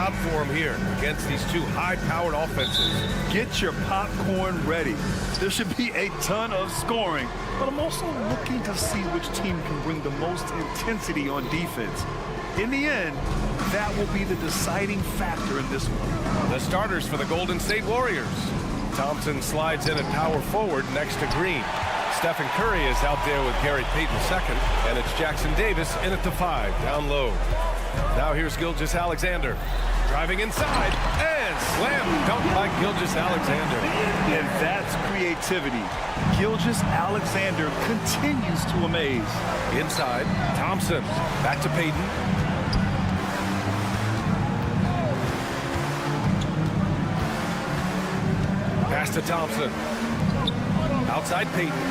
out for him here against these two high-powered offenses. Get your popcorn ready. There should be a ton of scoring, but I'm also looking to see which team can bring the most intensity on defense. In the end, that will be the deciding factor in this one. The starters for the Golden State Warriors. Thompson slides in at power forward next to Green. Stephen Curry is out there with Gary Payton second, and it's Jackson Davis in at the 5, down low. Now here's Gilgeous-Alexander. Driving inside, and slam dunk by Gilgeous-Alexander. And that's creativity. Gilgeous-Alexander continues to amaze. Inside, Thompson. Back to Payton. Pass to Thompson. Outside Payton.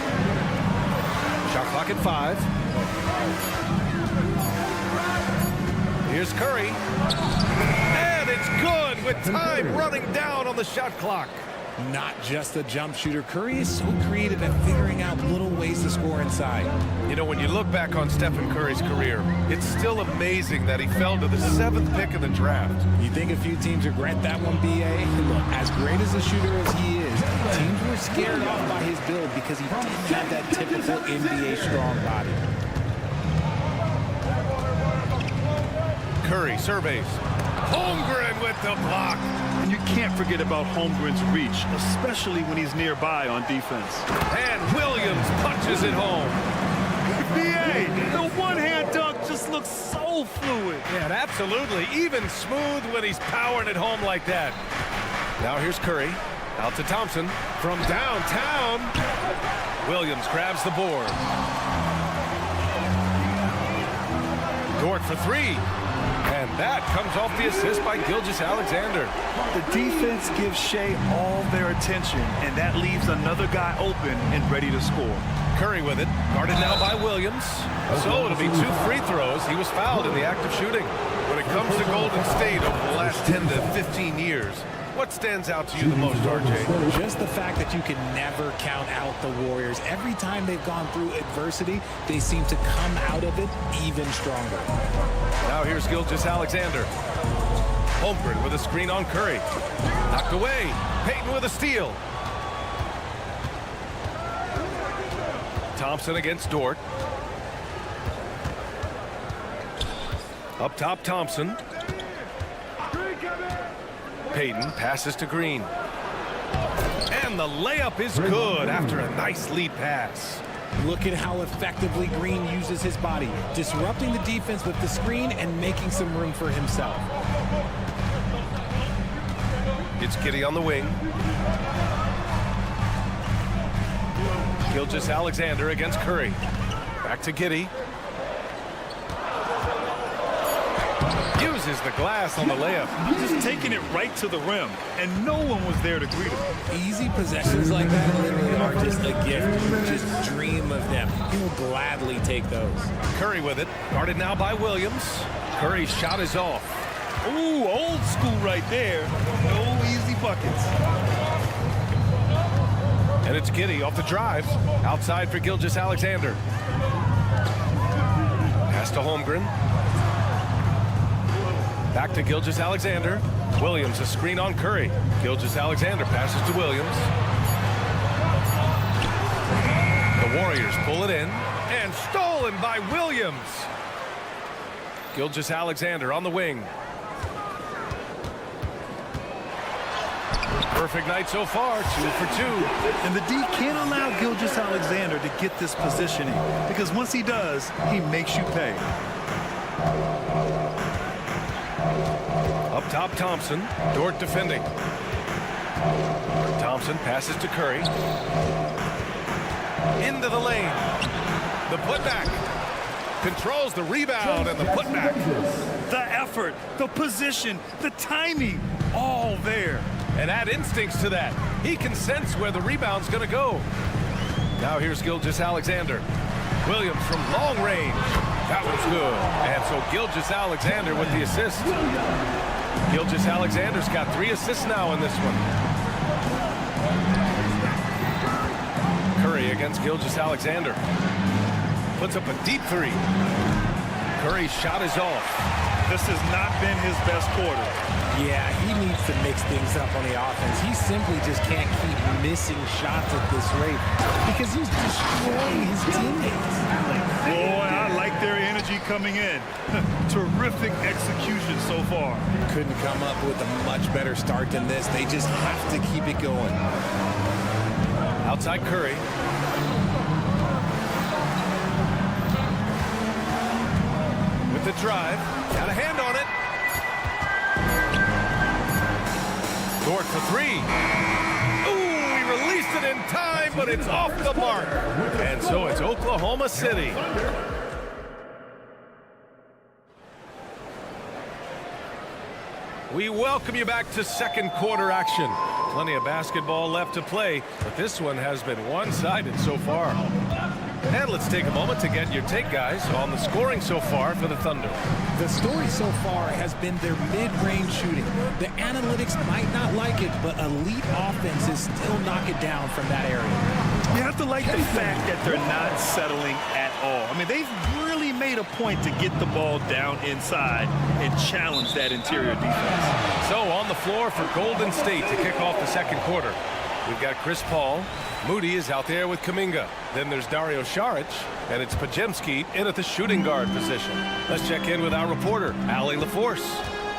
Shot clock at 5. Here's Curry. And it's good with time running down on the shot clock. Not just a jump shooter. Curry is so creative at figuring out little ways to score inside. You know, when you look back on Stephen Curry's career, it's still amazing that he fell to the 7th pick of the draft. You think a few teams regret that one, B.A.? Look, as great as a shooter as he is, teams were scared off by his build because he didn't have that typical NBA strong body. Curry surveys. Holmgren with the block. And you can't forget about Holmgren's reach, especially when he's nearby on defense. And Williams punches it home. B.A., the one-hand dunk just looks so fluid. Yeah, absolutely. Even smooth when he's powering it home like that. Now here's Curry. Out to Thompson from downtown. Williams grabs the board. Dort for 3. And that comes off the assist by Gilgeous-Alexander. The defense gives Shea all their attention, and that leaves another guy open and ready to score. Curry with it, guarded now by Williams. So it'll be 2 free throws. He was fouled in the act of shooting. When it comes to Golden State over the last 10 to 15 years, what stands out to you the most, RJ? Just the fact that you can never count out the Warriors. Every time they've gone through adversity, they seem to come out of it even stronger. Now here's Gilgeous-Alexander. Holmgren with a screen on Curry. Knocked away. Payton with a steal. Thompson against Dort. Up top, Thompson. Payton passes to Green. And the layup is good after a nice lead pass. Look at how effectively Green uses his body, disrupting the defense with the screen and making some room for himself. It's Giddey on the wing. Gilgeous-Alexander against Curry. Back to Giddey. Uses the glass on the layup. Just taking it right to the rim, and no one was there to greet him. Easy possessions like that literally are just a gift. Just dream of them. He will gladly take those. Curry with it. Guarded now by Williams. Curry's shot is off. Ooh, old school right there. No easy buckets. And it's Giddey off the drive. Outside for Gilgeous-Alexander. Pass to Holmgren. Back to Gilgeous-Alexander. Williams, a screen on Curry. Gilgeous-Alexander passes to Williams. The Warriors pull it in. And stolen by Williams. Gilgeous-Alexander on the wing. Perfect night so far, 2 for 2. And the D can't allow Gilgeous-Alexander to get this positioning, because once he does, he makes you pay. Up top, Thompson. Dort defending. Thompson passes to Curry. Into the lane. The putback. Controls the rebound and the putback. The effort, the position, the timing, all there. And add instincts to that. He can sense where the rebound's going to go. Now here's Gilgeous-Alexander. Williams from long range. That was good. And so Gilgeous-Alexander with the assist. Gilgeous-Alexander's got 3 assists now in this one. Curry against Gilgeous-Alexander. Puts up a deep 3. Curry's shot is off. This has not been his best quarter. Yeah, he needs to mix things up on the offense. He simply just can't keep missing shots at this rate because he's destroying his teammates. Boy, I like their energy coming in. Terrific execution so far. Couldn't come up with a much better start than this. They just have to keep it going. Outside Curry. With the drive. Got a hand on it. Dort for three. Ooh, he released it in time, but it's off the mark. And so it's Oklahoma City. We welcome you back to second quarter action. Plenty of basketball left to play, but this one has been one-sided so far. And let's take a moment to get your take, guys, on the scoring so far for the Thunder. The story so far has been their mid-range shooting. The analytics might not like it, but elite offenses still knock it down from that area. You have to like the fact that they're not settling at all. I mean, they've really made a point to get the ball down inside and challenge that interior defense. So on the floor for Golden State to kick off the second quarter. We've got Chris Paul. Moody is out there with Kuminga. Then there's Dario Saric, and it's Podziemski in at the shooting guard position. Let's check in with our reporter, Allie LaForce.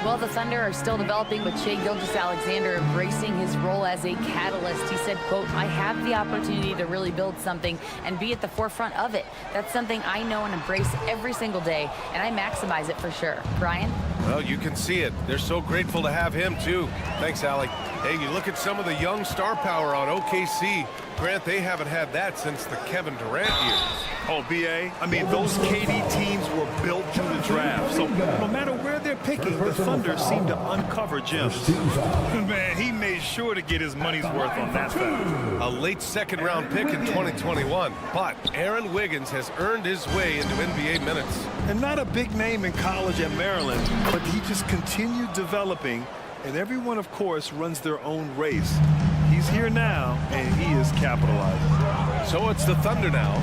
Well, the Thunder are still developing with Shai Gilgeous-Alexander embracing his role as a catalyst. He said, quote, "I have the opportunity to really build something and be at the forefront of it. That's something I know and embrace every single day, and I maximize it for sure." Brian? Well, you can see it. They're so grateful to have him, too. Thanks, Allie. Hey, you look at some of the young star power on OKC. Grant, they haven't had that since the Kevin Durant years. Oh, B.A., I mean, those KD teams were built through the draft. So no matter where they're picking, the Thunder seem to uncover gems. Man, he made sure to get his money's worth on that fact. A late second-round pick in 2021. But Aaron Wiggins has earned his way into NBA minutes. And not a big name in college at Maryland, but he just continued developing. And everyone, of course, runs their own race. He's here now, and he is capitalizing. So it's the Thunder now.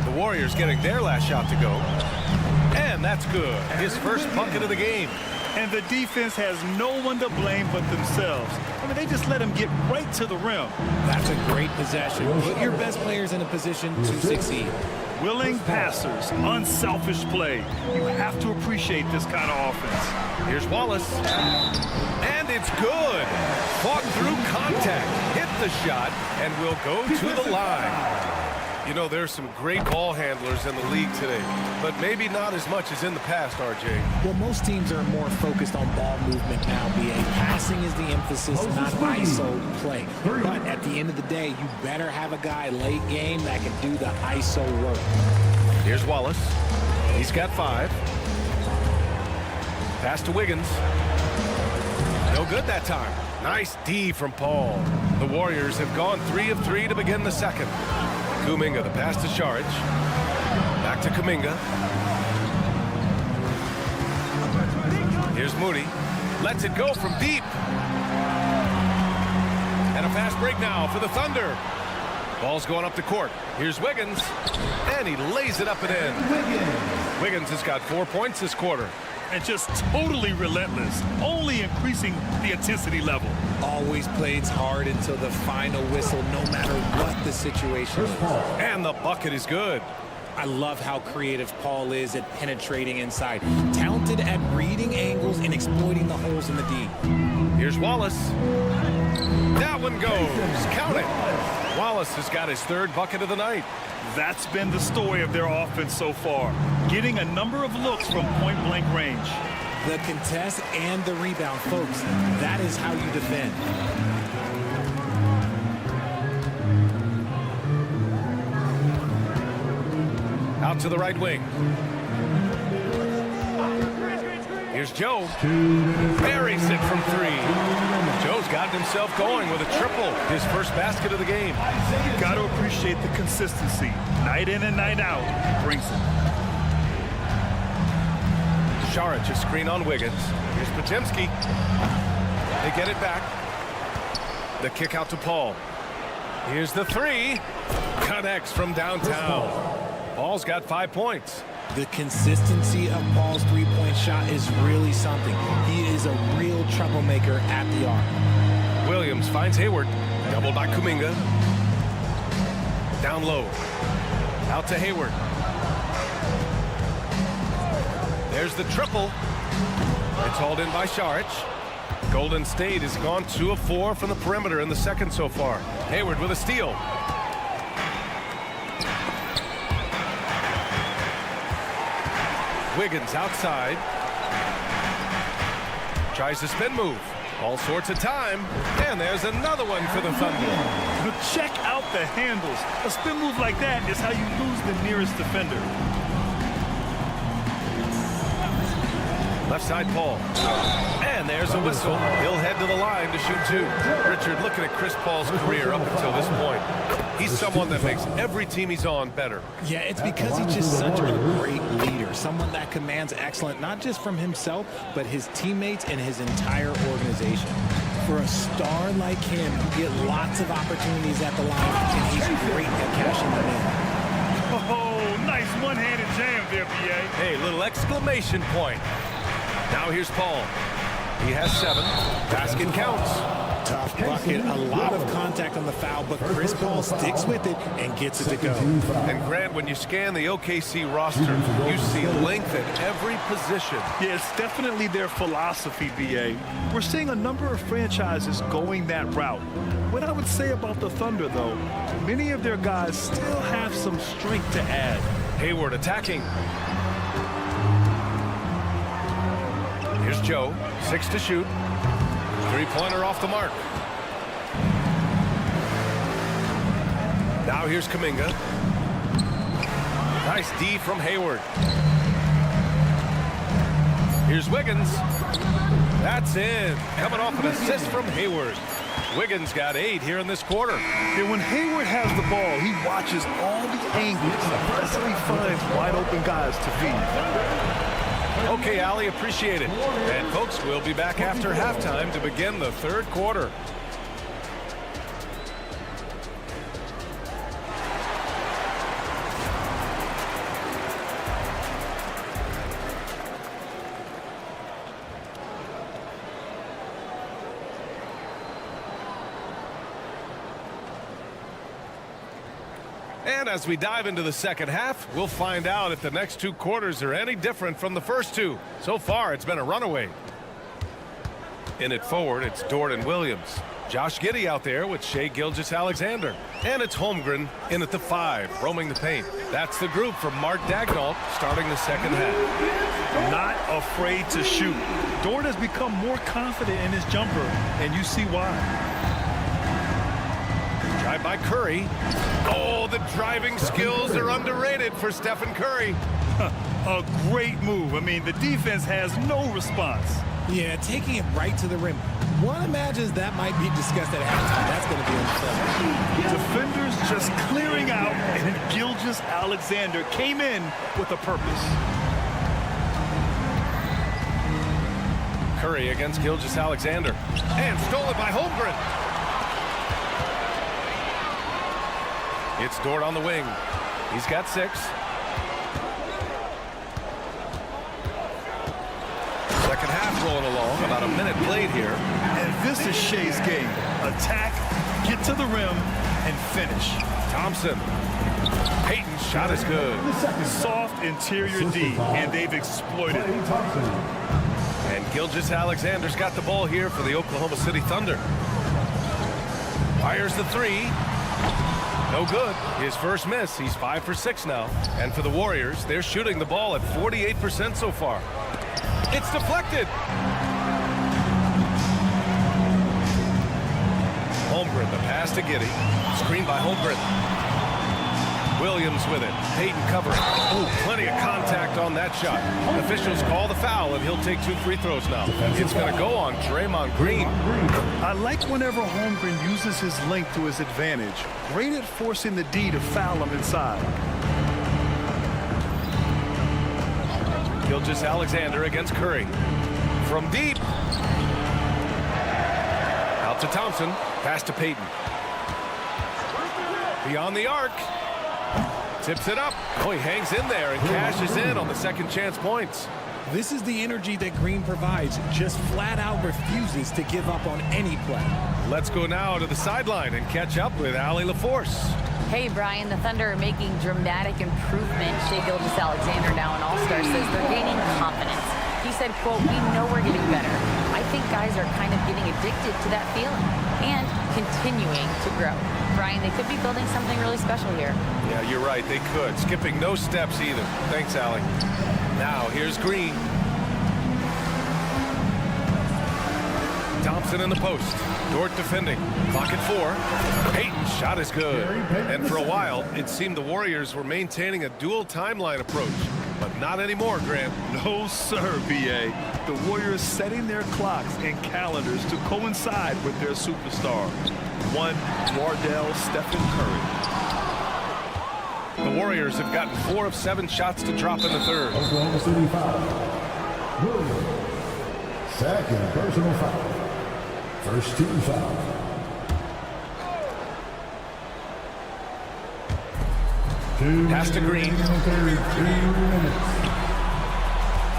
The Warriors getting their last shot to go. And that's good. His first bucket of the game. And the defense has no one to blame but themselves. I mean, they just let him get right to the rim. That's a great possession. Put your best players in a position to succeed. Willing passers, unselfish play. You have to appreciate this kind of offense. Here's Wallace. And it's good. Fought through contact, hit the shot, and will go to the line. You know, there's some great ball handlers in the league today, but maybe not as much as in the past, RJ. Well, most teams are more focused on ball movement now, BA. Passing is the emphasis, not ISO play. But at the end of the day, you better have a guy late game that can do the ISO work. Here's Wallace. He's got 5. Pass to Wiggins. No good that time. Nice D from Paul. The Warriors have gone 3 of 3 to begin the second. Kuminga, the pass to Saric. Back to Kuminga. Here's Moody. Lets it go from deep. And a fast break now for the Thunder. Ball's going up the court. Here's Wiggins. And he lays it up and in. Wiggins has got 4 points this quarter. And just totally relentless, only increasing the intensity level. Always plays hard until the final whistle, no matter what the situation is. And the bucket is good. I love how creative Paul is at penetrating inside. Talented at reading angles and exploiting the holes in the D. Here's Wallace. That one goes. Count it. Wallace has got his 3rd bucket of the night. That's been the story of their offense so far. Getting a number of looks from point-blank range. The contest and the rebound, folks. That is how you defend. Out to the right wing. Here's Joe. Buries it from 3. Joe's gotten himself going with a triple. His first basket of the game. You've got to appreciate the consistency. Night in and night out, he brings it. Saric, a screen on Wiggins. Here's Podziemski. They get it back. The kick out to Paul. Here's the 3. Connects from downtown. Paul's got 5 points. The consistency of Paul's three-point shot is really something. He is a real troublemaker at the arc. Williams finds Hayward. Doubled by Kuminga. Down low. Out to Hayward. There's the triple. It's hauled in by Saric. Golden State has gone 2 of 4 from the perimeter in the second so far. Hayward with a steal. Wiggins outside. Tries to spin move. All sorts of time. And there's another one for the Thunder. But check out the handles. A spin move like that is how you lose the nearest defender. Left side Paul. And there's a whistle. He'll head to the line to shoot 2. Richard, looking at Chris Paul's career up until this point, he's someone that makes every team he's on better. Yeah, it's because he's just such a great leader. Someone that commands excellence, not just from himself, but his teammates and his entire organization. For a star like him, you get lots of opportunities at the line, and he's great at cashing them in. Oh, nice one-handed jam there, B.A. Hey, little exclamation point. Now here's Paul. He has 7. Basket counts. Tough bucket, a lot of contact on the foul, but Chris Paul sticks with it and gets it to go. And Grant, when you scan the OKC roster, you see length at every position. Yeah, it's definitely their philosophy, B.A. We're seeing a number of franchises going that route. What I would say about the Thunder, though, many of their guys still have some strength to add. Hayward attacking. Here's Joe, 6 to shoot. 3-pointer off the mark. Now here's Kuminga. Nice D from Hayward. Here's Wiggins. That's in. Coming off an assist from Hayward. Wiggins got 8 here in this quarter. And when Hayward has the ball, he watches all the angles until he finds wide open guys to feed. Okay, Ali, appreciate it. And folks, we'll be back after halftime to begin the third quarter. And as we dive into the second half, we'll find out if the next 2 quarters are any different from the first 2. So far, it's been a runaway. In it forward, it's Dort and Williams. Josh Giddey out there with Shai Gilgeous-Alexander. And it's Holmgren in at the 5, roaming the paint. That's the group from Mark Daigneault starting the second half. Not afraid to shoot. Dort has become more confident in his jumper, and you see why. Drive by Curry. Oh, the driving skills are underrated for Stephen Curry. A great move. I mean, the defense has no response. Yeah, taking it right to the rim. One imagines that might be discussed at halftime. That's going to be unfair. Defenders just clearing out, and Gilgeous-Alexander came in with a purpose. Curry against Gilgeous-Alexander. And stolen by Holmgren. It's Dort on the wing. He's got 6. Second half rolling along. About a minute played here. And this is Shai's game. Attack, get to the rim, and finish. Thompson. Payton's shot is good. Soft interior D, and they've exploited it. And Gilgeous-Alexander's got the ball here for the Oklahoma City Thunder. Fires the 3. No good. His first miss. He's 5 for 6 now. And for the Warriors, they're shooting the ball at 48% so far. It's deflected. Holmgren, the pass to Giddey. Screen by Holmgren. Williams with it. Payton covering. Oh, plenty of contact on that shot. Officials call the foul, and he'll take 2 free throws now. It's going to go on Draymond Green. I like whenever Holmgren uses his length to his advantage. Great at forcing the D to foul him inside. Gilgeous-Alexander against Curry. From deep. Out to Thompson. Pass to Payton. Beyond the arc. Tips it up. Oh, he hangs in there and cashes in on the second chance points. This is the energy that Green provides, just flat out refuses to give up on any play. Let's go now to the sideline and catch up with Allie LaForce. Hey, Brian, the Thunder are making dramatic improvement. Shai Gilgeous-Alexander, now an all-star, says they're gaining confidence. He said, quote, we know we're getting better. I think guys are kind of getting addicted to that feeling and continuing to grow. Brian, they could be building something really special here. Yeah, you're right. They could. Skipping no steps either. Thanks, Allie. Now, here's Green. Thompson in the post. Dort defending. Clock at 4. Payton's shot is good. And for a while, it seemed the Warriors were maintaining a dual timeline approach. But not anymore, Grant. No, sir, B.A. The Warriors setting their clocks and calendars to coincide with their superstars. One, Wardell Stephen Curry. The Warriors have gotten 4 of 7 shots to drop in the third. Oklahoma City foul. Williams. Second personal foul. First team foul. Pass to Green.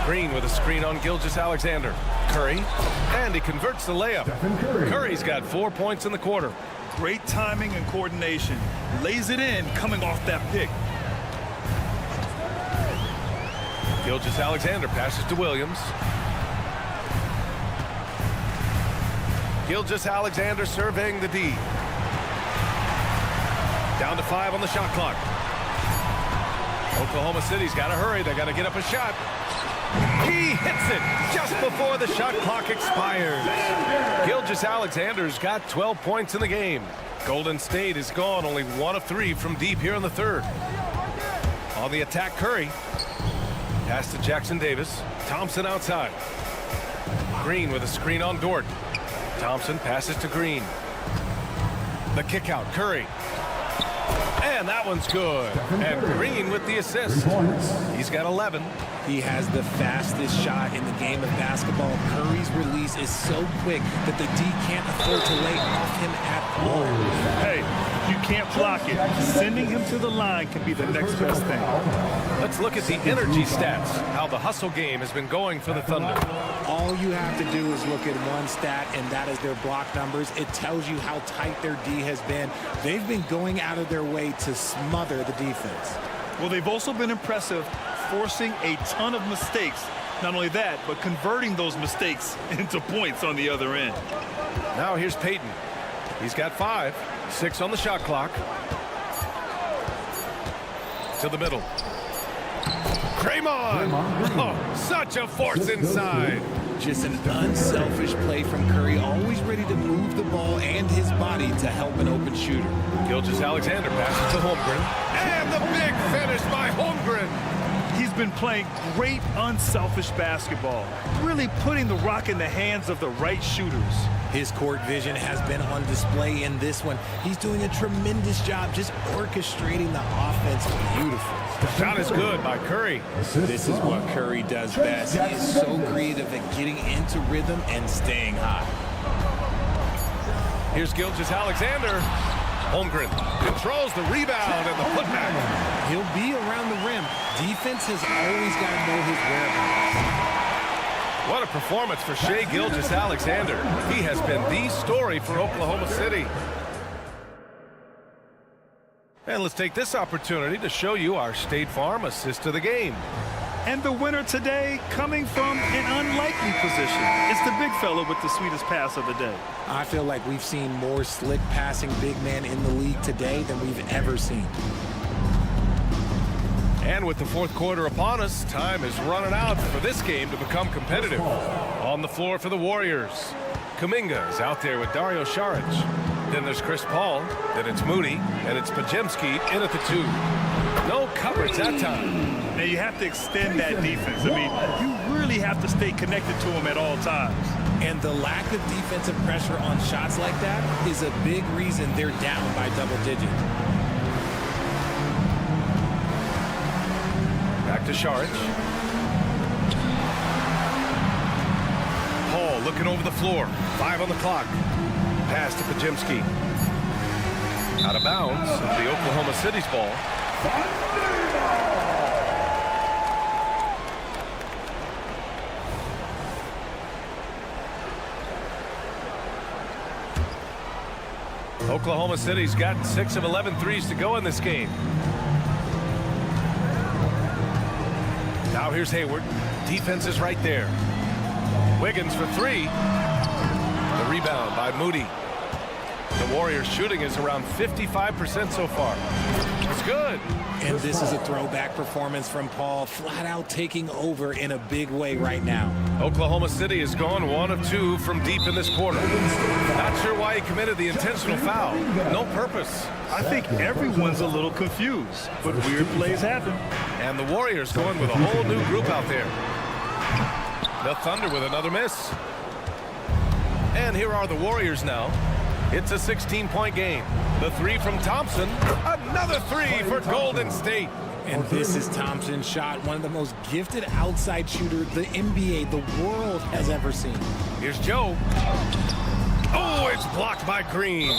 Green with a screen on Gilgeous-Alexander. Curry. And he converts the layup. Curry's got 4 points in the quarter. Great timing and coordination. Lays it in coming off that pick. Gilgeous-Alexander passes to Williams. Gilgeous-Alexander surveying the D. Down to 5 on the shot clock. Oklahoma City's got to hurry. They got to get up a shot. He hits it just before the shot clock expires. Gilgeous-Alexander's got 12 points in the game. Golden State is gone only 1 of 3 from deep here in the third. On the attack, Curry. Pass to Jackson Davis. Thompson outside. Green with a screen on Dort. Thompson passes to Green. The kick out, Curry. And that one's good. And Green with the assist. He's got 11. He has the fastest shot in the game of basketball. Curry's release is so quick that the D can't afford to lay off him at all. Hey, you can't block it. Sending him to the line can be the next best thing. Let's look at the energy stats, how the hustle game has been going for the Thunder. All you have to do is look at one stat, and that is their block numbers. It tells you how tight their D has been. They've been going out of their way to smother the defense. Well, they've also been impressive, forcing a ton of mistakes. Not only that, but converting those mistakes into points on the other end. Now here's Payton. He's got 5, 6 on the shot clock. To the middle. Draymond! Oh, such a force inside. Just an unselfish play from Curry, always ready to move the ball and his body to help an open shooter. Gilgeous-Alexander passes to Holmgren. And the big finish by Holmgren. He's been playing great unselfish basketball, really putting the rock in the hands of the right shooters. His court vision has been on display in this one. He's doing a tremendous job just orchestrating the offense beautifully. The shot is good by Curry. This is what Curry does best. He is so creative at getting into rhythm and staying hot. Here's Gilgeous-Alexander. Holmgren controls the rebound and the putback. He'll be around the rim. Defense has always got to know his whereabouts. What a performance for Shai Gilgeous-Alexander. He has been the story for Oklahoma City. And let's take this opportunity to show you our State Farm assist of the game. And the winner today coming from an unlikely position. It's the big fella with the sweetest pass of the day. I feel like we've seen more slick passing big men in the league today than we've ever seen. And with the fourth quarter upon us, time is running out for this game to become competitive. On the floor for the Warriors, Kuminga is out there with Dario Saric. Then there's Chris Paul, then it's Moody, and it's Podziemski in at the 2. No coverage that time. Now you have to extend that defense. I mean, you really have to stay connected to him at all times. And the lack of defensive pressure on shots like that is a big reason they're down by double digits. Back to Saric. Paul looking over the floor. 5 on the clock. Pass to Podziemski. Out of bounds. The Oklahoma City's ball. Oklahoma City's gotten 6 of 11 threes to go in this game. Now here's Hayward. Defense is right there. Wiggins for 3. The rebound by Moody. The Warriors shooting is around 55% so far. It's good. And this is a throwback performance from Paul, flat out taking over in a big way right now. Oklahoma City has gone 1 of 2 from deep in this quarter. Not sure why he committed the intentional foul. No purpose. I think everyone's a little confused, but weird plays happen. And the Warriors going with a whole new group out there. The Thunder with another miss. And here are the Warriors now. It's a 16-point game. The 3 from Thompson. Another 3 for Golden State. And this is Thompson's shot, one of the most gifted outside shooters the NBA, the world has ever seen. Here's Joe. Oh, it's blocked by Green.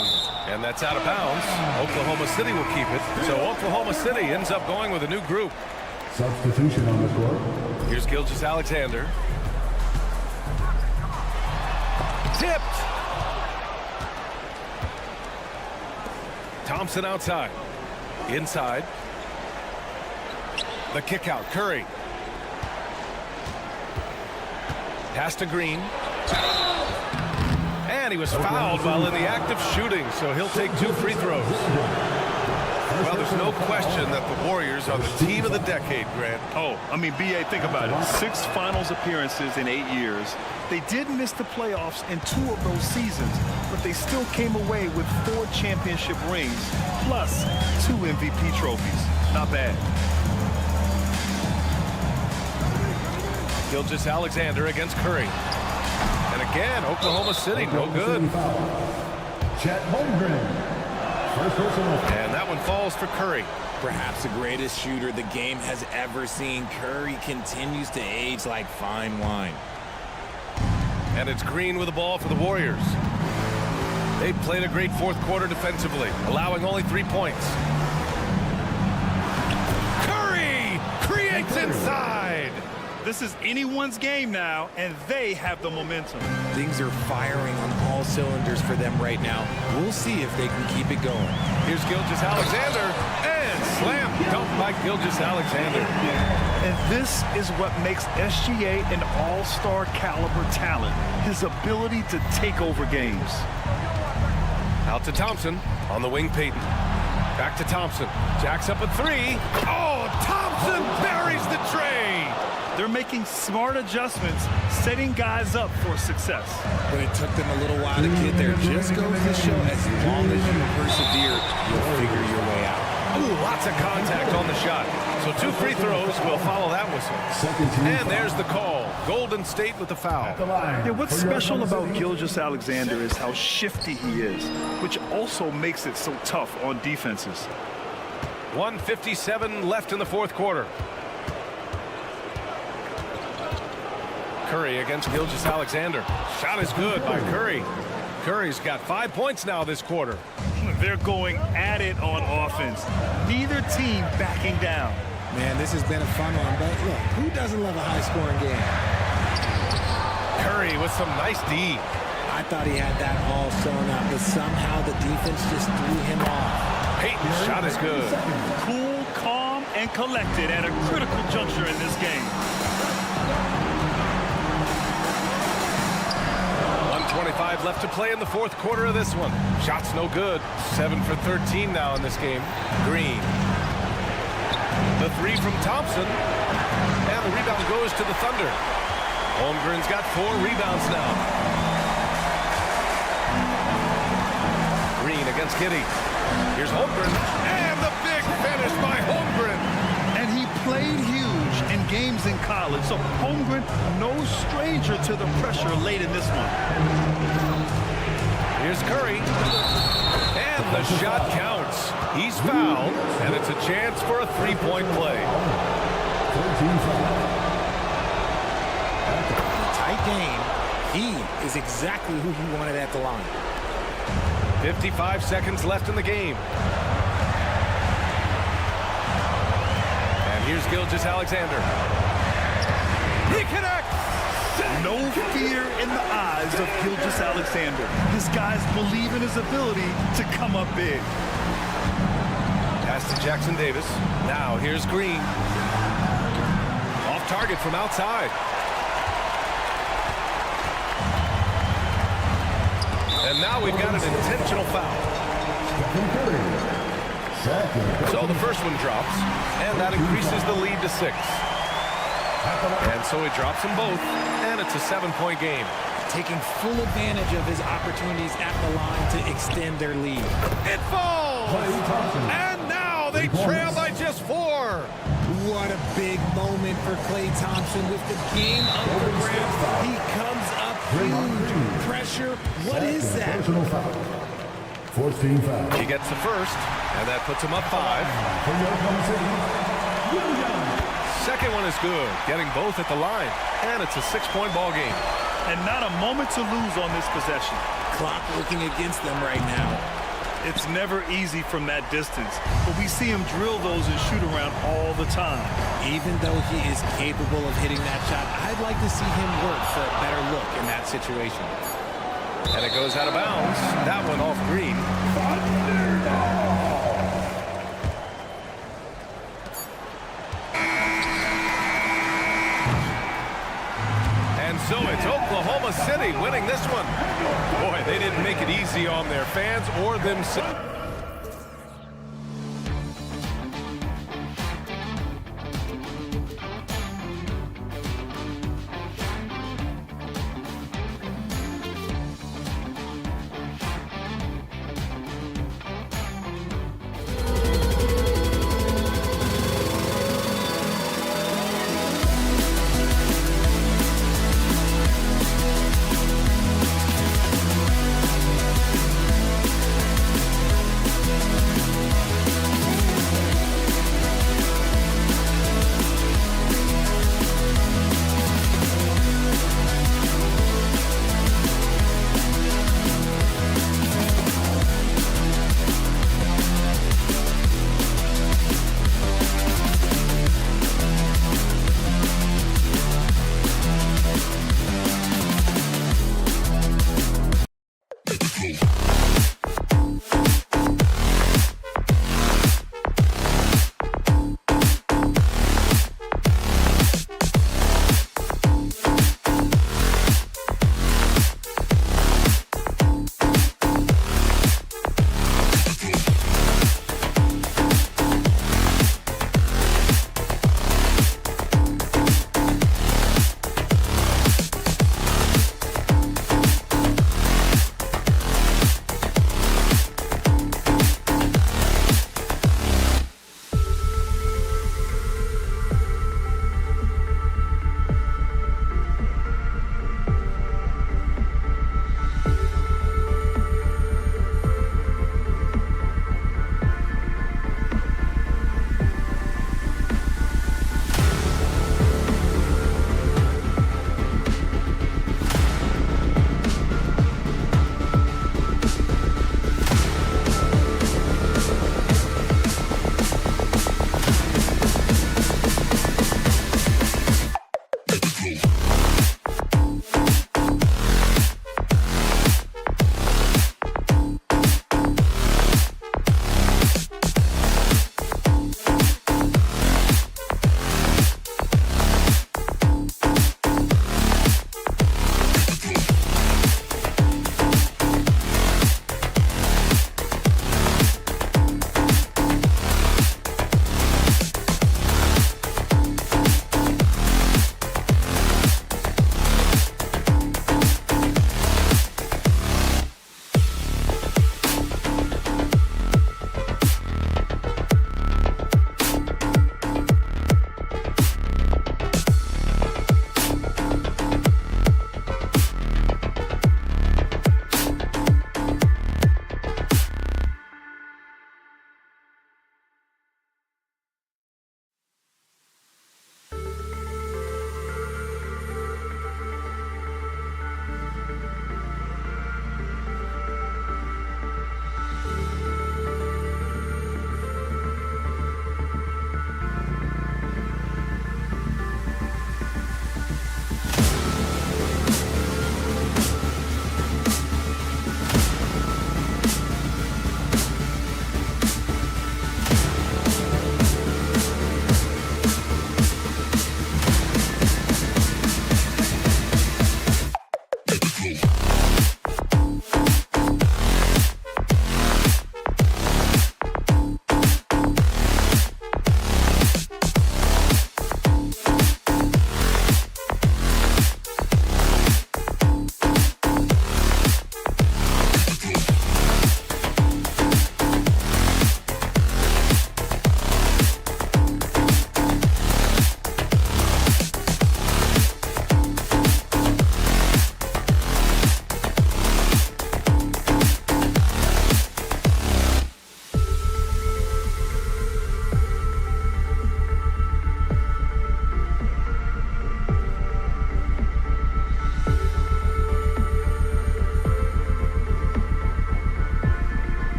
And that's out of bounds. Oklahoma City will keep it. So Oklahoma City ends up going with a new group. Substitution on the court. Here's Gilgeous-Alexander. Tipped. Thompson outside. Inside. The kick out. Curry. Pass to Green. And he was fouled while in the act of shooting, so he'll take 2 free throws. Well, there's no question that the Warriors are the team of the decade, Grant. Oh, I mean, B.A., think about it. 6 finals appearances in 8 years. They did miss the playoffs in 2 of those seasons, but they still came away with 4 championship rings, plus 2 MVP trophies. Not bad. Gilgeous-Alexander against Curry. And again, Oklahoma City, no good. Chet Holmgren. First personal. And that one falls for Curry. Perhaps the greatest shooter the game has ever seen. Curry continues to age like fine wine. And it's Green with the ball for the Warriors. They played a great 4th quarter defensively, allowing only 3 points. Curry creates inside. This is anyone's game now, and they have the momentum. Things are firing on all cylinders for them right now. We'll see if they can keep it going. Here's Gilgeous-Alexander, and slam dunk by Gilgeous-Alexander. And this is what makes SGA an all-star caliber talent, his ability to take over games. Out to Thompson, on the wing Payton. Back to Thompson, jacks up a 3. Oh, Thompson buries the tray. They're making smart adjustments, setting guys up for success. But it took them a little while to get there. Just goes to show, as long as you persevere, you'll figure your way out. Ooh, lots of contact on the shot. So 2 free throws will follow that whistle. And there's the call. Golden State with the foul. Yeah, what's special about Gilgeous-Alexander is how shifty he is, which also makes it so tough on defenses. 1:57 left in the 4th quarter. Curry against Gilgeous-Alexander. Shot is good by Curry. Curry's got 5 points now this quarter. They're going at it on offense. Neither team backing down. Man, this has been a fun one, but look, who doesn't love a high-scoring game? Curry with some nice D. I thought he had that all sewn up, but somehow the defense just threw him off. Payton's shot is good. Cool, calm, and collected at a critical juncture in this game. 1:25 left to play in the 4th quarter of this one. Shot's no good. 7 for 13 now in this game. Green. The 3 from Thompson. And the rebound goes to the Thunder. Holmgren's got 4 rebounds now. Green against Kitty. Here's Holmgren. And the big finish by Holmgren. And he played huge in games in college, so Holmgren no stranger to the pressure late in this one. Here's Curry. And the shot counts. He's fouled, and it's a chance for a 3-point play. Tight game. He is exactly who he wanted at the line. 55 seconds left in the game. Here's Gilgeous-Alexander. He connects! No fear in the eyes of Gilgeous-Alexander. This guy's believe in his ability to come up big. Pass to Jackson Davis. Now here's Green. Off target from outside. And now we've got an intentional foul. So the first one drops, and that increases the lead to 6. And so he drops them both, and it's a 7-point game. Taking full advantage of his opportunities at the line to extend their lead. It falls! And now they trail by just 4. What a big moment for Klay Thompson with the game up for grabs. He comes up huge. Pressure. What is that? Personal foul. 14 foul. He gets the first, and that puts him up 5. Second one is good, getting both at the line, and it's a 6-point ball game. And not a moment to lose on this possession. Clock working against them right now. It's never easy from that distance, but we see him drill those and shoot around all the time. Even though he is capable of hitting that shot, I'd like to see him work for a better look in that situation. And it goes out of bounds. That one off Green. And so it's Oklahoma City winning this one. Boy, they didn't make it easy on their fans or themselves.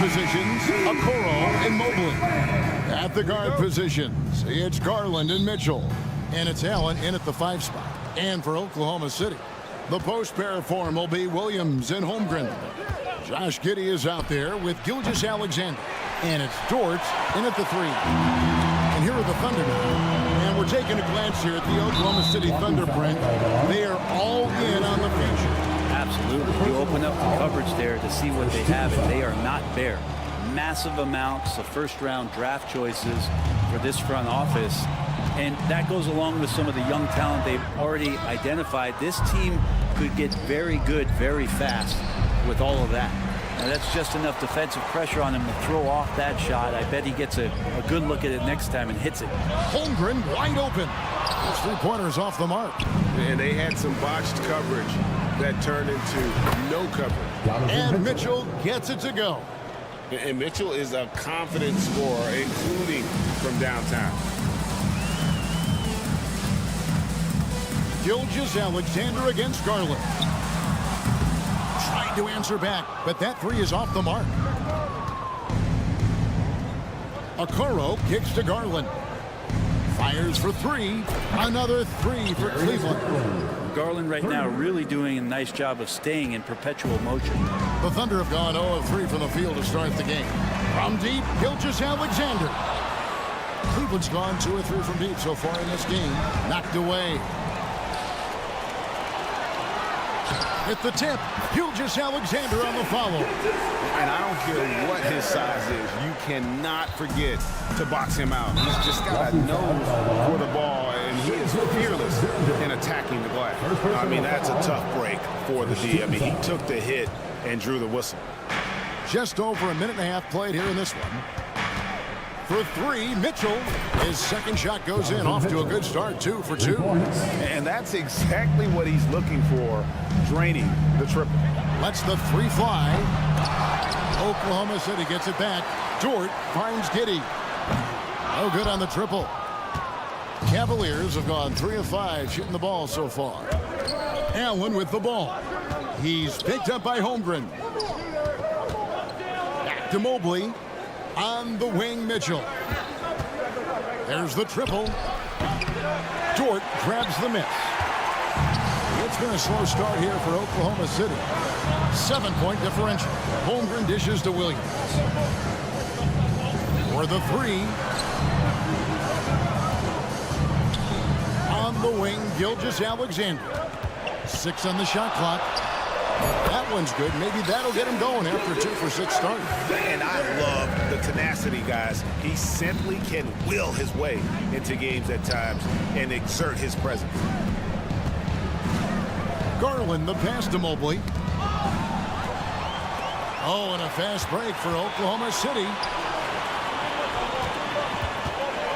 positions, Okoro and Mobley. At the guard positions, it's Garland and Mitchell. And it's Allen in at the 5 spot. And for Oklahoma City, the post pair form will be Williams and Holmgren. Josh Giddey is out there with Gilgeous-Alexander. And it's Dort in at the 3. And here are the Thunder now. And we're taking a glance here at the Oklahoma City Thunder, Brent. They are all in on the feature. Absolutely. You open up the coverage there to see what they have, and they are not bare. Massive amounts of first-round draft choices for this front office. And that goes along with some of the young talent they've already identified. This team could get very good very fast with all of that. Now, that's just enough defensive pressure on him to throw off that shot. I bet he gets a good look at it next time and hits it. Holmgren wide open. Those 3-pointers off the mark. And they had some botched coverage that turned into no coverage. And Mitchell gets it to go. And Mitchell is a confident scorer, including from downtown. Gilgeous-Alexander against Garland. Tried to answer back, but that 3 is off the mark. Okoro kicks to Garland. Fires for 3. Another 3 for Cleveland. Garland right now really doing a nice job of staying in perpetual motion. The Thunder have gone 0 of 3 from the field to start the game. From deep, Gilgeous-Alexander. Cleveland's gone 2 of 3 from deep so far in this game. Knocked away. At the tip, Gilgeous-Alexander on the follow. And I don't care what his size is, you cannot forget to box him out. He's just got a nose for the ball, and he is fearless in attacking the glass. I mean, that's a tough break for the D. I mean, he took the hit and drew the whistle. Just over a minute and a half played here in this one. For three, Mitchell. His second shot goes in, off to a good start, 2 for 2. And that's exactly what he's looking for, draining the triple. Lets the three fly. Oklahoma City gets it back. Dort finds Giddey. No good on the triple. Cavaliers have gone 3 of 5 shooting the ball so far. Allen with the ball. He's picked up by Holmgren. Back to Mobley. On the wing, Mitchell. There's the triple. Dort grabs the miss. It's been a slow start here for Oklahoma City. 7-point differential. Holmgren dishes to Williams. For the three. On the wing, Gilgeous-Alexander. 6 on the shot clock. That one's good. Maybe that'll get him going after a 2 for 6 start. And I love the tenacity, guys. He simply can will his way into games at times and exert his presence. Garland, the pass to Mobley. Oh, and a fast break for Oklahoma City.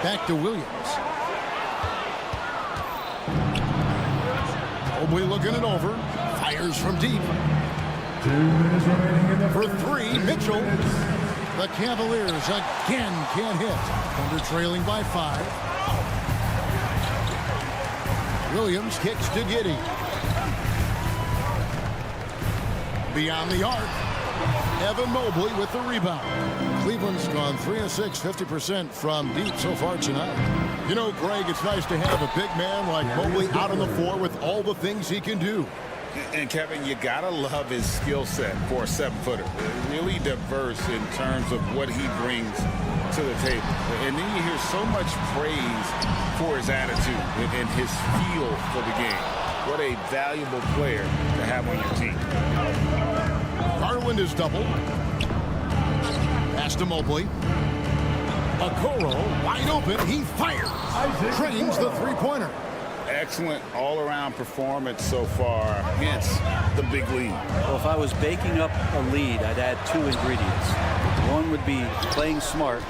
Back to Williams. Mobley looking it over. Fires from deep. 2 minutes remaining in the For three, Mitchell. The Cavaliers again can't hit. Thunder trailing by 5. Williams kicks to Giddey. Beyond the arc. Evan Mobley with the rebound. Cleveland's gone 3 of 6, 50% from deep so far tonight. You know, Greg, it's nice to have a big man like Mobley out on the floor with all the things he can do. And Kevin, you gotta love his skill set for a 7-footer. Really diverse in terms of what he brings to the table. And then you hear so much praise for his attitude and his feel for the game. What a valuable player to have on your team. Garland is doubled. Pass to Mobley. Okoro wide open. He fires. Trains the three-pointer. Excellent all-around performance so far, hence the big lead. Well, if I was baking up a lead, I'd add 2 ingredients. One would be playing smart.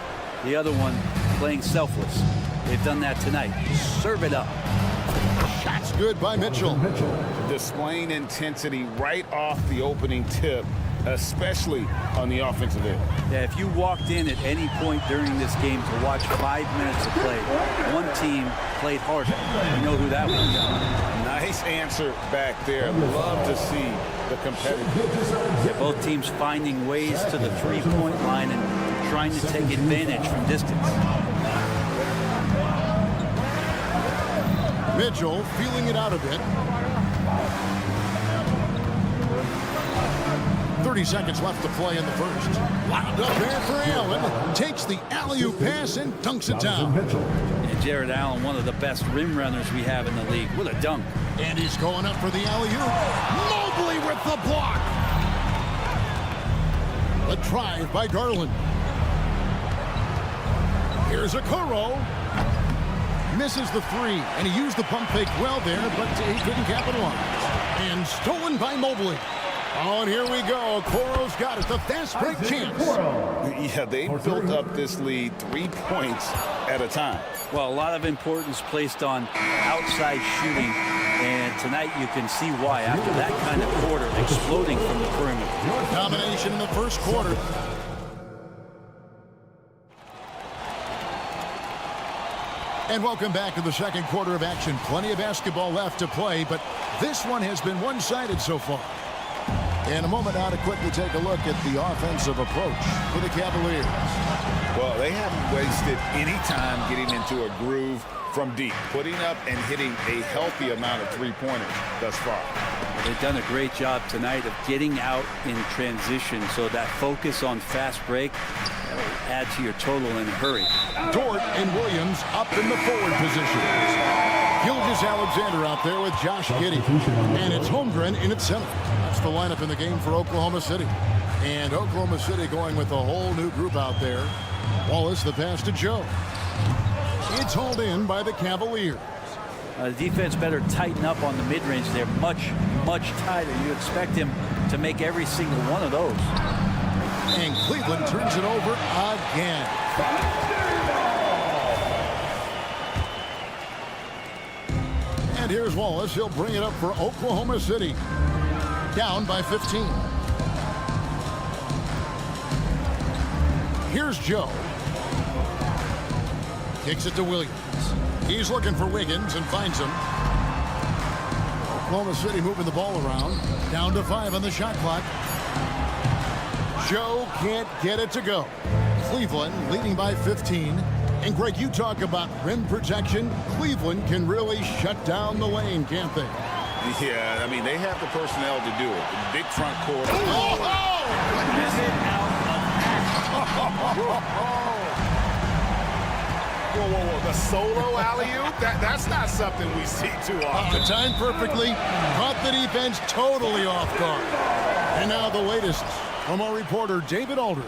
The other one, playing selfless. They've done that tonight. Serve it up. Shots good by Mitchell. Displaying intensity right off the opening tip, especially on the offensive end. Yeah, if you walked in at any point during this game to watch 5 minutes of play, one team played harder. You know who that was. Nice answer back there. Love to see the competitive. Yeah, both teams finding ways to the three-point line and trying to take advantage from distance. Mitchell feeling it out a bit. 30 seconds left to play in the first. Lobbed up there for Allen. Takes the alley-oop pass and dunks it down. And Jared Allen, one of the best rim runners we have in the league. What a dunk. And he's going up for the alley-oop. Mobley with the block. The drive by Garland. Here's Okoro. Misses the 3, and he used the pump fake well there, but he couldn't capitalize. And stolen by Mobley. Oh, and here we go. Okoro's got it. The fast break chance. Yeah, they built up this lead 3 points at a time. Well, a lot of importance placed on outside shooting, and tonight you can see why after that kind of quarter, exploding from the perimeter. Domination in the first quarter. And welcome back to the second quarter of action. Plenty of basketball left to play, but this one has been one-sided so far. In a moment now to quickly take a look at the offensive approach for the Cavaliers. Well, they haven't wasted any time getting into a groove from deep, putting up and hitting a healthy amount of three-pointers thus far. They've done a great job tonight of getting out in transition, so that focus on fast break will add to your total in a hurry. Dort and Williams up in the forward position. Gilgeous-Alexander out there with Josh Giddey. And it's Holmgren in at center. That's the lineup in the game for Oklahoma City. And Oklahoma City going with a whole new group out there. Wallace the pass to Joe. It's hauled in by the Cavaliers. The defense better tighten up on the mid-range there much tighter. You expect him to make every single one of those. And Cleveland turns it over again. And here's Wallace. He'll bring it up for Oklahoma City. Down by 15. Here's Joe. Kicks it to Williams. He's looking for Wiggins and finds him. Oklahoma City moving the ball around. Down to 5 on the shot clock. Joe can't get it to go. Cleveland leading by 15. And Greg, you talk about rim protection. Cleveland can really shut down the lane, can't they? Yeah, I mean, they have the personnel to do it. Big front court. Whoa. The solo alley-oop? That's not something we see too often. Timed perfectly. Caught the defense totally off guard. And now the latest from our reporter, David Aldridge.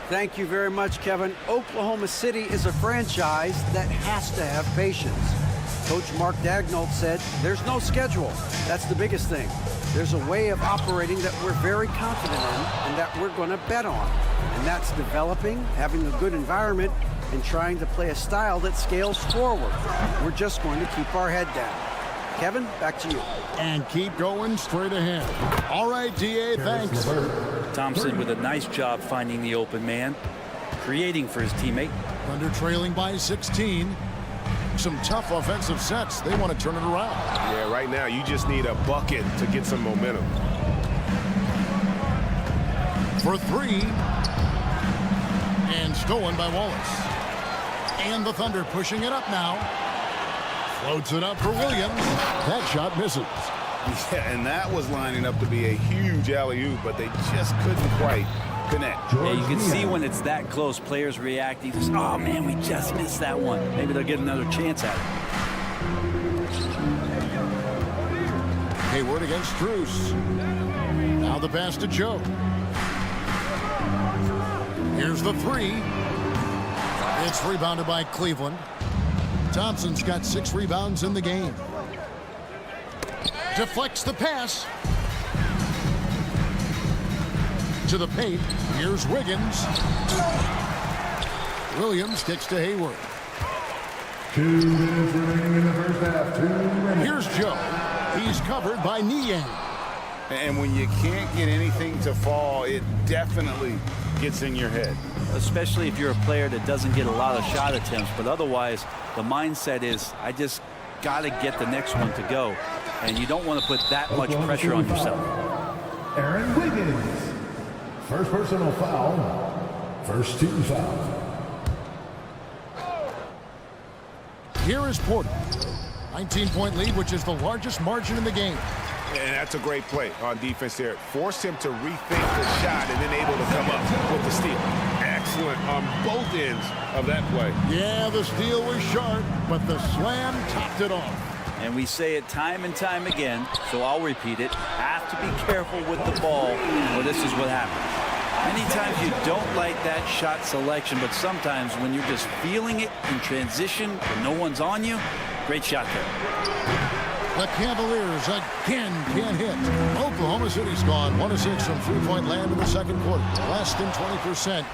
Thank you very much, Kevin. Oklahoma City is a franchise that has to have patience. Coach Mark Daigneault said, there's no schedule. That's the biggest thing. There's a way of operating that we're very confident in and that we're going to bet on. And that's developing, having a good environment, and trying to play a style that scales forward. We're just going to keep our head down. Kevin, back to you. And keep going straight ahead. All right, D.A., thanks. Thompson with a nice job finding the open man, creating for his teammate. Thunder trailing by 16. Some tough offensive sets. They want to turn it around. Yeah, right now you just need a bucket to get some momentum. For 3. And stolen by Wallace. And the Thunder pushing it up now. Floats it up for Williams. That shot misses. Yeah, and that was lining up to be a huge alley-oop, but they just couldn't quite connect. Yeah, you can see when it's that close, players reacting. Oh, man, we just missed that one. Maybe they'll get another chance at it. Hayward against Strus. Now the pass to Joe. Here's the 3. It's rebounded by Cleveland. Thompson's got 6 rebounds in the game. Deflects the pass. To the paint. Here's Wiggins. Williams kicks to Hayward. 2 minutes remaining in the first half. 2 minutes. Here's Joe. He's covered by Niang. And when you can't get anything to fall, it definitely gets in your head. Especially if you're a player that doesn't get a lot of shot attempts, but otherwise the mindset is, I just got to get the next one to go. And you don't want to put that much pressure on yourself. Aaron Wiggins. First personal foul. First team foul. Here is Porter. 19-point lead, which is the largest margin in the game. And that's a great play on defense there. Forced him to rethink the shot and then able to come up with the steal. Excellent on both ends of that play. Yeah, the steal was sharp, but the slam topped it off. And we say it time and time again, so I'll repeat it. Have to be careful with the ball, or this is what happens. Many times you don't like that shot selection, but sometimes when you're just feeling it in transition and no one's on you, great shot there. The Cavaliers again can't hit. Oklahoma City's gone 1 of 6 from three-point land in the second quarter. Less than 20%,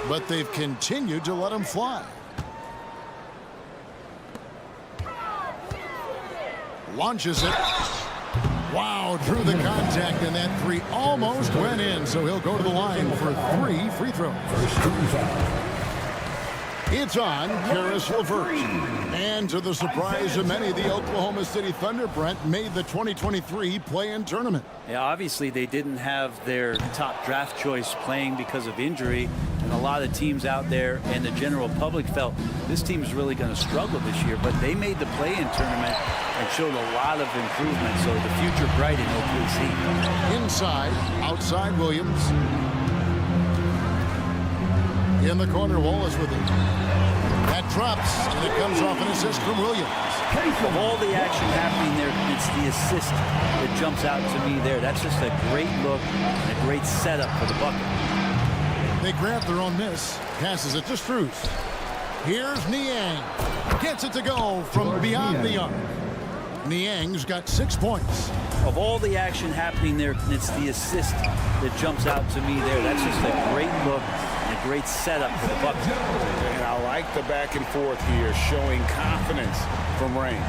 but they've continued to let them fly. Launches it. Wow, drew the contact, and that 3 almost went in, so he'll go to the line for 3 free throws. First team foul. It's on Karis LeVert. And to the surprise of many, the Oklahoma City Thunder, Brent, made the 2023 play-in tournament. Yeah, obviously they didn't have their top draft choice playing because of injury, and a lot of teams out there and the general public felt this team is really going to struggle this year, but they made the play-in tournament and showed a lot of improvement, so the future bright in OKC. Inside, outside Williams. In the corner, Wallace with it. That drops, and it comes off an assist from Williams. Of all the action happening there, it's the assist that jumps out to me there. That's just a great look and a great setup for the bucket. They grab their own miss. Passes it to Strus. Here's Niang. Gets it to go from beyond the arc. Niang's got 6 points. Of all the action happening there, it's the assist that jumps out to me there. That's just a great look and a great setup for the Bucks. And I like the back and forth here, showing confidence from range.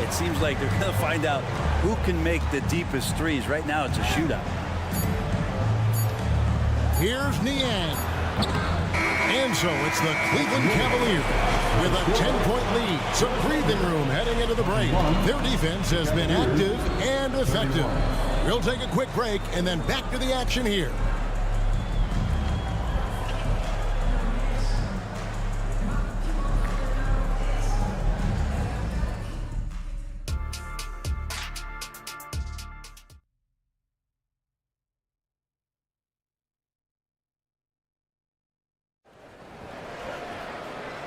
It seems like they're going to find out who can make the deepest threes. Right now, it's a shootout. Here's Niang. And so it's the Cleveland Cavaliers with a 10-point lead. Some breathing room heading into the break. Their defense has been active and effective. We'll take a quick break and then back to the action here.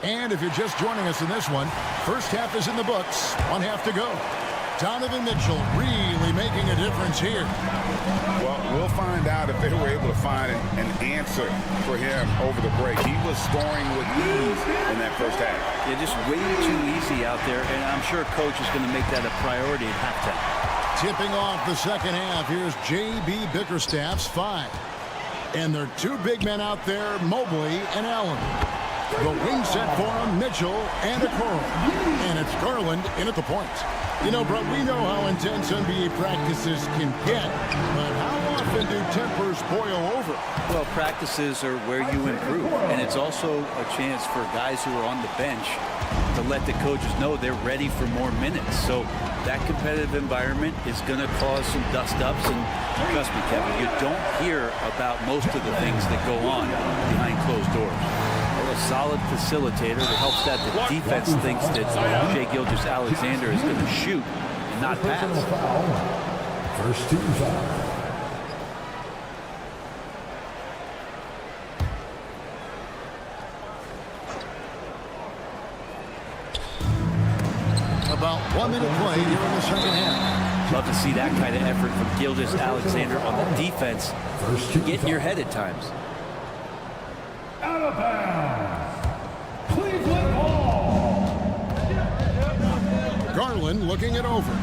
And if you're just joining us in this one, first half is in the books. 1 half to go. Donovan Mitchell really making a difference here. Well, we'll find out if they were able to find an answer for him over the break. He was scoring with ease in that first half. Yeah, just way too easy out there, and I'm sure Coach is going to make that a priority at halftime. Tipping off the second half, here's J.B. Bickerstaff's 5. And there are 2 big men out there, Mobley and Allen. The wing set for him, Mitchell and Okoro. And it's Garland in at the point. You know, bro, we know how intense NBA practices can get, but how often do tempers boil over? Well, practices are where you improve, and it's also a chance for guys who are on the bench to let the coaches know they're ready for more minutes. So that competitive environment is going to cause some dust-ups, and trust me, Kevin, you don't hear about most of the things that go on behind closed doors. A solid facilitator that helps that the defense thinks that Shai Gilgeous-Alexander is going to shoot and not pass. First team foul. About 1 minute play here in the second half. Love to see that kind of effort from Gilgeous-Alexander on the defense. Get in your head at times. Out of bounds. Cleveland ball. Garland looking it over.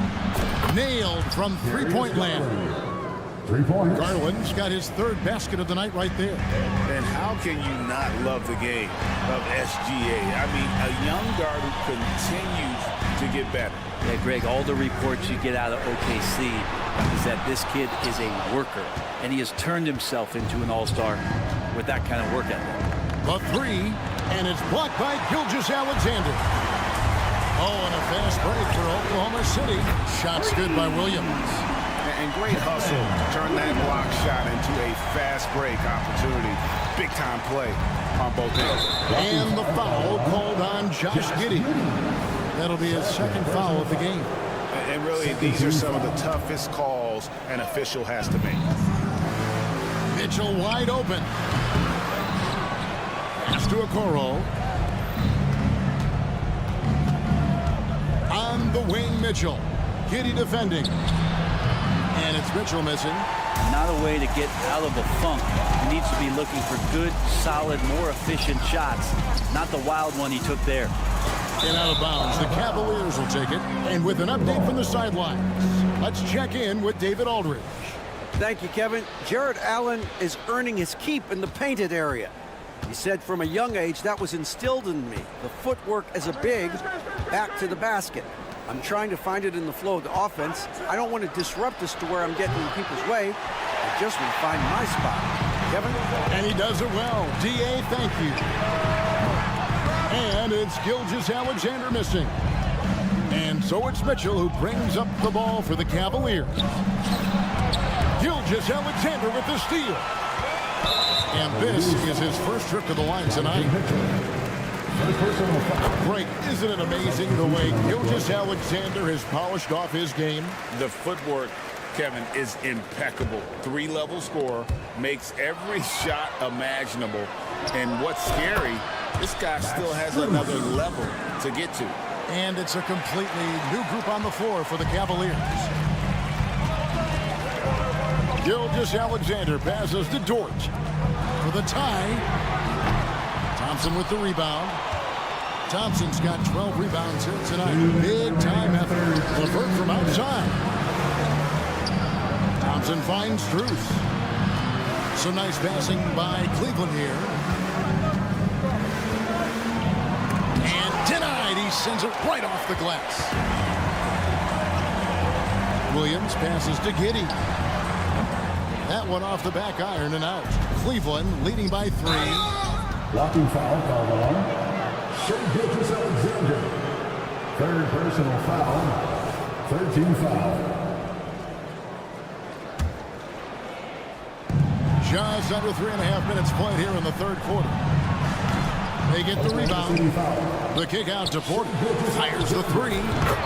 Nailed from three-point land. 3 points. Garland's got his 3rd basket of the night right there. And how can you not love the game of SGA? I mean, a young guard who continues to get better. Yeah, Greg, all the reports you get out of OKC is that this kid is a worker, and he has turned himself into an all-star with that kind of work ethic. The 3, and it's blocked by Gilgeous-Alexander. Oh, and a fast break for Oklahoma City. Shot's good by Williams. And great hustle to turn that block shot into a fast break opportunity. Big-time play on both ends. And the foul called on Josh Giddey. That'll be his 2nd foul of the game. And really, these are some of the toughest calls an official has to make. Mitchell wide open. Pass to Okoro. On the wing, Mitchell. Giddey defending. And it's Mitchell missing. Not a way to get out of a funk. He needs to be looking for good, solid, more efficient shots. Not the wild one he took there. And out of bounds. The Cavaliers will take it. And with an update from the sidelines, let's check in with David Aldridge. Thank you, Kevin. Jared Allen is earning his keep in the painted area. He said from a young age that was instilled in me. The footwork as a big, back to the basket. I'm trying to find it in the flow of the offense. I don't want to disrupt this to where I'm getting in people's way. I just want to find my spot. Kevin? And he does it well. D.A., thank you. And it's Gilgeous-Alexander missing. And so it's Mitchell who brings up the ball for the Cavaliers. Gilgeous-Alexander with the steal. And this is his first trip to the line tonight. Great. Isn't it amazing the way Gilgeous-Alexander has polished off his game? The footwork, Kevin, is impeccable. 3-level scorer, makes every shot imaginable. And what's scary, this guy still has another level to get to. And it's a completely new group on the floor for the Cavaliers. Gilgeous-Alexander passes to Dort for the tie. Thompson with the rebound. Thompson's got 12 rebounds here tonight. Big time effort. LeVert from outside. Thompson finds Strus. Some nice passing by Cleveland here. And denied. He sends it right off the glass. Williams passes to Giddey. That one off the back iron and out. Cleveland leading by 3. Blocking foul called on Shea Gilgeous-Alexander. Third personal foul. 13 foul. Just under 3.5 minutes played here in the third quarter. They get the rebound. The kick out to Porter. Fires the 3.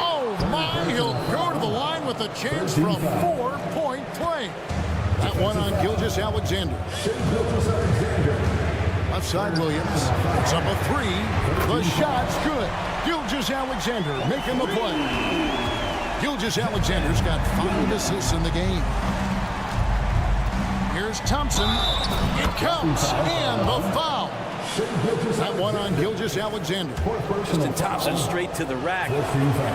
Oh my, he'll go to the line with a chance for a 4-point play. That one on Gilgeous-Alexander. Left side Williams. It's up a 3. The shot's good. Gilgeous-Alexander making the play. Gilgeous-Alexander's got 5 assists in the game. Here's Thompson. It counts. And the foul. That one on Gilgeous-Alexander. Justin Thompson straight to the rack.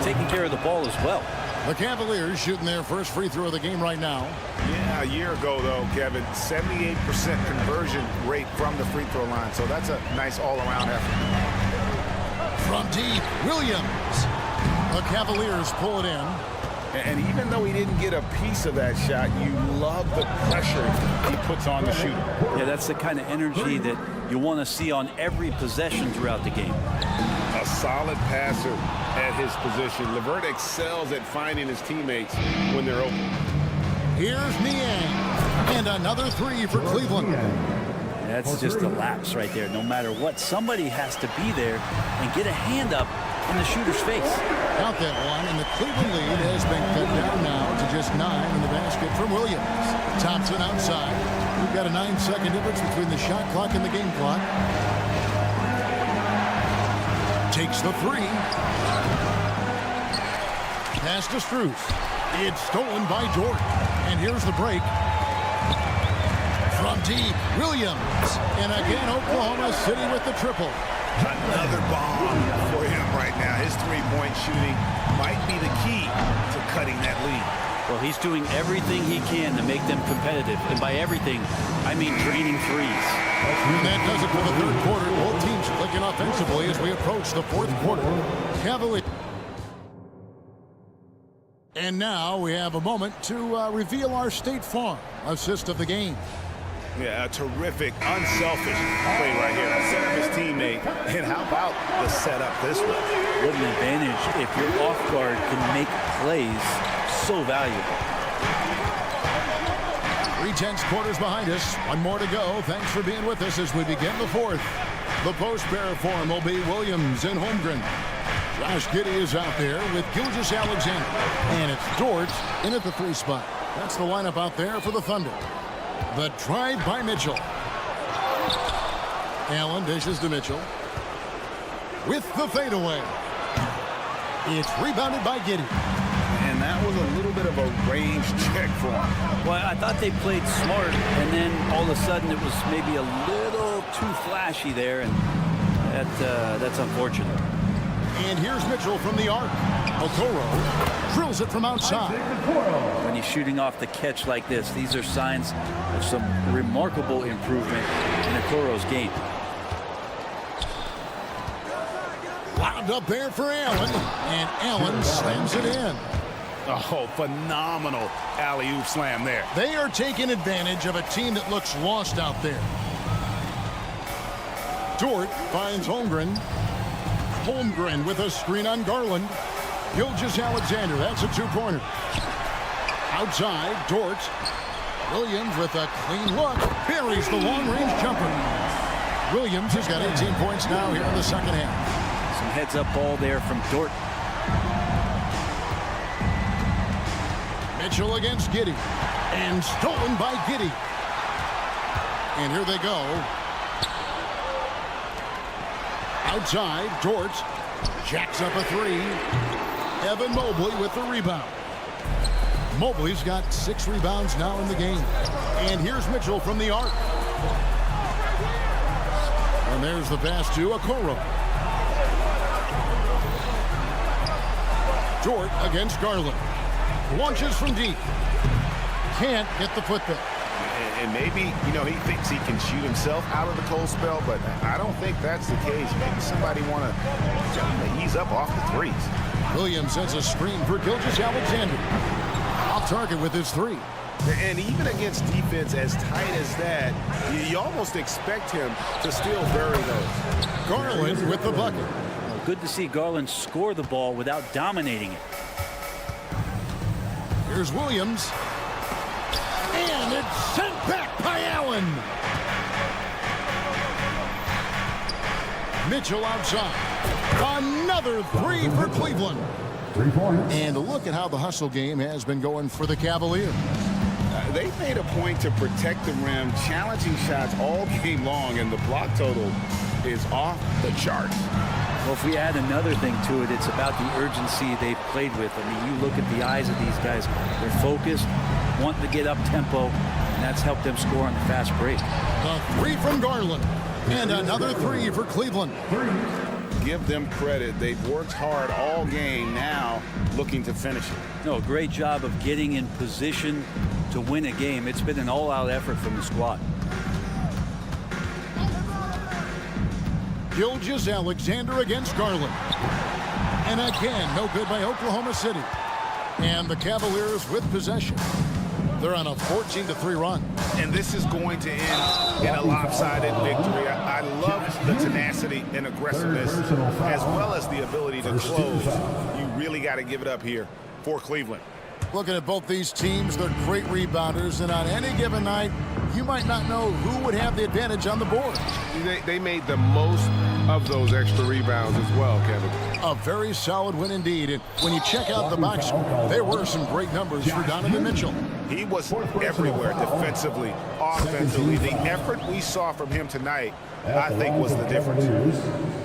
Taking care of the ball as well. The Cavaliers shooting their first free throw of the game right now. Yeah, a year ago, though, Kevin, 78% conversion rate from the free throw line. So that's a nice all-around effort. From deep, Williams. The Cavaliers pull it in. And even though he didn't get a piece of that shot, you love the pressure he puts on the shooter. Yeah, that's the kind of energy that you want to see on every possession throughout the game. A solid passer at his position. LeVert excels at finding his teammates when they're open. Here's Niang. And another 3 for Cleveland. That's just a lapse right there. No matter what, somebody has to be there and get a hand up in the shooter's face. Count that one, and the Cleveland lead has been cut down now to just 9 in the basket from Williams. Thompson outside. We've got a 9-second difference between the shot clock and the game clock. Takes the 3. Pass to Strus. It's stolen by Dort. And here's the break. From deep, Williams. And again, Oklahoma City with the triple. Another bomb for him right now. His three-point shooting might be the key to cutting that lead. Well, he's doing everything he can to make them competitive. And by everything, I mean draining threes. And that does it for the third quarter. Both teams clicking offensively as we approach the fourth quarter. Cavaliers. And now we have a moment to reveal our State Farm assist of the game. Yeah, a terrific, unselfish play right here. Set up his teammate. And how about the setup this way? What an advantage if your off guard can make plays so valuable. 3/10 quarters behind us. One more to go. Thanks for being with us as we begin the fourth. The post pair form will be Williams and Holmgren. Josh Giddey is out there with Gilgeous-Alexander. And it's Dort in at the 3 spot. That's the lineup out there for the Thunder. The drive by Mitchell. Allen dishes to Mitchell. With the fadeaway. It's rebounded by Giddey. And that was a little bit of a range check for him. Well, I thought they played smart, and then all of a sudden it was maybe a little too flashy there, and that's unfortunate. And here's Mitchell from the arc. Okoro drills it from outside. When he's shooting off the catch like this, these are signs of some remarkable improvement in Okoro's game. Lobbed up there for Allen, and Allen slams it in. Oh, phenomenal alley-oop slam there. They are taking advantage of a team that looks lost out there. Dort finds Holmgren. Holmgren with a screen on Garland. Gilgeous-Alexander, that's a 2-pointer. Outside, Dort. Williams with a clean look. Buries the long-range jumper. Williams has got 18 points now here in the second half. Some heads-up ball there from Dort. Mitchell against Giddey. And stolen by Giddey. And here they go. Outside, Dort jacks up a 3. Evan Mobley with the rebound. Mobley's got 6 rebounds now in the game. And here's Mitchell from the arc. And there's the pass to Okoro. Dort against Garland. Launches from deep. Can't get the foot there. And maybe, he thinks he can shoot himself out of the cold spell, but I don't think that's the case. Maybe somebody want to ease up off the threes. Williams sends a screen for Gilgeous-Alexander. Off target with his three. And even against defense as tight as that, you almost expect him to still bury those. Garland with the bucket. Well, good to see Garland score the ball without dominating it. Here's Williams. And it's sent back by Allen. Mitchell outside. Another three for Cleveland. 3 points. And look at how the hustle game has been going for the Cavaliers. They made a point to protect the rim, challenging shots all game long, and the block total is off the charts. Well, if we add another thing to it, it's about the urgency they've played with. I mean, you look at the eyes of these guys. They're focused, wanting to get up tempo, and that's helped them score on the fast break. A three from Garland. And another three for Cleveland. Give them credit. They've worked hard all game, now looking to finish it. No, great job of getting in position to win a game. It's been an all-out effort from the squad. Gilgeous-Alexander against Garland. And again, no good by Oklahoma City. And the Cavaliers with possession. They're on a 14-3 run. And this is going to end in a lopsided victory. I love the tenacity and aggressiveness, as well as the ability to close. You really got to give it up here for Cleveland. Looking at both these teams, they're great rebounders, and on any given night, you might not know who would have the advantage on the board. They made the most of those extra rebounds as well, Kevin. A very solid win indeed. And when you check out the box score, there were some great numbers for Donovan Mitchell. He was everywhere, defensively, offensively. The effort we saw from him tonight, I think, was the difference.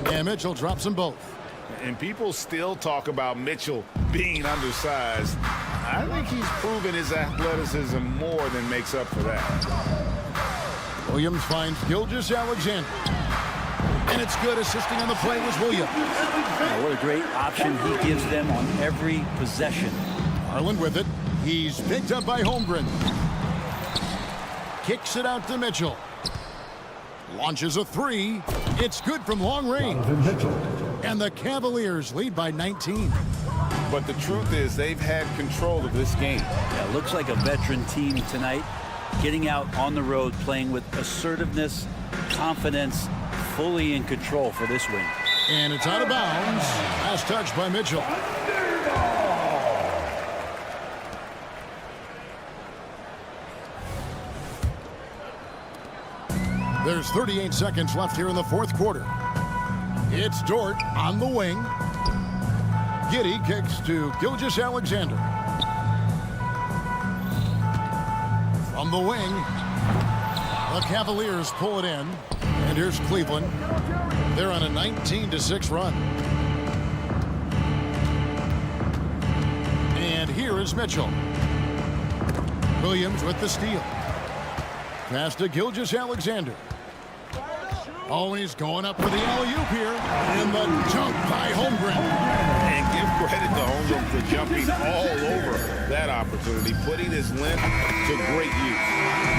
And Mitchell drops them both. And people still talk about Mitchell being undersized. I think he's proven his athleticism more than makes up for that. Williams finds Gilgeous-Alexander. And it's good. Assisting on the play was Williams. Oh, what a great option he gives them on every possession. Garland with it. He's picked up by Holmgren. Kicks it out to Mitchell. Launches a three. It's good from long range. And the Cavaliers lead by 19. But the truth is they've had control of this game. Yeah, looks like a veteran team tonight, getting out on the road, playing with assertiveness, confidence, fully in control for this win. And it's out of bounds. Last touch by Mitchell. There's 38 seconds left here in the fourth quarter. It's Dort on the wing. Giddey kicks to Gilgeous-Alexander. From the wing, the Cavaliers pull it in. And here's Cleveland. They're on a 19-6 run. And here is Mitchell. Williams with the steal. Pass to Gilgeous-Alexander. Oh, he's going up for the alley-oop here. And the jump by Holmgren. And give credit to Holmgren for jumping all over that opportunity, putting his length to great use.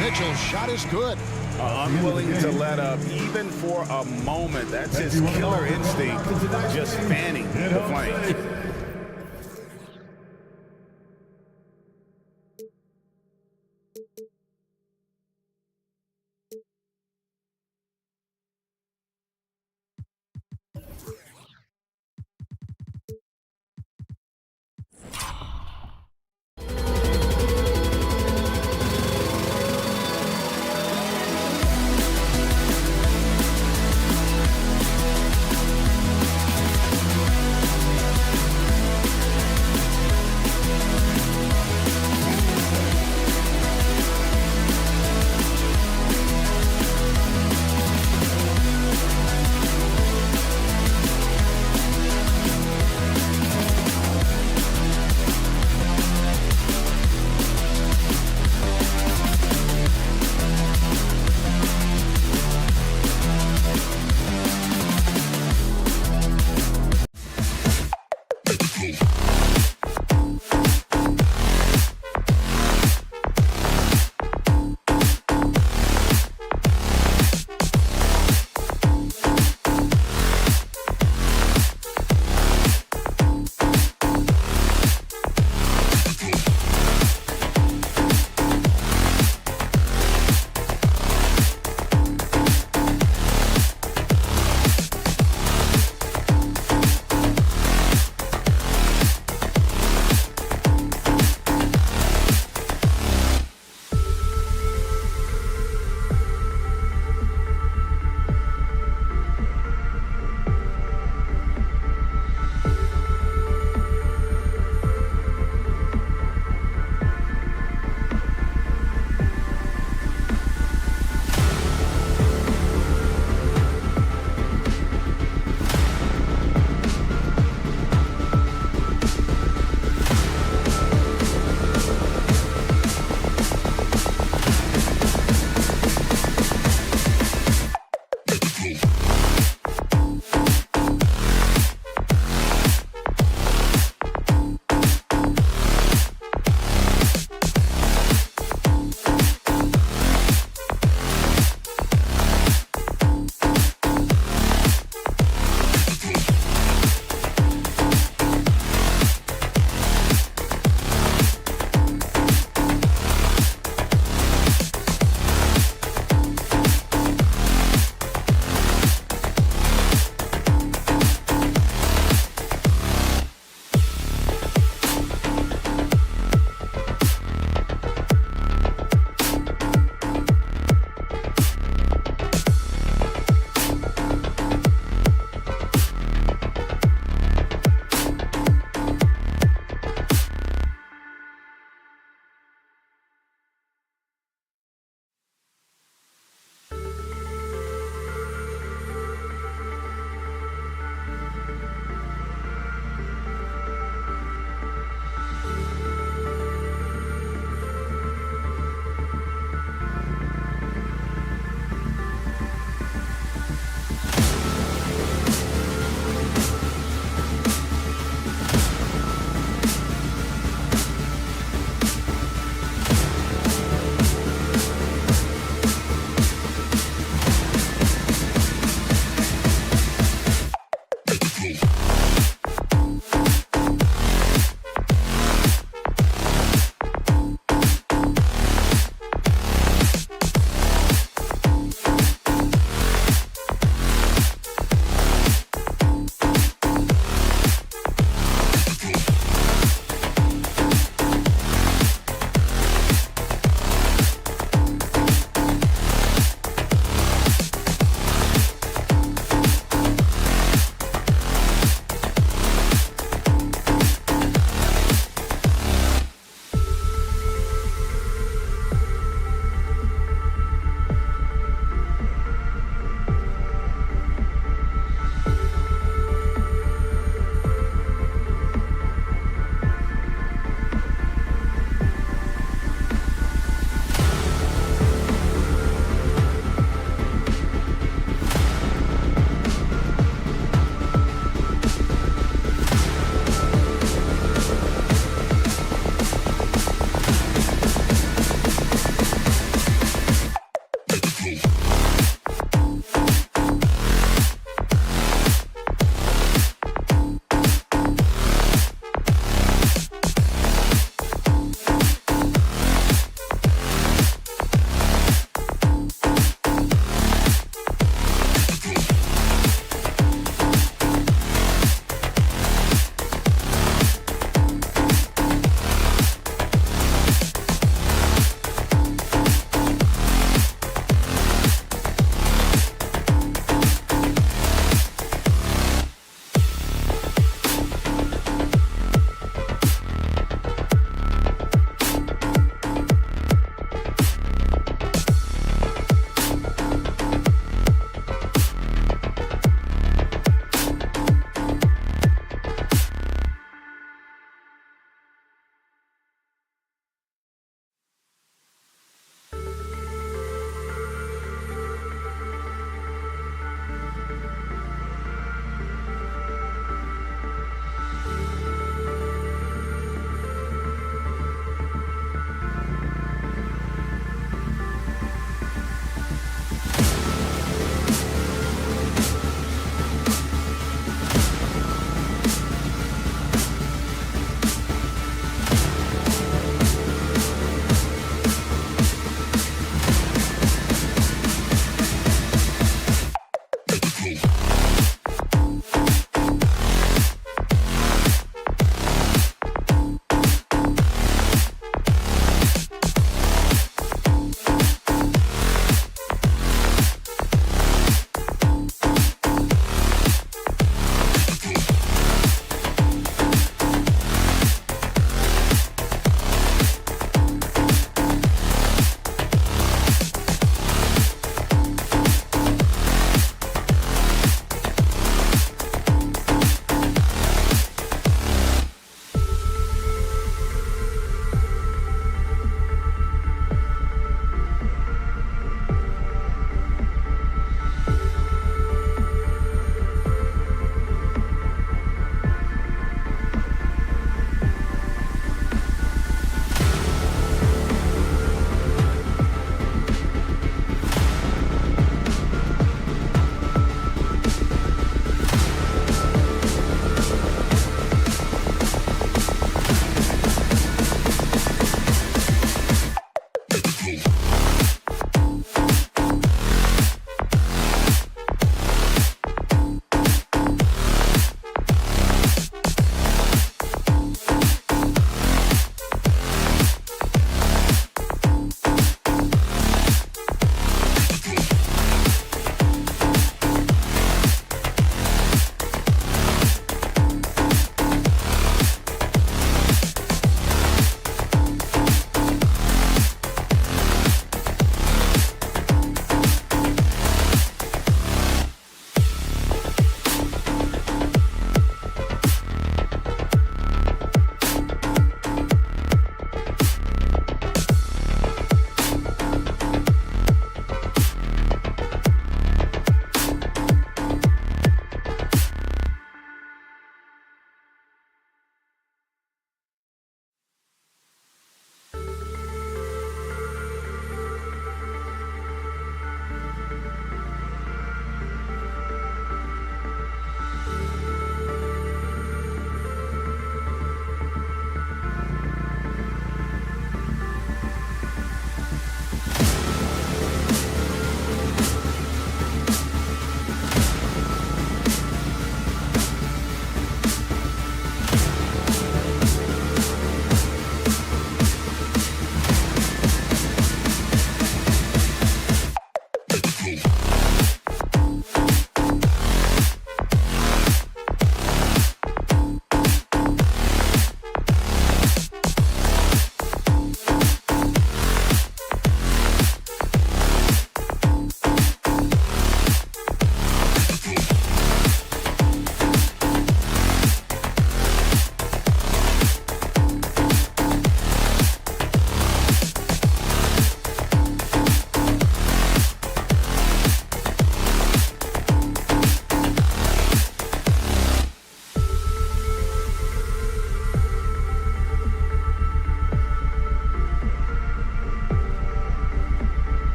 Mitchell's shot is good. Unwilling to let up, even for a moment. That's his killer instinct, just fanning the flames.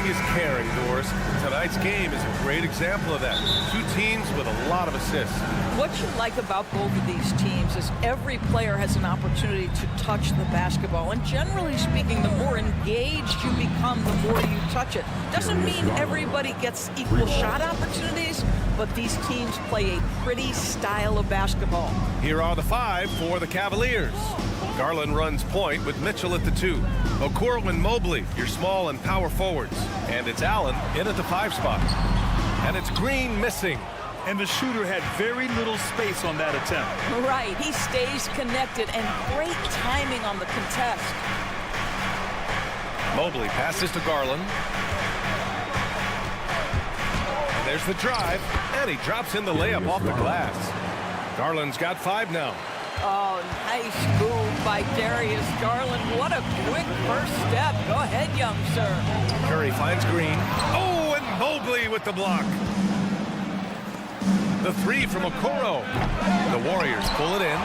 is caring, Doris. Tonight's game is a great example of that. Two teams with a lot of assists. What you like about both of these teams is every player has an opportunity to touch the basketball. And generally speaking, the more engaged you become, the more you touch it. Doesn't mean everybody gets equal shot opportunities, but these teams play a pretty style of basketball. Here are the 5 for the Cavaliers. Garland runs point with Mitchell at the 2. Okoro and Mobley, your small and power forwards. And it's Allen in at the 5 spot. And it's Green missing. And the shooter had very little space on that attempt. Right, he stays connected and great timing on the contest. Mobley passes to Garland. And there's the drive, and he drops in the layup off the glass. Garland's got 5 now. Oh, nice move by Darius Garland. What a quick first step. Go ahead, young sir. Curry finds Green. Oh, and Mobley with the block. The 3 from Okoro. The Warriors pull it in.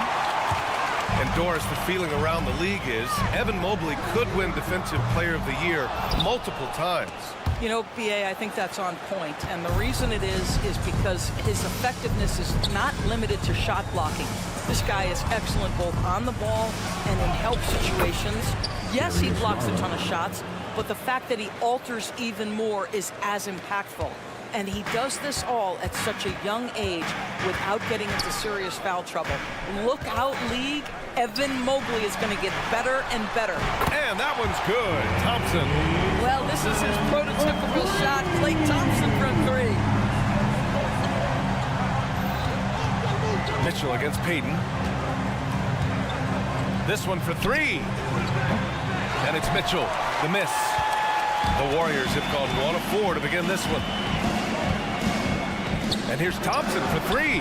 And Doris, the feeling around the league is Evan Mobley could win Defensive Player of the Year multiple times. You know, BA, I think that's on point. And the reason it is because his effectiveness is not limited to shot blocking. This guy is excellent both on the ball and in help situations. Yes, he blocks a ton of shots, but the fact that he alters even more is as impactful. And he does this all at such a young age without getting into serious foul trouble. Look out, league. Evan Mobley is going to get better and better. And that one's good. Thompson. Well, this is his prototypical shot. Klay Thompson from 3. Mitchell against Payton. This one for 3. And it's Mitchell. The miss. The Warriors have gone 1 of 4 to begin this one. And here's Thompson for 3.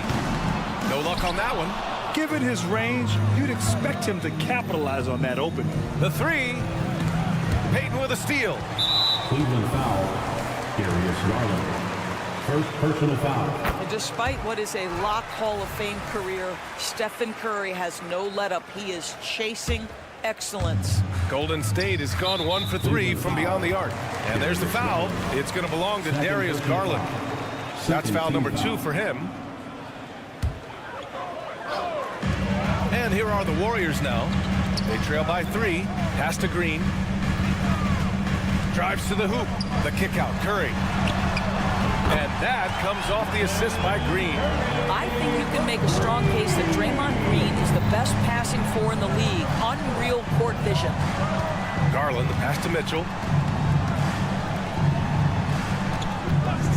No luck on that one. Given his range, you'd expect him to capitalize on that opening. The 3. Payton with a steal. Cleveland foul. Darius Garland. First personal foul. And despite what is a lock Hall of Fame career, Stephen Curry has no let-up. He is chasing excellence. Golden State has gone 1 for 3 from beyond the arc. And there's the foul. It's going to belong to Darius Garland. That's foul number 2 for him. And here are the Warriors now. They trail by 3. Pass to Green. Drives to the hoop. The kick out. Curry. And that comes off the assist by Green. I think you can make a strong case that Draymond Green is the best passing 4 in the league. Unreal court vision. Garland, the pass to Mitchell.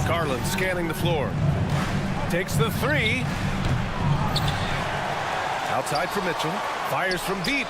Garland scanning the floor. Takes the 3. Outside for Mitchell. Fires from deep.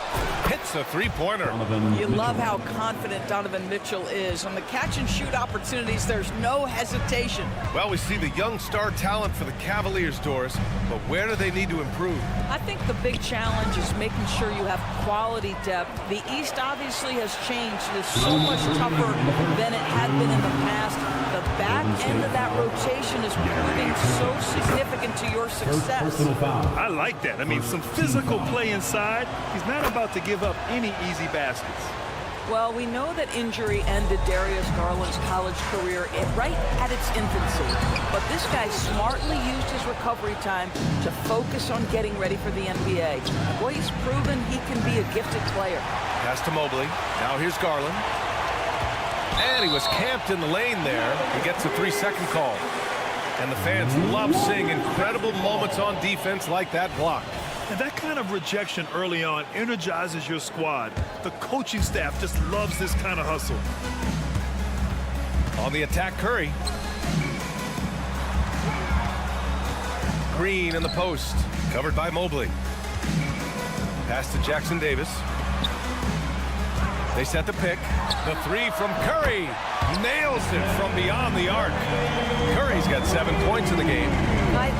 Hits a 3-pointer. You love how confident Donovan Mitchell is. On the catch-and-shoot opportunities, there's no hesitation. Well, we see the young star talent for the Cavaliers, Doris, but where do they need to improve? I think the big challenge is making sure you have quality depth. The East obviously has changed. It is so much tougher than it had been in the past. The back end of that rotation is proving so significant to your success. I like that. I mean, some physical play inside. He's not about to give up any easy baskets. Well, we know that injury ended Darius Garland's college career right at its infancy. But this guy smartly used his recovery time to focus on getting ready for the NBA. Boy, he's proven he can be a gifted player. Pass to Mobley. Now here's Garland. And he was camped in the lane there. He gets a 3-second call. And the fans love seeing incredible moments on defense like that block. And that kind of rejection early on energizes your squad. The coaching staff just loves this kind of hustle. On the attack, Curry. Green in the post. Covered by Mobley. Pass to Jackson Davis. They set the pick. The 3 from Curry. Nails it from beyond the arc. Curry's got 7 points in the game.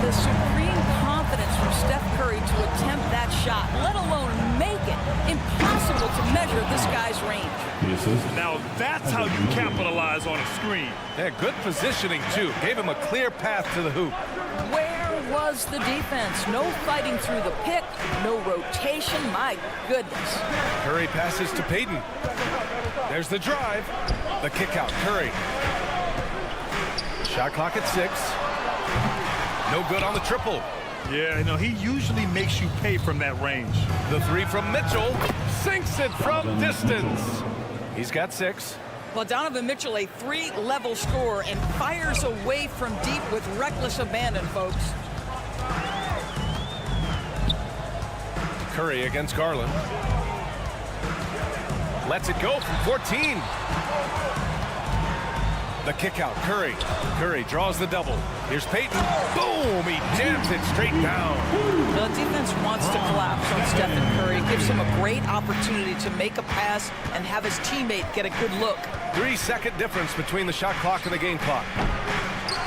The supreme confidence from Steph Curry to attempt that shot, let alone make it. Impossible to measure this guy's range. Now that's how you capitalize on a screen. Yeah, good positioning, too. Gave him a clear path to the hoop. Where was the defense? No fighting through the pick, no rotation. My goodness. Curry passes to Payton. There's the drive. The kick out, Curry. Shot clock at 6. No good on the triple. Yeah, he usually makes you pay from that range. The 3 from Mitchell sinks it from distance. He's got 6. Well, Donovan Mitchell, a 3-level scorer, and fires away from deep with reckless abandon, folks. Curry against Garland. Lets it go from 14. The kick out, Curry. Curry draws the double. Here's Payton. Boom! He jams it straight down. The defense wants to collapse on Stephen Curry. It gives him a great opportunity to make a pass and have his teammate get a good look. 3-second difference between the shot clock and the game clock.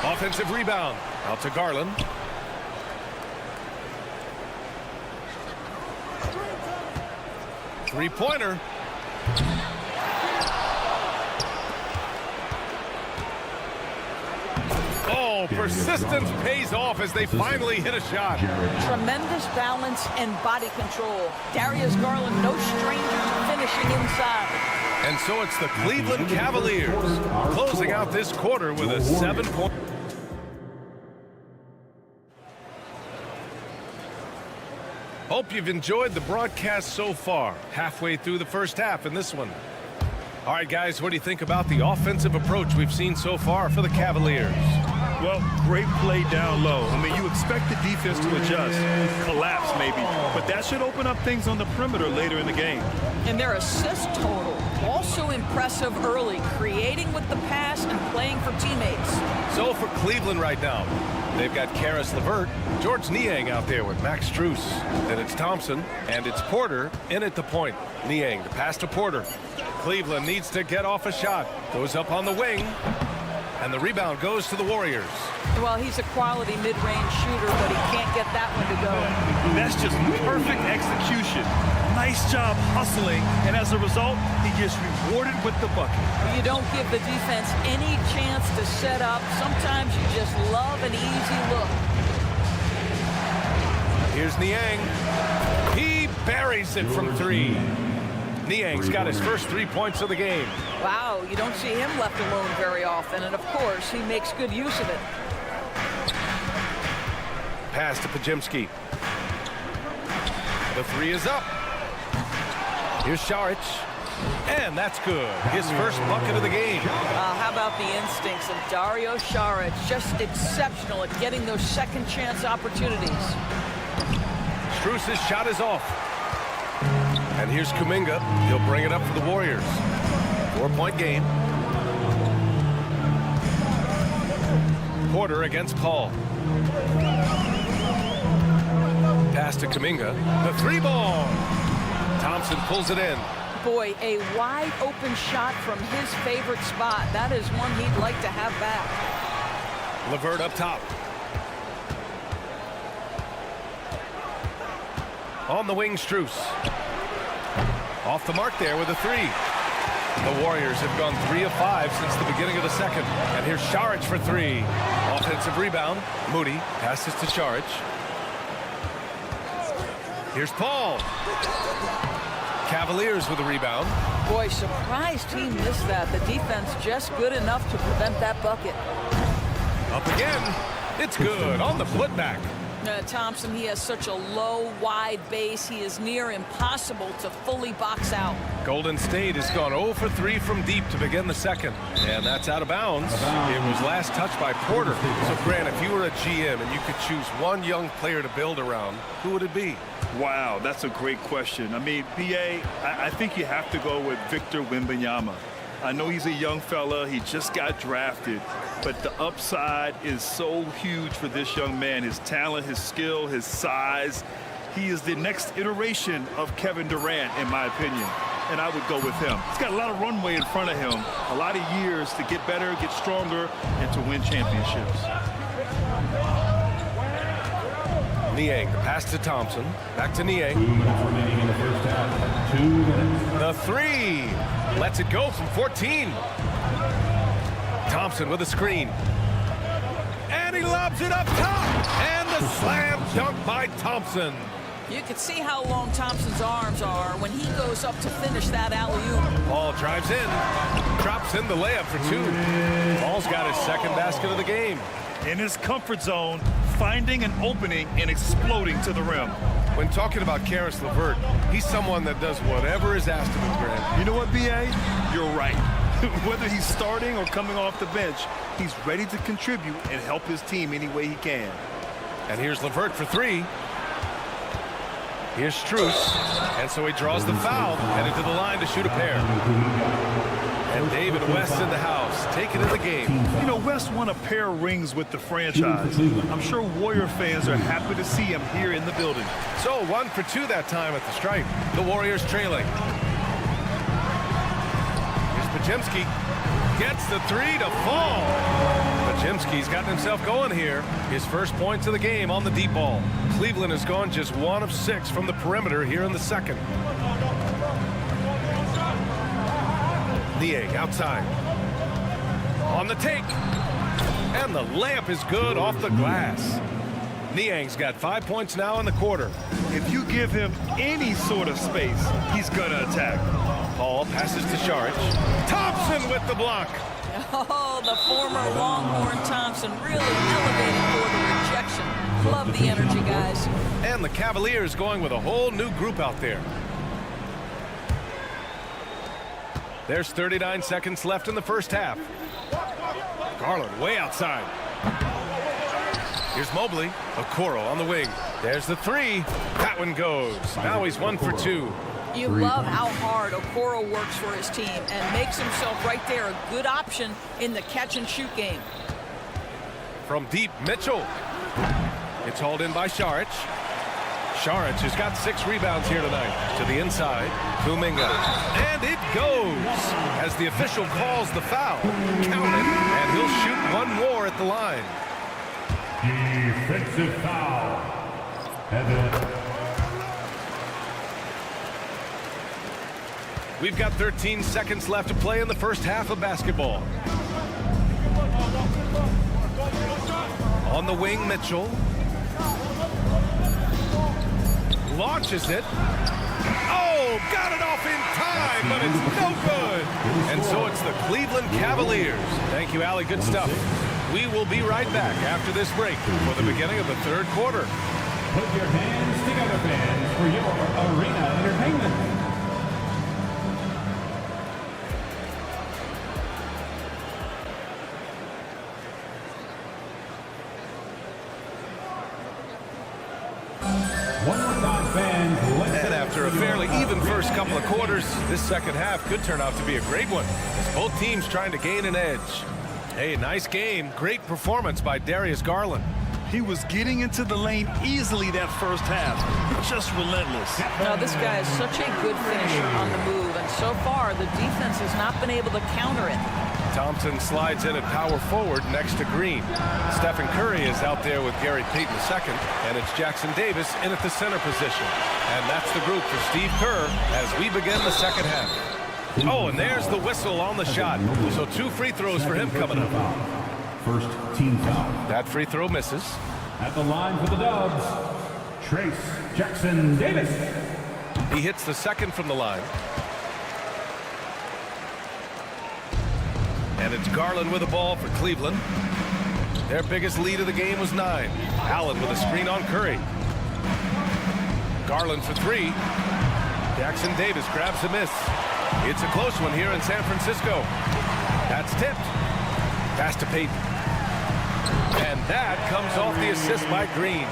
Offensive rebound. Out to Garland. Three-pointer. Oh, persistence pays off as they finally hit a shot. Tremendous balance and body control. Darius Garland, no stranger to finishing inside. And so it's the Cleveland Cavaliers closing out this quarter with a 7-point. Hope you've enjoyed the broadcast so far. Halfway through the first half in this one. All right, guys, what do you think about the offensive approach we've seen so far for the Cavaliers? Well, great play down low. You expect the defense to adjust, collapse maybe, but that should open up things on the perimeter later in the game. And their assist total, also impressive early, creating with the pass and playing for teammates. So for Cleveland right now, they've got Karis LeVert, George Niang out there with Max Strus. Then it's Thompson, and it's Porter in at the point. Niang, the pass to Porter. Cleveland needs to get off a shot. Goes up on the wing. And the rebound goes to the Warriors. Well, he's a quality mid-range shooter, but he can't get that one to go. That's just perfect execution. Nice job hustling, and as a result, he gets rewarded with the bucket. You don't give the defense any chance to set up. Sometimes you just love an easy look. Here's Niang. He buries it from 3. Niang's got his first 3 points of the game. Wow, you don't see him left alone very often, and of course, he makes good use of it. Pass to Pajemski. The 3 is up. Here's Saric. And that's good. His first bucket of the game. How about the instincts of Dario Saric? Just exceptional at getting those second chance opportunities. Strus's shot is off. And here's Kuminga. He'll bring it up for the Warriors. 4-point game. Porter against Paul. Pass to Kuminga. The 3-ball. Thompson pulls it in. Boy, a wide open shot from his favorite spot. That is one he'd like to have back. LeVert up top. On the wing, Strus. Off the mark there with a 3. The Warriors have gone 3 of 5 since the beginning of the second. And here's Saric for 3. Offensive rebound. Moody passes to Saric. Here's Paul. Cavaliers with a rebound. Boy, surprised he missed that. The defense just good enough to prevent that bucket. Up again. It's good on the putback. Thompson, he has such a low, wide base. He is near impossible to fully box out. Golden State has gone 0 for 3 from deep to begin the second. And that's out of bounds. It was last touched by Porter. So, Grant, if you were a GM and you could choose one young player to build around, who would it be? Wow, that's a great question. B.A., I think you have to go with Victor Wembanyama. I know he's a young fella. He just got drafted. But the upside is so huge for this young man. His talent, his skill, his size. He is the next iteration of Kevin Durant, in my opinion. And I would go with him. He's got a lot of runway in front of him. A lot of years to get better, get stronger, and to win championships. Niang, pass to Thompson. Back to Niang. 2 minutes remaining in the first half. 2 minutes. The 3. Lets it go from 14. Thompson with a screen. And he lobs it up top. And the slam dunk by Thompson. You can see how long Thompson's arms are when he goes up to finish that alley-oop. Ball drives in, drops in the layup for 2. Ball's got his second basket of the game. In his comfort zone, finding an opening and exploding to the rim. When talking about Caris LeVert, he's someone that does whatever is asked of him, Grant. You know what, B.A.? You're right. Whether he's starting or coming off the bench, he's ready to contribute and help his team any way he can. And here's LeVert for 3. Here's Strus, and so he draws the foul, headed to the line to shoot a pair. And David West in the house, taking in the game. You know, West won a pair of rings with the franchise. I'm sure Warrior fans are happy to see him here in the building. So 1 for 2 that time at the stripe. The Warriors trailing. Here's Podziemski. Gets the 3 to fall. Podziemski's gotten himself going here. His first points of the game on the deep ball. Cleveland has gone just 1 of 6 from the perimeter here in the second. Niang outside. On the take. And the layup is good off the glass. Niang's got 5 points now in the quarter. If you give him any sort of space, he's going to attack. Hall passes to Saric. Thompson with the block. Oh, the former Longhorn Thompson really elevated for the rejection. Love the energy, guys. And the Cavaliers going with a whole new group out there. There's 39 seconds left in the first half. Garland way outside. Here's Mobley. Okoro on the wing. There's the 3. That one goes. Now he's 1 for 2. You love how hard Okoro works for his team and makes himself right there a good option in the catch-and-shoot game. From deep, Mitchell. It's hauled in by Saric. Saric has got 6 rebounds here tonight. To the inside, Kuminga. And it goes as the official calls the foul. Count it, and he'll shoot 1 more at the line. Defensive foul. Evan. We've got 13 seconds left to play in the first half of basketball. On the wing, Mitchell. Launches it. Oh, got it off in time, but it's no good. And so it's the Cleveland Cavaliers. Thank you, Allie. Good stuff. We will be right back after this break for the beginning of the third quarter. Put your hands together, fans, for your arena entertainment. And after a fairly even first couple of quarters, this second half could turn out to be a great one, as both teams trying to gain an edge. Hey, nice game. Great performance by Darius Garland. He was getting into the lane easily that first half. Just relentless. Now, this guy is such a good finisher on the move, and so far, the defense has not been able to counter it. Thompson slides in at power forward next to Green. Stephen Curry is out there with Gary Payton II, and it's Jackson Davis in at the center position. And that's the group for Steve Kerr as we begin the second half. Oh, and there's the whistle on the shot. So 2 free throws for him coming up. First team foul. That free throw misses. At the line for the Dubs, Trace Jackson Davis. He hits the second from the line. And it's Garland with the ball for Cleveland. Their biggest lead of the game was 9. Allen with a screen on Curry. Garland for 3. Jackson Davis grabs a miss. It's a close one here in San Francisco. That's tipped. Pass to Payton. And that comes off the assist by Green.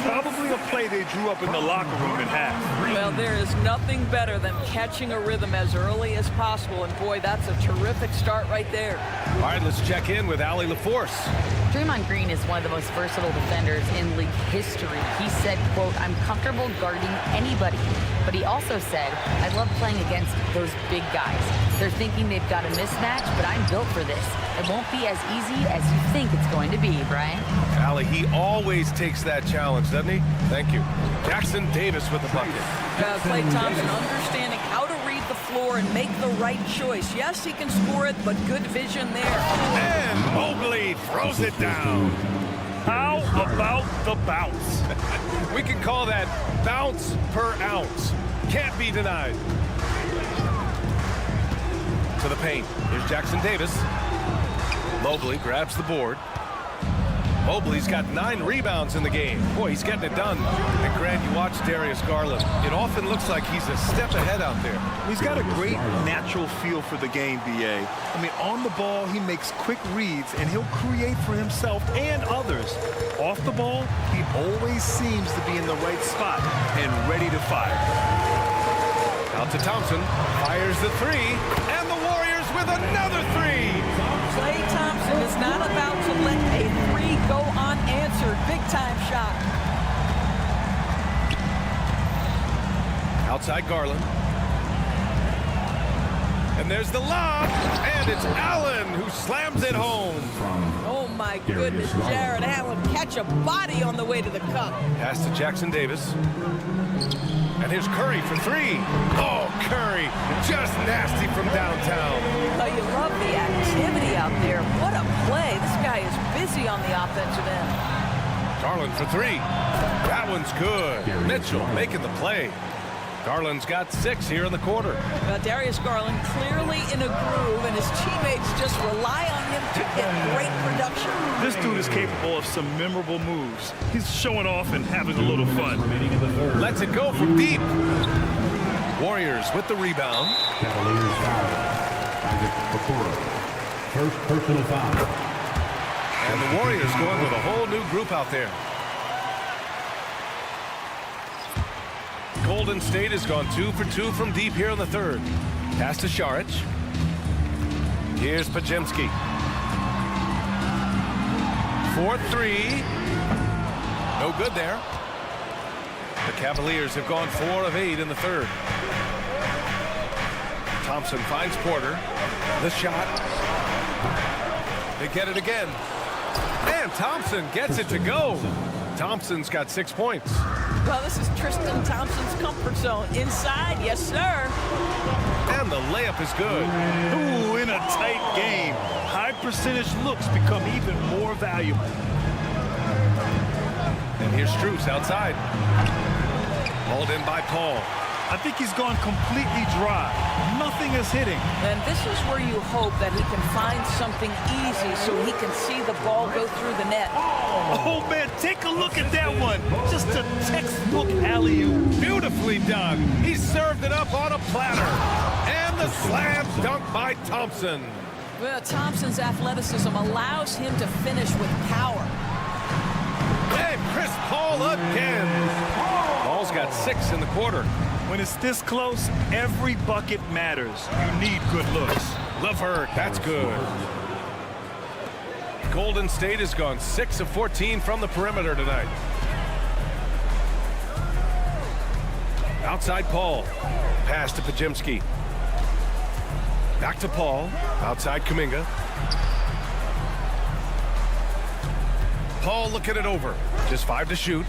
Probably a play they drew up in the locker room in half. Well, there is nothing better than catching a rhythm as early as possible, and boy, that's a terrific start right there. All right, let's check in with Allie LaForce. Draymond Green is one of the most versatile defenders in league history. He said, quote, "I'm comfortable guarding anybody." But he also said, "I love playing against those big guys. They're thinking they've got a mismatch, but I'm built for this. It won't be as easy as you think it's going to be," Brian. Allie, he always takes that challenge, doesn't he? Thank you. Jackson Davis with the bucket. Klay Thompson understanding how to read the floor and make the right choice. Yes, he can score it, but good vision there. And Mobley throws it down. How about the bounce? We can call that bounce per ounce. Can't be denied. To the paint. Here's Jackson Davis. Mobley grabs the board. Mobley's got 9 rebounds in the game. Boy, he's getting it done. And Grant, you watch Darius Garland. It often looks like he's a step ahead out there. He's got a great natural feel for the game, B.A. I mean, on the ball, he makes quick reads, and he'll create for himself and others. Off the ball, he always seems to be in the right spot and ready to fire. Out to Thompson. Fires the 3. And the Warriors with another 3. Klay Thompson is not about to let a 3 go unanswered. Big-time shot. Outside Garland. And there's the lob. And it's Allen who slams it home. Oh, my goodness. Jared Allen catch a body on the way to the cup. Pass to Jackson Davis. And here's Curry for 3. Oh, Curry, just nasty from downtown. Oh, you love the activity out there. What a play. This guy is busy on the offensive end. Garland for 3. That one's good. Mitchell making the play. Garland's got 6 here in the quarter. Darius Garland clearly in a groove, and his teammates just rely on him to get great production. This dude is capable of some memorable moves. He's showing off and having a little fun. Lets it go from deep. Warriors with the rebound. Cavaliers foul. First personal foul. And the Warriors going with a whole new group out there. Golden State has gone 2 for 2 from deep here in the third. Pass to Šarić. Here's Podziemski. 4-3. No good there. The Cavaliers have gone 4 of 8 in the third. Thompson finds Porter. The shot. They get it again. And Thompson gets it to go. Thompson's got 6 points. Well, this is Tristan Thompson's comfort zone. Inside, yes, sir. And the layup is good. Ooh, in a tight game, high percentage looks become even more valuable. And here's Strus outside. Hauled in by Paul. I think he's gone completely dry. Nothing is hitting. And this is where you hope that he can find something easy so he can see the ball go through the net. Oh, man, take a look at that one. Just a textbook alley-oop. Beautifully done. He served it up on a platter. And the slam dunk by Thompson. Well, Thompson's athleticism allows him to finish with power. And Chris Paul again. Paul's got 6 in the quarter. When it's this close, every bucket matters. You need good looks. LeVert, that's good. Golden State has gone 6 of 14 from the perimeter tonight. Outside Paul. Pass to Podziemski. Back to Paul. Outside Kuminga. Paul looking it over. Just 5 to shoot.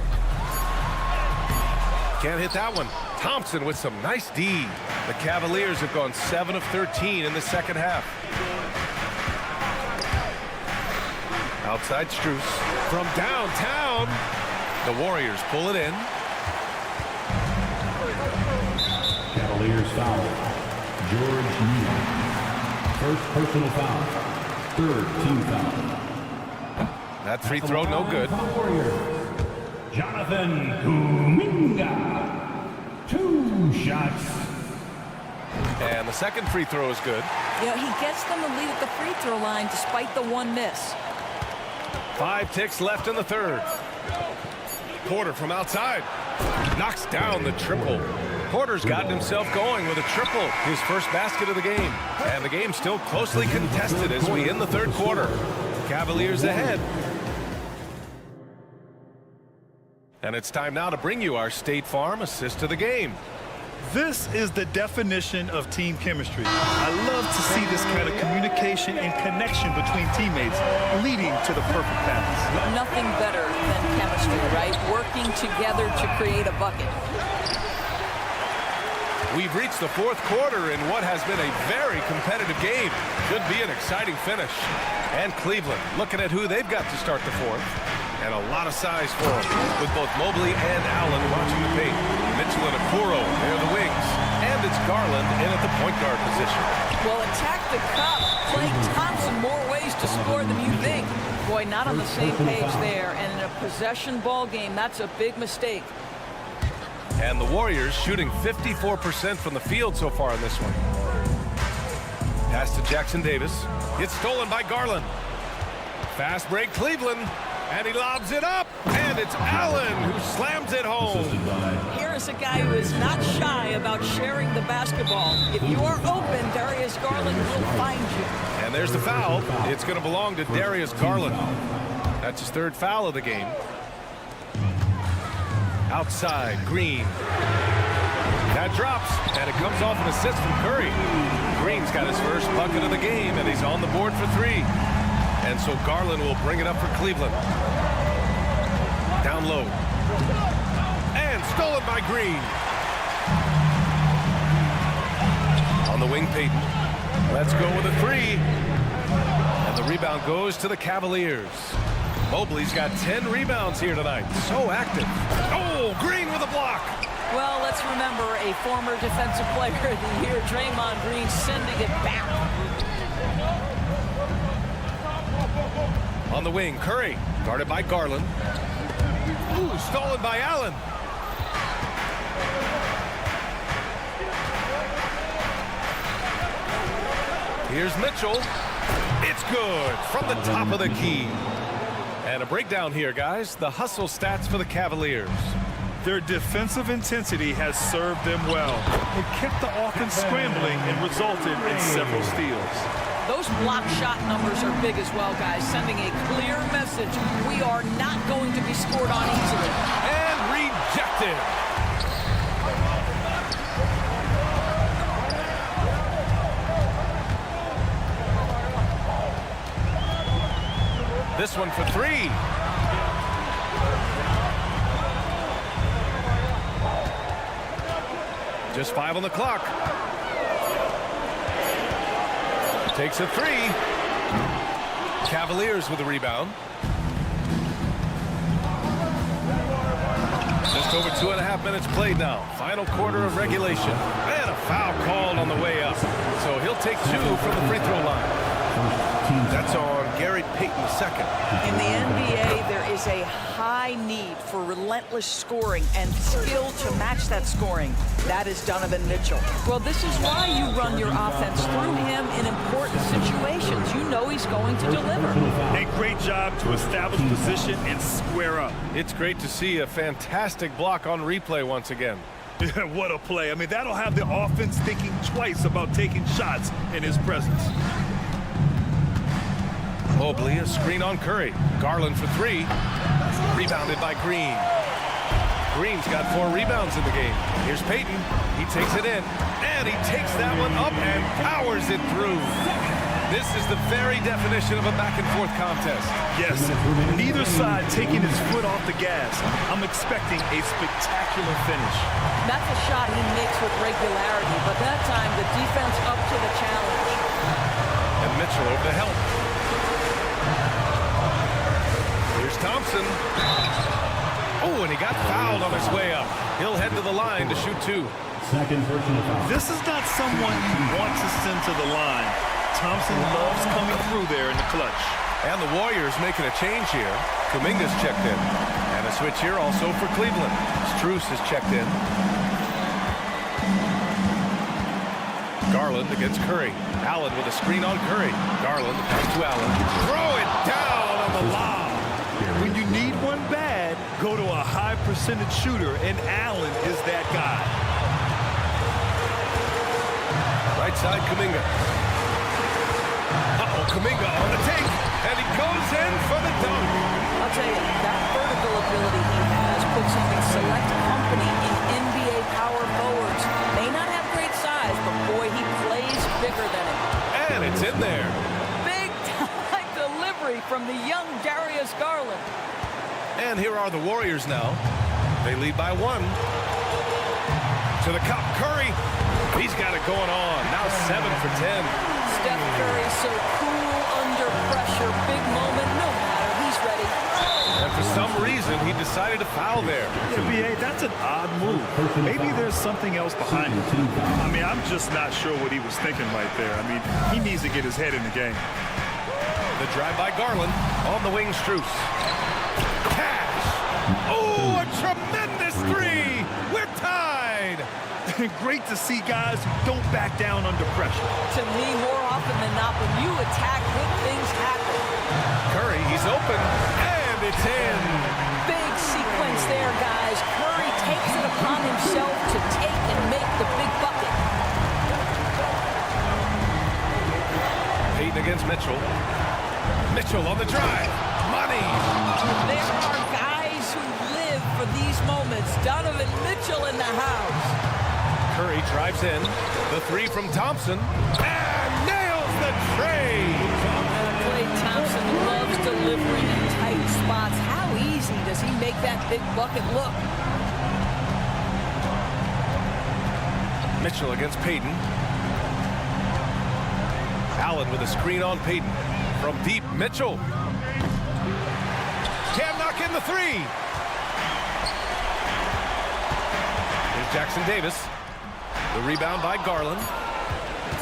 Can't hit that one. Thompson with some nice D. The Cavaliers have gone 7 of 13 in the second half. Outside Strus. From downtown. The Warriors pull it in. Cavaliers foul. George Neal. First personal foul. Third team foul. That free throw no good. Warriors. Jonathan Kuminga. 2 shots. And the second free throw is good. Yeah, he gets them the lead at the free throw line despite the 1 miss. 5 ticks left in the third. Porter from outside. Knocks down the triple. Porter's gotten himself going with a triple. His first basket of the game. And the game's still closely contested as we end the third quarter. Cavaliers ahead. And it's time now to bring you our State Farm assist of the game. This is the definition of team chemistry. I love to see this kind of communication and connection between teammates leading to the perfect pass. Nothing better than chemistry, right? Working together to create a bucket. We've reached the fourth quarter in what has been a very competitive game. Should be an exciting finish. And Cleveland looking at who they've got to start the fourth. And a lot of size for him, with both Mobley and Allen watching the paint. Mitchell and Okoro, they're the wings. And it's Garland in at the point guard position. Well, attack the cup. Klay Thompson, more ways to score than you think. Boy, not on the same page there. And in a possession ball game, that's a big mistake. And the Warriors shooting 54% from the field so far in this one. Pass to Jackson Davis. It's stolen by Garland. Fast break, Cleveland. And he lobs it up. And it's Allen who slams it home. Here is a guy who is not shy about sharing the basketball. If you are open, Darius Garland will find you. And there's the foul. It's going to belong to Darius Garland. That's his third foul of the game. Outside, Green. That drops, and it comes off an assist from Curry. Green's got his first bucket of the game, and he's on the board for 3. And so Garland will bring it up for Cleveland. Down low. And stolen by Green. On the wing, Payton. Let's go with a 3. And the rebound goes to the Cavaliers. Mobley's got 10 rebounds here tonight. So active. Oh, Green with a block. Well, let's remember a former defensive player of the year, Draymond Green, sending it back. On the wing, Curry, guarded by Garland. Ooh, stolen by Allen. Here's Mitchell. It's good from the top of the key. And a breakdown here, guys. The hustle stats for the Cavaliers. Their defensive intensity has served them well. It kept the offense scrambling and resulted in several steals. Those block shot numbers are big as well, guys, sending a clear message. We are not going to be scored on easily. And rejected. This one for 3. Just 5 on the clock. Takes a 3. Cavaliers with the rebound. Just over 2.5 minutes played now. Final quarter of regulation. And a foul called on the way up. So he'll take 2 from the free throw line. That's on Gary Payton second. In the NBA, there is a high need for relentless scoring and skill to match that scoring. That is Donovan Mitchell. Well, this is why you run your offense through him in important situations. You know he's going to deliver. A great job to establish position and square up. It's great to see a fantastic block on replay once again. What a play. I mean, that'll have the offense thinking twice about taking shots in his presence. Mobley, a screen on Curry. Garland for 3. Rebounded by Green. Green's got 4 rebounds in the game. Here's Payton. He takes it in. And he takes that one up and powers it through. This is the very definition of a back-and-forth contest. Yes, neither side taking his foot off the gas. I'm expecting a spectacular finish. That's a shot he makes with regularity, but that time the defense up to the challenge. And Mitchell over to help. Here's Thompson. Oh, and he got fouled on his way up. He'll head to the line to shoot 2. Second personal foul. This is not someone you want to send to the line. Thompson loves coming through there in the clutch. And the Warriors making a change here. Kuminga's checked in. And a switch here also for Cleveland. Strus has checked in. Garland against Curry. Allen with a screen on Curry. Garland pass to Allen. Throw it down on the lob. When you need one bad, go to a high percentage shooter, and Allen is that guy. Right side, Kuminga. Uh-oh, Kuminga on the take. And he goes in for the dunk. I'll tell you, that vertical ability he has puts him in select company in NBA power forwards. May not have great size, but boy, he plays bigger than him. And it's in there. Big time delivery from the young Darius Garland. And here are the Warriors now. They lead by 1. To the cup, Curry. He's got it going on. Now 7 for 10. Steph Curry so cool under pressure. Big moment, no matter. He's ready. And for for some reason, he decided to foul there. Yeah, B.A., that's an odd move. Maybe there's something else behind it. I mean, I'm just not sure what he was thinking right there. I mean, he needs to get his head in the game. The drive by Garland. On the wing, Strus. Cash! Oh, a tremendous three! We're tied! Great to see guys who don't back down under pressure. To me, more often than not, when you attack, good things happen. Curry, he's open, and it's in. Big sequence there, guys. Curry takes it upon himself to take and make the big bucket. Payton against Mitchell. Mitchell on the drive. Money. There are guys who live for these moments. Donovan Mitchell in the house. Curry drives in. The three from Thompson. And nails the trade. Klay Thompson loves delivering in tight spots. How easy does he make that big bucket look? Mitchell against Payton. Allen with a screen on Payton. From deep, Mitchell. Can't knock in the three. Here's Jackson Davis. The rebound by Garland.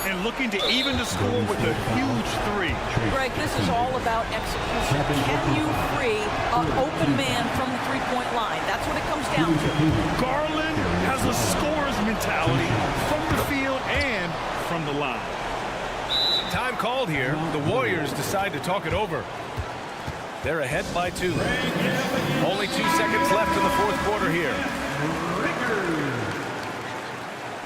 And looking to even the score with a huge three. Greg, this is all about execution. Can you free an open man from the three-point line? That's what it comes down to. Garland has a scorer's mentality from the field and from the line. Time called here. The Warriors decide to talk it over. They're ahead by 2. Only 2 seconds left in the fourth quarter here.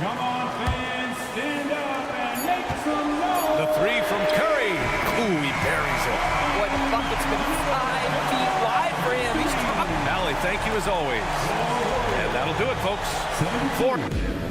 Come on, fans, stand up and make some noise. The three from Curry. Ooh, he buries it. Boy, the bucket's been 5 feet wide for him. He's dropped. Allie, thank you as always. And that'll do it, folks. 4.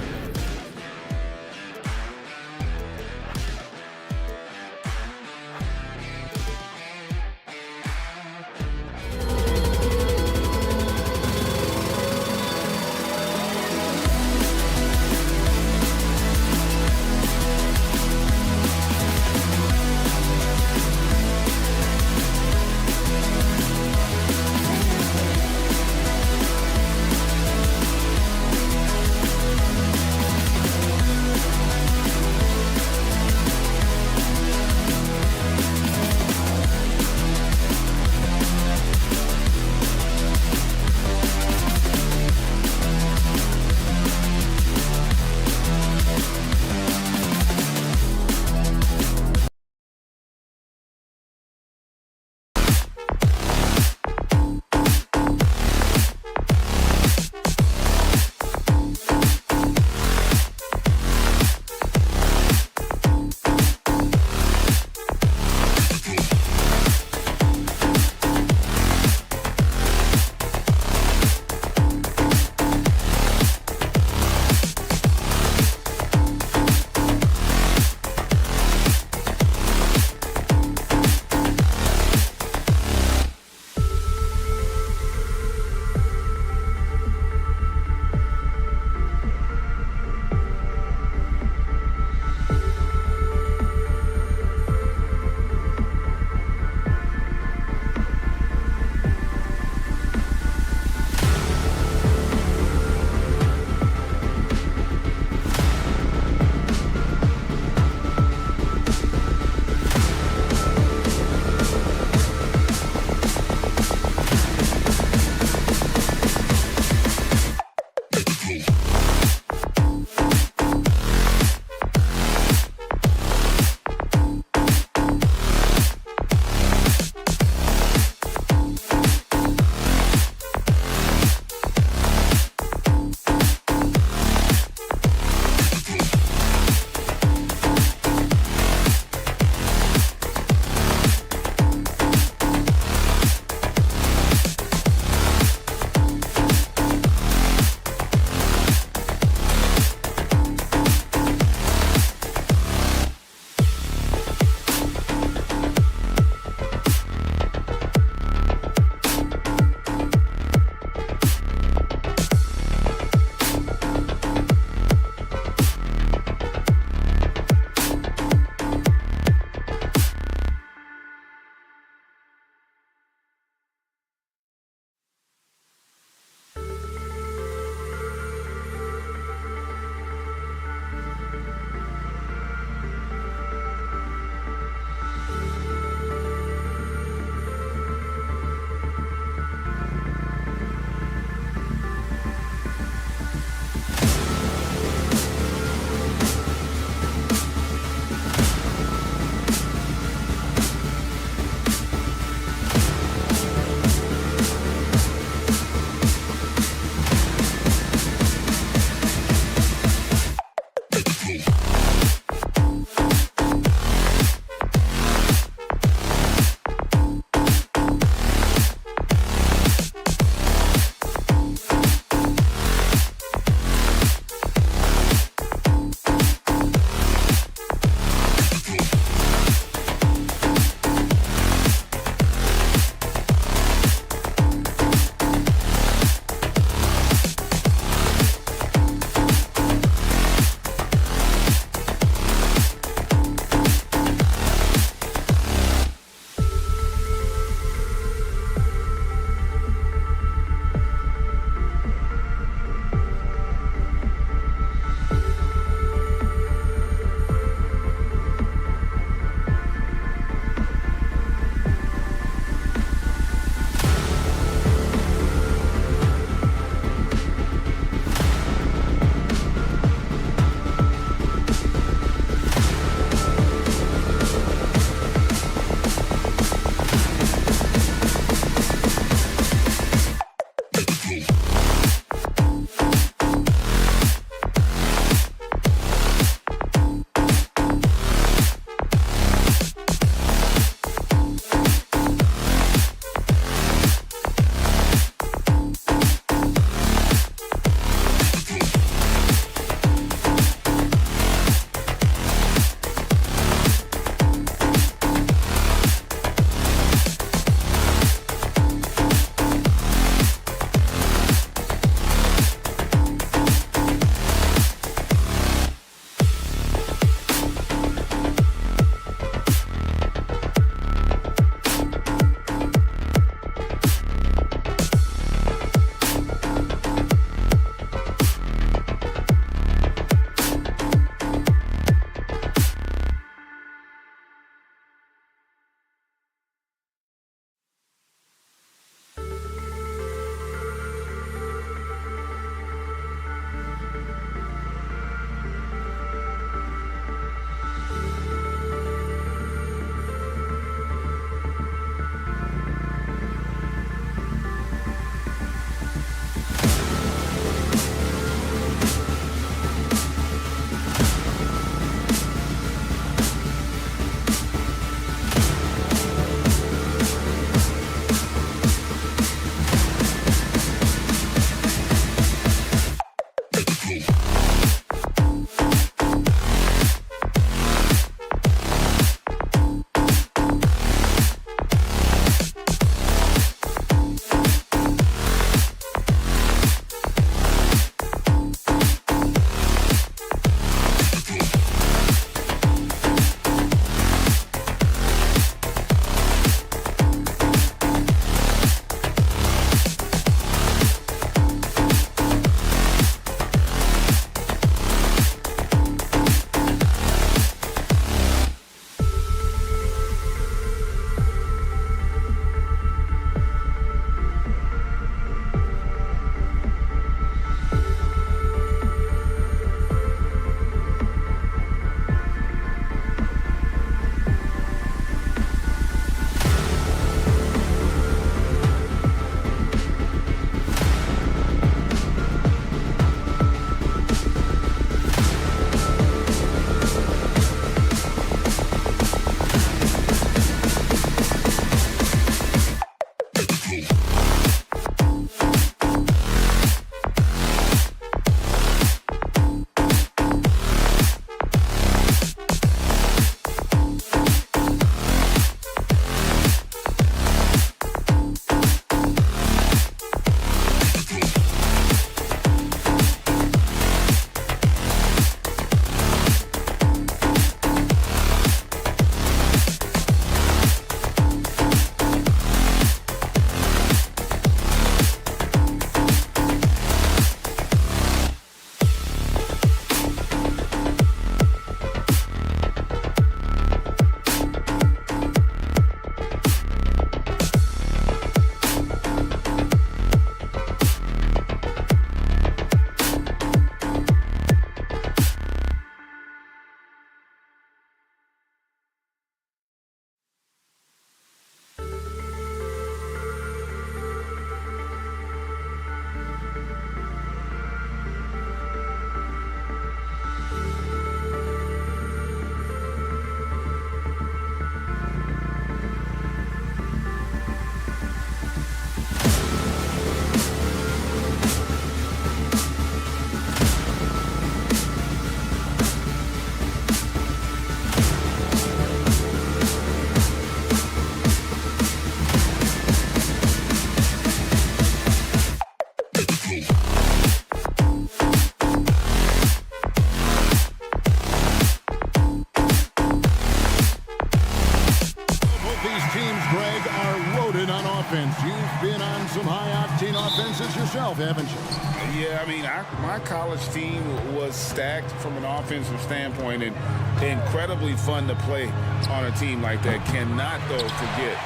offense. You've been on some high-octane offenses yourself, haven't you? Yeah, I mean, my college team was stacked from an offensive standpoint and incredibly fun to play on a team like that. Cannot, though, forget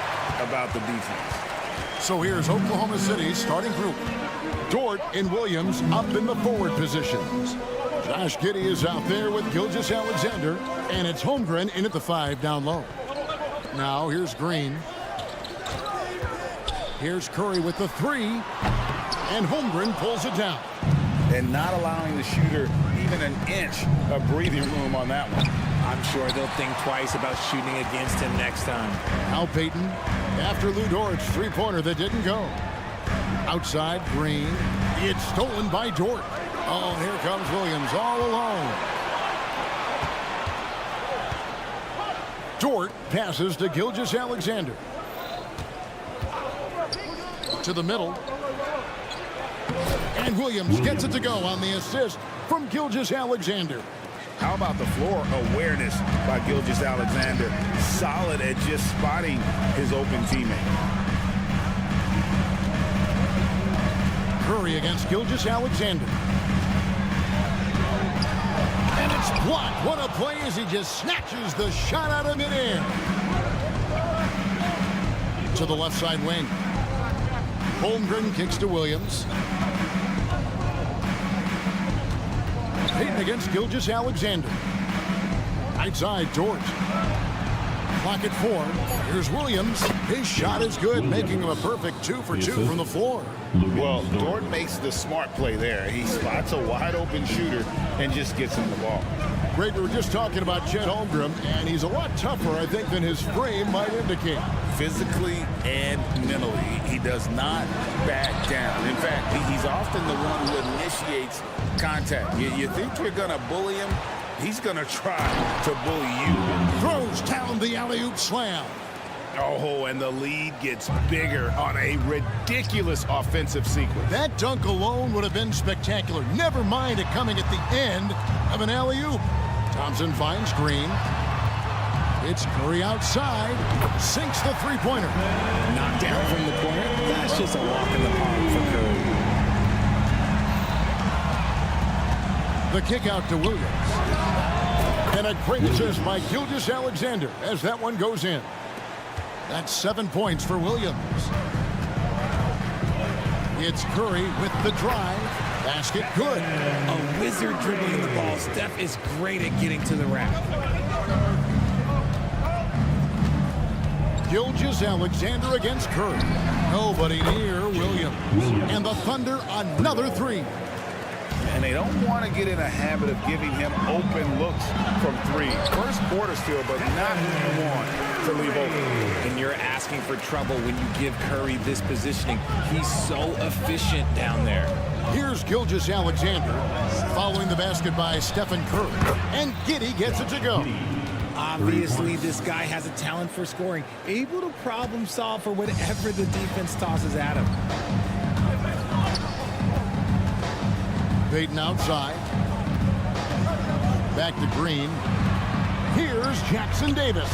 about the defense. So here's Oklahoma City's starting group. Dort and Williams up in the forward positions. Josh Giddey is out there with Gilgeous-Alexander, and it's Holmgren in at the 5 down low. Now here's Green. Here's Curry with the 3, and Holmgren pulls it down. And not allowing the shooter even an inch of breathing room on that one. I'm sure they'll think twice about shooting against him next time. Al Payton after Lou Dort's three-pointer that didn't go. Outside, Green. It's stolen by Dort. Oh, here comes Williams all alone. Dort passes to Gilgeous-Alexander. To the middle. And Williams gets it to go on the assist from Gilgeous-Alexander. How about the floor awareness by Gilgeous-Alexander? Solid at just spotting his open teammate. Curry against Gilgeous-Alexander. And it's blocked. What a play as he just snatches the shot out of midair. To the left side wing. Holmgren kicks to Williams. Payton against Gilgeous-Alexander. Right side, Dort. Clock at 4. Here's Williams. His shot is good, making him a perfect 2 for 2 from the floor. Well, Dort makes the smart play there. He spots a wide-open shooter and just gets him the ball. Greg, we were just talking about Chet Holmgren, and he's a lot tougher, I think, than his frame might indicate. Physically and mentally, he does not back down. In fact, he's often the one who initiates contact. You think you're going to bully him? He's going to try to bully you. Throws down the alley-oop slam. Oh, and the lead gets bigger on a ridiculous offensive sequence. That dunk alone would have been spectacular. Never mind it coming at the end of an alley-oop. Thompson finds Green. It's Curry outside. Sinks the three-pointer. Knocked down from the corner. That's just a walk in the park for Curry. The kick out to Williams. And a great assist by Gilgeous-Alexander as that one goes in. That's 7 points for Williams. It's Curry with the drive. Basket good. A wizard dribbling the ball. Steph is great at getting to the rack. Gilgeous-Alexander against Curry. Nobody near Williams. And the Thunder another 3. And they don't want to get in a habit of giving him open looks from 3. First quarter still, but not who you want to leave open. And you're asking for trouble when you give Curry this positioning. He's so efficient down there. Here's Gilgeous-Alexander following the basket by Stephen Curry. And Giddey gets it to go. Obviously, this guy has a talent for scoring, able to problem solve for whatever the defense tosses at him. Payton outside. Back to Green. Here's Jackson Davis.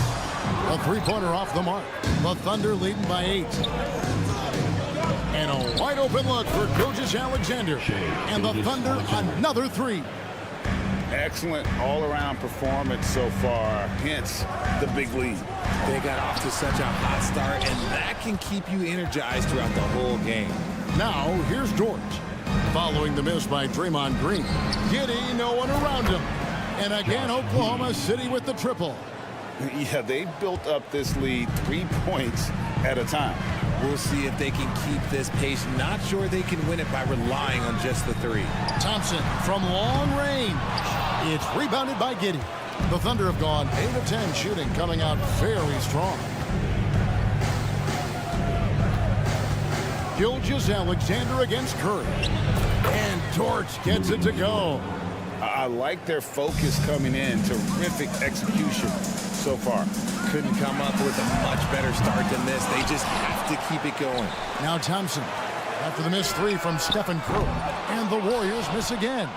A three-pointer off the mark. The Thunder leading by 8. And a wide open look for Gilgeous-Alexander. And the Thunder another 3. Excellent all-around performance so far, hence the big lead. They got off to such a hot start, and that can keep you energized throughout the whole game. Now, here's Dort. Following the miss by Draymond Green. Giddey, no one around him. And again, Oklahoma City with the triple. Yeah, they built up this lead 3 points at a time. We'll see if they can keep this pace. Not sure they can win it by relying on just the 3. Thompson from long range. It's rebounded by Giddey. The Thunder have gone 8 of 10 shooting, coming out very strong. Gilgeous-Alexander against Curry. And Dort gets it to go. I like their focus coming in. Terrific execution so far. Couldn't come up with a much better start than this. They just have to keep it going. Now Thompson after the missed 3 from Stephen Curry. And the Warriors miss again.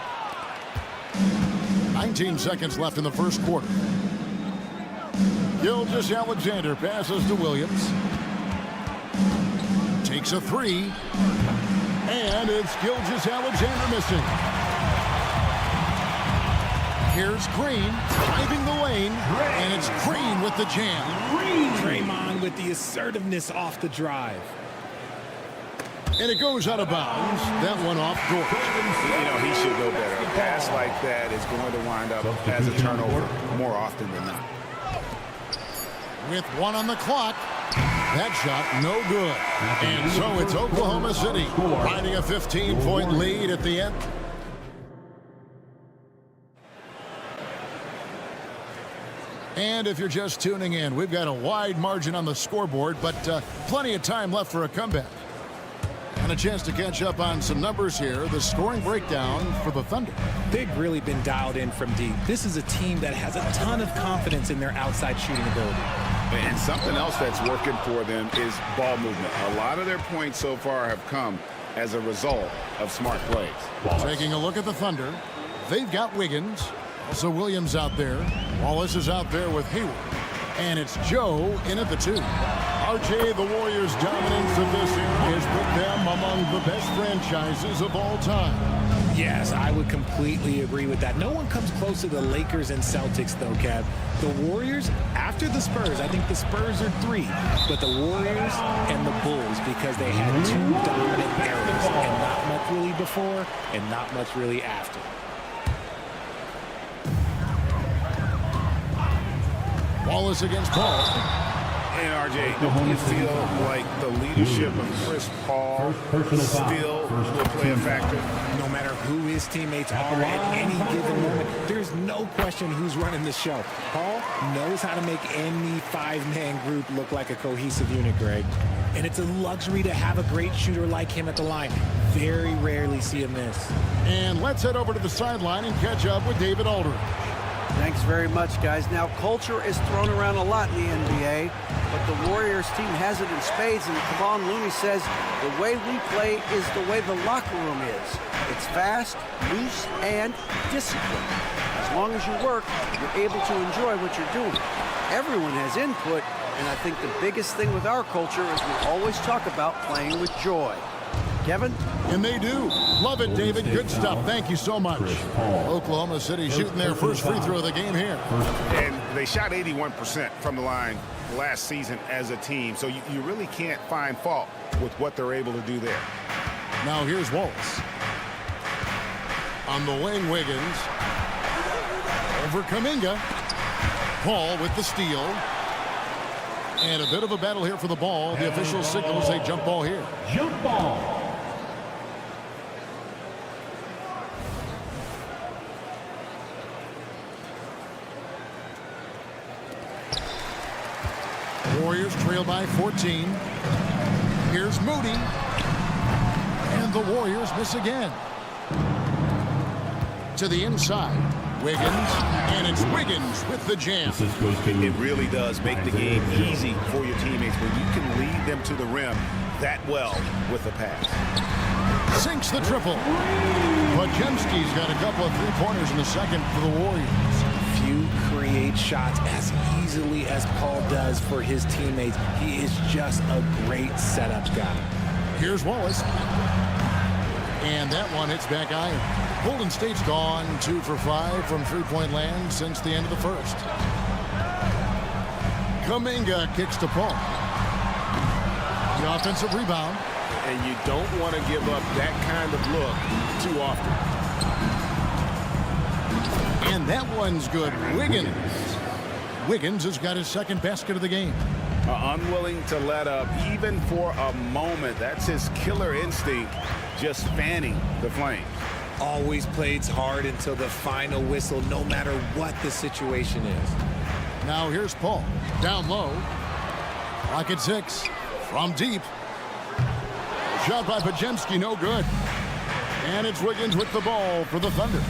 19 seconds left in the first quarter. Gilgeous-Alexander passes to Williams. Takes a three. And it's Gilgeous-Alexander missing. Here's Green driving the lane, and it's Green with the jam. Draymond with the assertiveness off the drive. And it goes out of bounds. That one off George. You know, he should go better. A pass like that is going to wind up as a turnover more often than not. With one on the clock, that shot no good. And so it's Oklahoma City riding a 15-point lead at the end. And if you're just tuning in, we've got a wide margin on the scoreboard, but plenty of time left for a comeback. And a chance to catch up on some numbers here. The scoring breakdown for the Thunder. They've really been dialed in from deep. This is a team that has a ton of confidence in their outside shooting ability. And something else that's working for them is ball movement. A lot of their points so far have come as a result of smart plays. Taking a look at the Thunder, they've got Wiggins. Also Williams out there. Wallace is out there with Hayward. And it's Joe in at the 2. RJ, the Warriors' dominance of this era has put them among the best franchises of all time. Yes, I would completely agree with that. No one comes close to the Lakers and Celtics, though, Kev. The Warriors, after the Spurs, I think the Spurs are 3, but the Warriors and the Bulls, because they had 2 dominant eras, and not much really before and not much really after. Wallace against Paul. And RJ, don't you feel like the leadership of Chris Paul still will play a factor? No matter who his teammates are at any given moment, there's no question who's running the show. Paul knows how to make any 5-man group look like a cohesive unit, Greg. And it's a luxury to have a great shooter like him at the line. Very rarely see him miss. And let's head over to the sideline and catch up with David Aldridge. Thanks very much, guys. Now, culture is thrown around a lot in the NBA, but the Warriors team has it in spades, and Kevon Looney says the way we play is the way the locker room is. It's fast, loose, and disciplined. As long as you work, you're able to enjoy what you're doing. Everyone has input, and I think the biggest thing with our culture is we always talk about playing with joy. Kevin? And they do. Love it, David. Good stuff. Thank you so much. Oklahoma City shooting their first free throw of the game here. And they shot 81% from the line last season as a team, so you really can't find fault with what they're able to do there. Now here's Wallace. On the wing, Wiggins. Over Kuminga. Paul with the steal. And a bit of a battle here for the ball. The official signals a jump ball here. Jump ball. Warriors trail by 14. Here's Moody. And the Warriors miss again. To the inside. Wiggins. And it's Wiggins with the jam. It really does make the game easy for your teammates when you can lead them to the rim that well with a pass. Sinks the triple. But Jemski's got a couple of three-pointers in the second for the Warriors. Few create shots as easily as Paul does for his teammates. He is just a great setup guy. Here's Wallace. And that one hits back iron. Golden State's gone 2 for 5 from three-point land since the end of the first. Kuminga kicks to Paul. The offensive rebound. And you don't want to give up that kind of look too often. And that one's good. Wiggins has got his second basket of the game. Unwilling to let up even for a moment. That's his killer instinct, just fanning the flames. Always plays hard until the final whistle, no matter what the situation is. Now here's Paul. Down low. Clock at 6. From deep. Shot by Pajemski, no good. And it's Wiggins with the ball for the Thunder.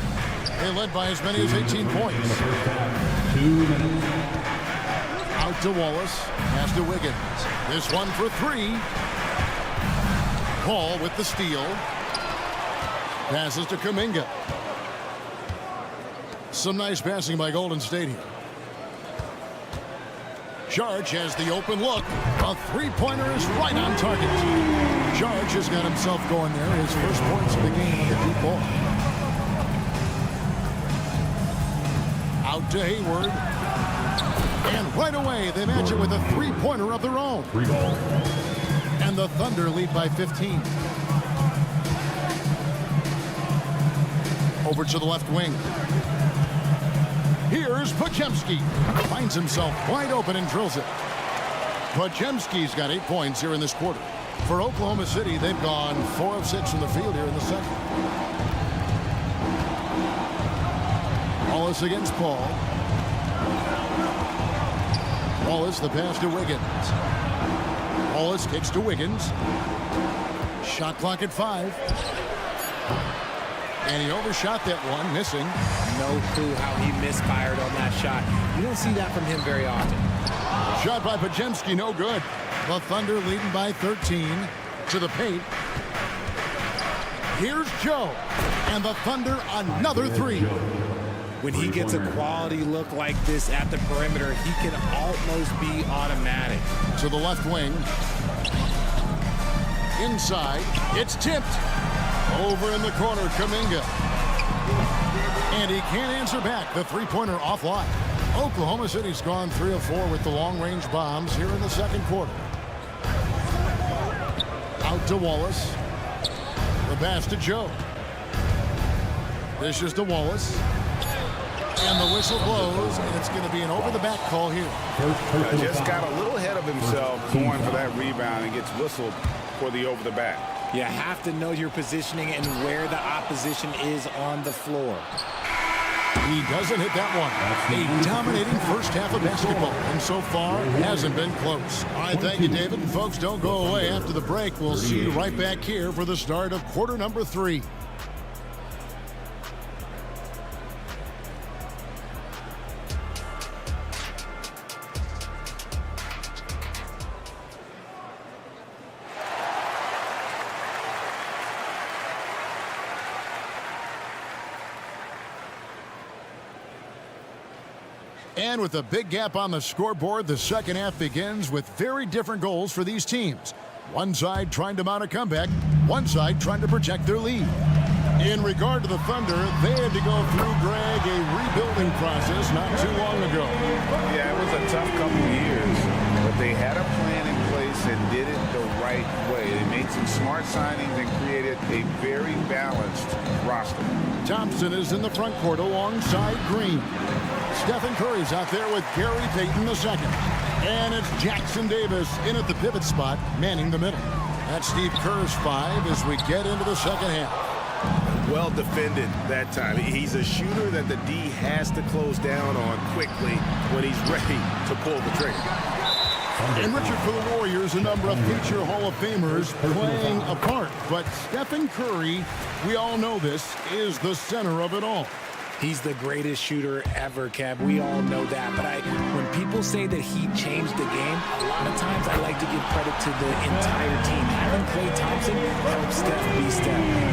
They led by as many as 18 points. Out to Wallace. Pass to Wiggins. This one for 3. Paul with the steal. Passes to Kuminga. Some nice passing by Golden State here. Jarge has the open look. A three-pointer is right on target. Jarge has got himself going there. His first points of the game on the deep ball. Out to Hayward. And right away, they match it with a three-pointer of their own. And the Thunder lead by 15. Over to the left wing. Here's Podziemski. Finds himself wide open and drills it. Podziemski's got 8 points here in this quarter. For Oklahoma City, they've gone 4 of 6 from the field here in the second. Wallace against Paul. Wallace, the pass to Wiggins. Wallace kicks to Wiggins. Shot clock at 5. And he overshot that one, missing. No clue how he misfired on that shot. You don't see that from him very often. Shot by Podziemski, no good. The Thunder leading by 13 to the paint. Here's Joe. And the Thunder another 3. When he gets a quality look like this at the perimeter, he can almost be automatic. To the left wing. Inside. It's tipped. Over in the corner, Kuminga. And he can't answer back. The three-pointer offline. Oklahoma City's gone 3 of 4 with the long-range bombs here in the second quarter. Out to Wallace. The pass to Joe. This is to Wallace. And the whistle blows, and it's going to be an over-the-back call here. Just got a little ahead of himself going for that rebound and gets whistled for the over-the-back. You have to know your positioning and where the opposition is on the floor. He doesn't hit that one. A dominating first half of basketball, and so far hasn't been close. All right, thank you, David. And folks, don't go away after the break. We'll see you right back here for the start of quarter number 3. And with a big gap on the scoreboard, the second half begins with very different goals for these teams. One side trying to mount a comeback, one side trying to protect their lead. In regard to the Thunder, they had to go through, Greg, a rebuilding process not too long ago. Yeah, it was a tough couple of years, but they had a plan in place and did it the right way. They made some smart signings and created a very balanced roster. Thompson is in the front court alongside Green. Stephen Curry's out there with Gary Payton II. And it's Jackson Davis in at the pivot spot, manning the middle. That's Steve Kerr's 5 as we get into the second half. Well defended that time. He's a shooter that the D has to close down on quickly when he's ready to pull the trigger. And Richard, for the Warriors, a number of future Hall of Famers playing a part. But Stephen Curry, we all know this, is the center of it all. He's the greatest shooter ever, Kev. We all know that. But when people say that he changed the game, a lot of times I like to give credit to the entire team. Having Klay Thompson helps Steph be Steph.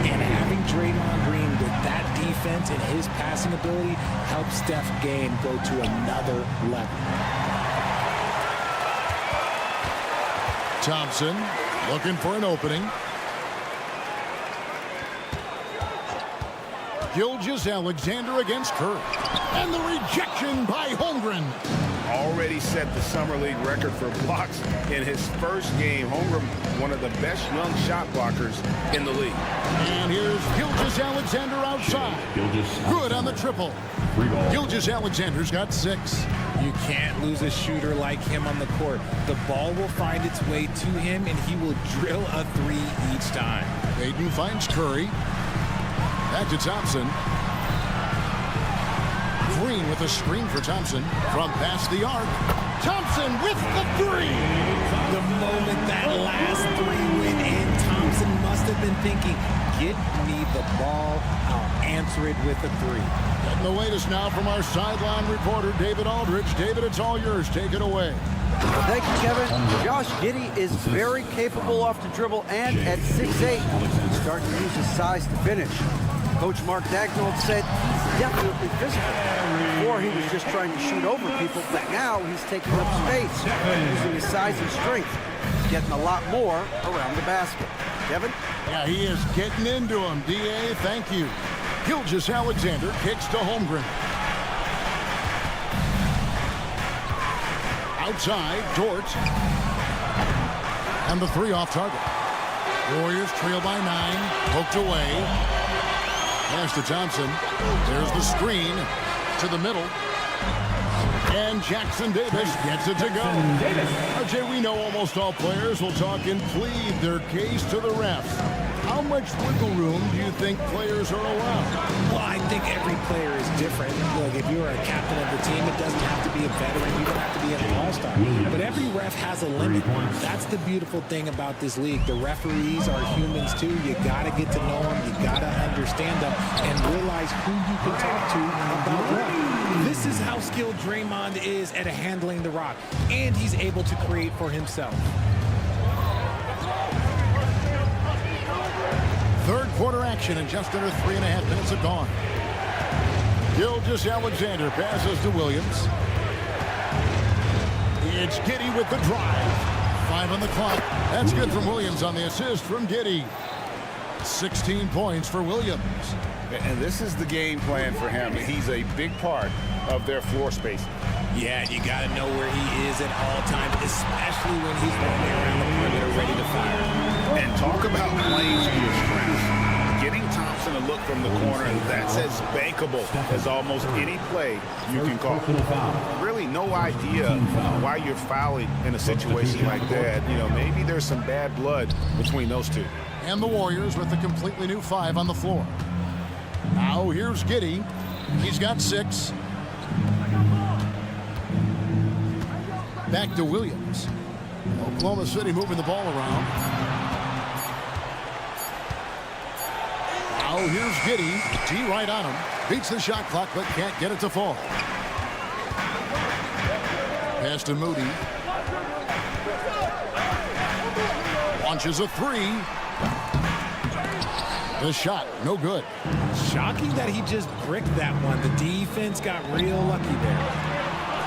And having Draymond Green with that defense and his passing ability helps Steph's game go to another level. Thompson looking for an opening. Gilgeous-Alexander against Curry. And the rejection by Holmgren. Already set the summer league record for blocks in his first game. Holmgren, one of the best young shot blockers in the league. And here's Gilgeous-Alexander outside. Good on the triple. Gilgeous-Alexander's got 6. You can't lose a shooter like him on the court. The ball will find its way to him, and he will drill a 3 each time. Payton finds Curry. Back to Thompson. Green with a screen for Thompson from past the arc. Thompson with the 3. The moment that last 3 went in, Thompson must have been thinking, get me the ball, I'll answer it with a 3. Getting the latest now from our sideline reporter, David Aldridge. David, it's all yours. Take it away. Thank you, Kevin. Josh Giddey is very capable off the dribble, and at 6'8", he's starting to use his size to finish. Coach Mark Daigneault said he's definitely physical. Before he was just trying to shoot over people, but now he's taking up space, using his size and strength. He's getting a lot more around the basket. Kevin? Yeah, he is getting into him. D.A., thank you. Gilgeous-Alexander kicks to Holmgren. Outside, Dort. And the three off target. Warriors trail by 9. Poked away. Pass to Thompson. There's the screen to the middle. And Jackson Davis gets it to go. RJ, we know almost all players will talk and plead their case to the refs. How much wiggle room do you think players are allowed? Well, I think every player is different. Look, if you're a captain of the team, it doesn't have to be a veteran. You don't have to be an all-star. But every ref has a limit. That's the beautiful thing about this league. The referees are humans, too. You got to get to know them. You got to understand them and realize who you can talk to about what. This is how skilled Draymond is at handling the rock. And he's able to create for himself. Third quarter action in just under 3.5 minutes have gone. Gilgeous-Alexander passes to Williams. It's Giddey with the drive. 5 on the clock. That's good from Williams on the assist from Giddey. 16 points for Williams. And this is the game plan for him. He's a big part of their floor space. Yeah, you got to know where he is at all times, especially when he's roaming around the perimeter ready to fire. And talk about playing to your strengths. Getting Thompson to look from the corner, that's as bankable as almost any play you can call. Really no idea why you're fouling in a situation like that. You know, maybe there's some bad blood between those two. And the Warriors with a completely new 5 on the floor. Now here's Giddey. He's got 6. Back to Williams. Oklahoma City moving the ball around. Now here's Giddey. G right on him. Beats the shot clock but can't get it to fall. Pass to Moody. Launches a 3. The shot, no good. Shocking that he just bricked that one. The defense got real lucky there.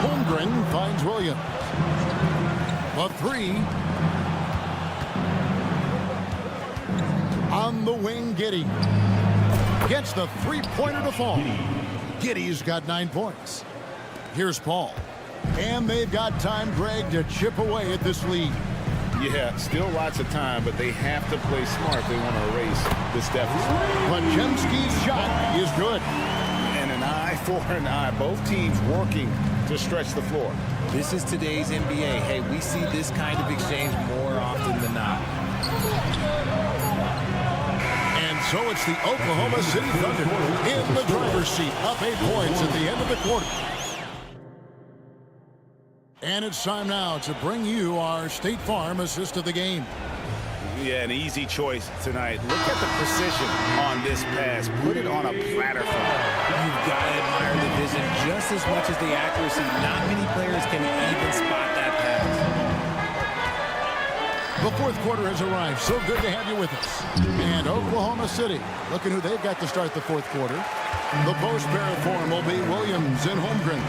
Holmgren finds Williams. A 3. On the wing, Giddey. Gets the three-pointer to fall. Giddey's got 9 points. Here's Paul. And they've got time, Greg, to chip away at this lead. Yeah, still lots of time, but they have to play smart if they want to erase this deficit. Podziemski's shot is good. And an eye for an eye. Both teams working to stretch the floor. This is today's NBA. Hey, we see this kind of exchange more often than not. And so it's the Oklahoma City Thunder in the driver's seat, up 8 points at the end of the quarter. And it's time now to bring you our State Farm assist of the game. Yeah, an easy choice tonight. Look at the precision on this pass. Put it on a platter for him. You've got to admire the vision just as much as the accuracy. Not many players can even spot that pass. The fourth quarter has arrived. So good to have you with us. And Oklahoma City, looking who they've got to start the fourth quarter. The post pair of form will be Williams and Holmgren.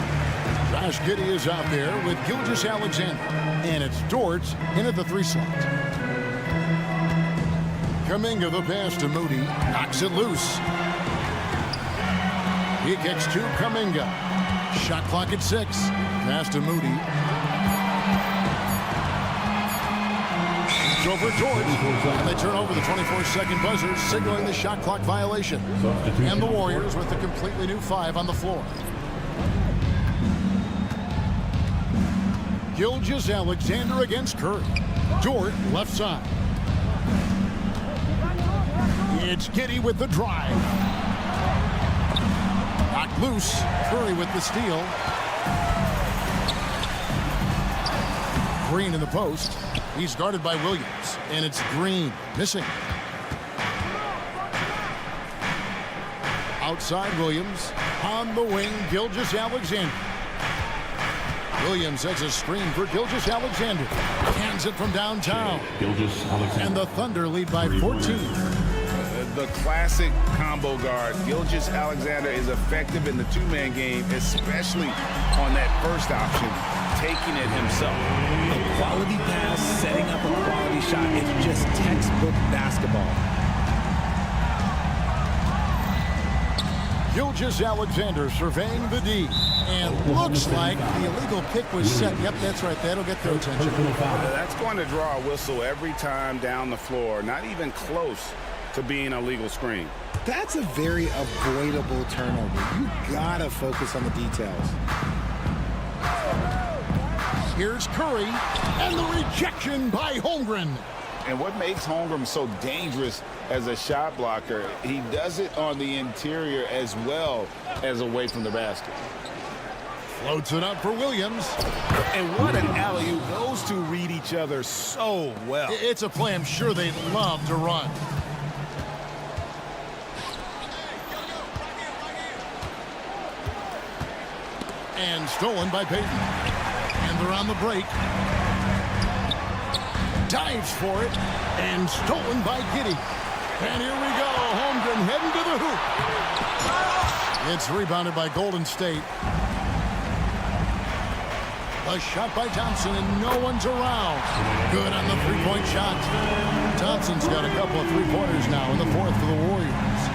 Josh Giddey is out there with Gilgeous-Alexander. And it's Dort in at the 3 slot. Kuminga the pass to Moody. Knocks it loose. He kicks to Kuminga. Shot clock at 6. Pass to Moody. It's over Dort. And they turn over the 24-second buzzer, signaling the shot clock violation. And the Warriors with a completely new 5 on the floor. Gilgeous-Alexander against Curry. Dort left side. It's Giddey with the drive. Knocked loose. Curry with the steal. Green in the post. He's guarded by Williams. And it's Green missing. Outside Williams. On the wing, Gilgeous-Alexander. Williams has a screen for Gilgeous-Alexander. Hands it from downtown. And the Thunder lead by 14. the classic combo guard. Gilgeous-Alexander is effective in the two-man game, especially on that first option, taking it himself. A quality pass, setting up a quality shot. It's just textbook basketball. Gilgeous-Alexander surveying the D. And looks like the illegal kick was set. Yep, that's right. That'll get their attention. That's going to draw a whistle every time down the floor. Not even close to being a legal screen. That's a very avoidable turnover. You gotta focus on the details. Here's Curry, and the rejection by Holmgren. And what makes Holmgren so dangerous as a shot blocker, he does it on the interior as well as away from the basket. Floats it up for Williams. And what an alley-oop. Those two read each other so well. It's a play I'm sure they'd love to run. And stolen by Payton. And they're on the break. Dives for it. And stolen by Giddey. And here we go. Holmgren heading to the hoop. It's rebounded by Golden State. A shot by Thompson, and no one's around. Good on the three-point shot. Thompson's got a couple of three-pointers now in the fourth for the Warriors.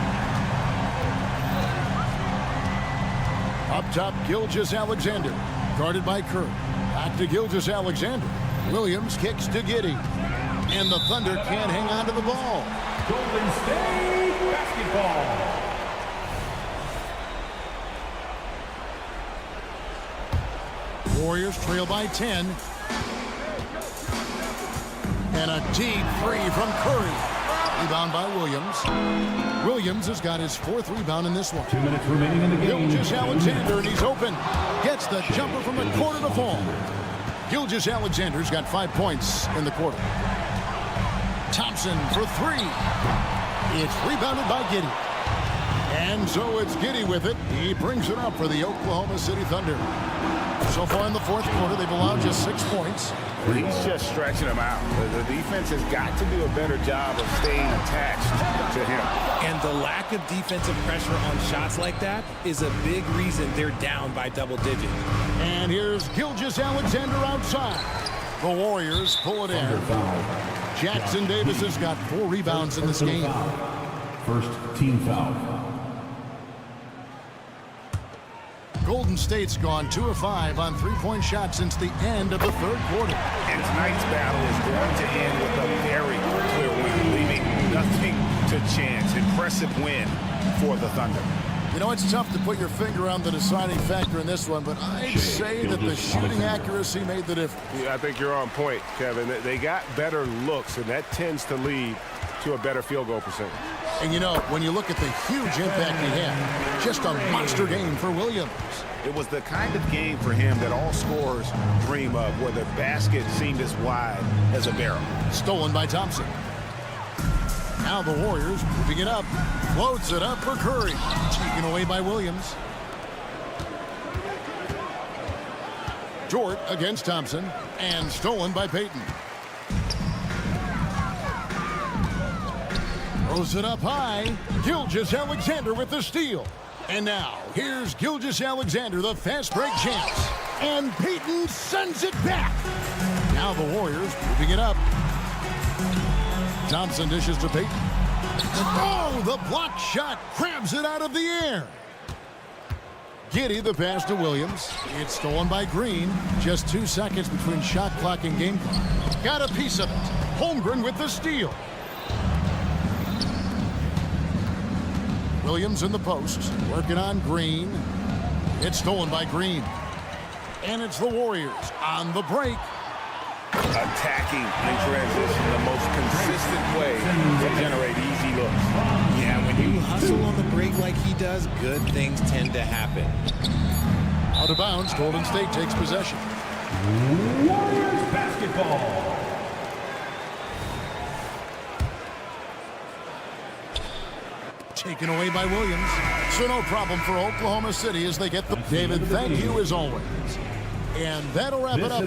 Up top, Gilgeous-Alexander, guarded by Kerr. Back to Gilgeous-Alexander. Williams kicks to Giddey. And the Thunder can't hang on to the ball. Golden State basketball. Warriors trail by 10. And a deep three from Curry. Rebound by Williams. Williams has got his fourth rebound in this one. 2 minutes remaining in the game. Gilgeous-Alexander, and he's open. Gets the jumper from the corner to fall. Gilgeous-Alexander's got 5 points in the quarter. Thompson for three. It's rebounded by Giddey. And so it's Giddey with it. He brings it up for the Oklahoma City Thunder. So far in the fourth quarter, they've allowed just 6 points. He's just stretching them out. The defense has got to do a better job of staying attached to him. And the lack of defensive pressure on shots like that is a big reason they're down by double digits. And here's Gilgeous-Alexander outside. The Warriors pull it in. Jackson Davis has got 4 rebounds in this game. First team foul. Golden State's gone 2 of 5 on three-point shots since the end of the third quarter. And tonight's battle is going to end with a very clear win, leaving nothing to chance. Impressive win for the Thunder. You know, it's tough to put your finger on the deciding factor in this one, but I'd say that the shooting accuracy made the difference. Yeah, I think you're on point, Kevin. They got better looks, and that tends to lead to a better field goal percentage. And, you know, when you look at the huge impact he had, just a monster game for Williams. It was the kind of game for him that all scorers dream of, where the basket seemed as wide as a barrel. Stolen by Thompson. Now the Warriors moving it up. Floats it up for Curry. Taken away by Williams. Dort against Thompson. And stolen by Payton. Throws it up high. Gilgeous-Alexander with the steal. And now, here's Gilgeous-Alexander, the fast break champs. And Payton sends it back. Now the Warriors moving it up. Thompson dishes to Payton. Oh, the block shot grabs it out of the air. Giddey the pass to Williams. It's stolen by Green. Just 2 seconds between shot clock and game clock. Got a piece of it. Holmgren with the steal. Williams in the post, working on Green. It's stolen by Green. And it's the Warriors on the break. Attacking in transition, the most consistent way to generate easy looks. Yeah, when you hustle on the break like he does, good things tend to happen. Out of bounds, Golden State takes possession. Warriors basketball. Taken away by Williams. So no problem for Oklahoma City as they get the... David, thank you as always. And that'll wrap it up.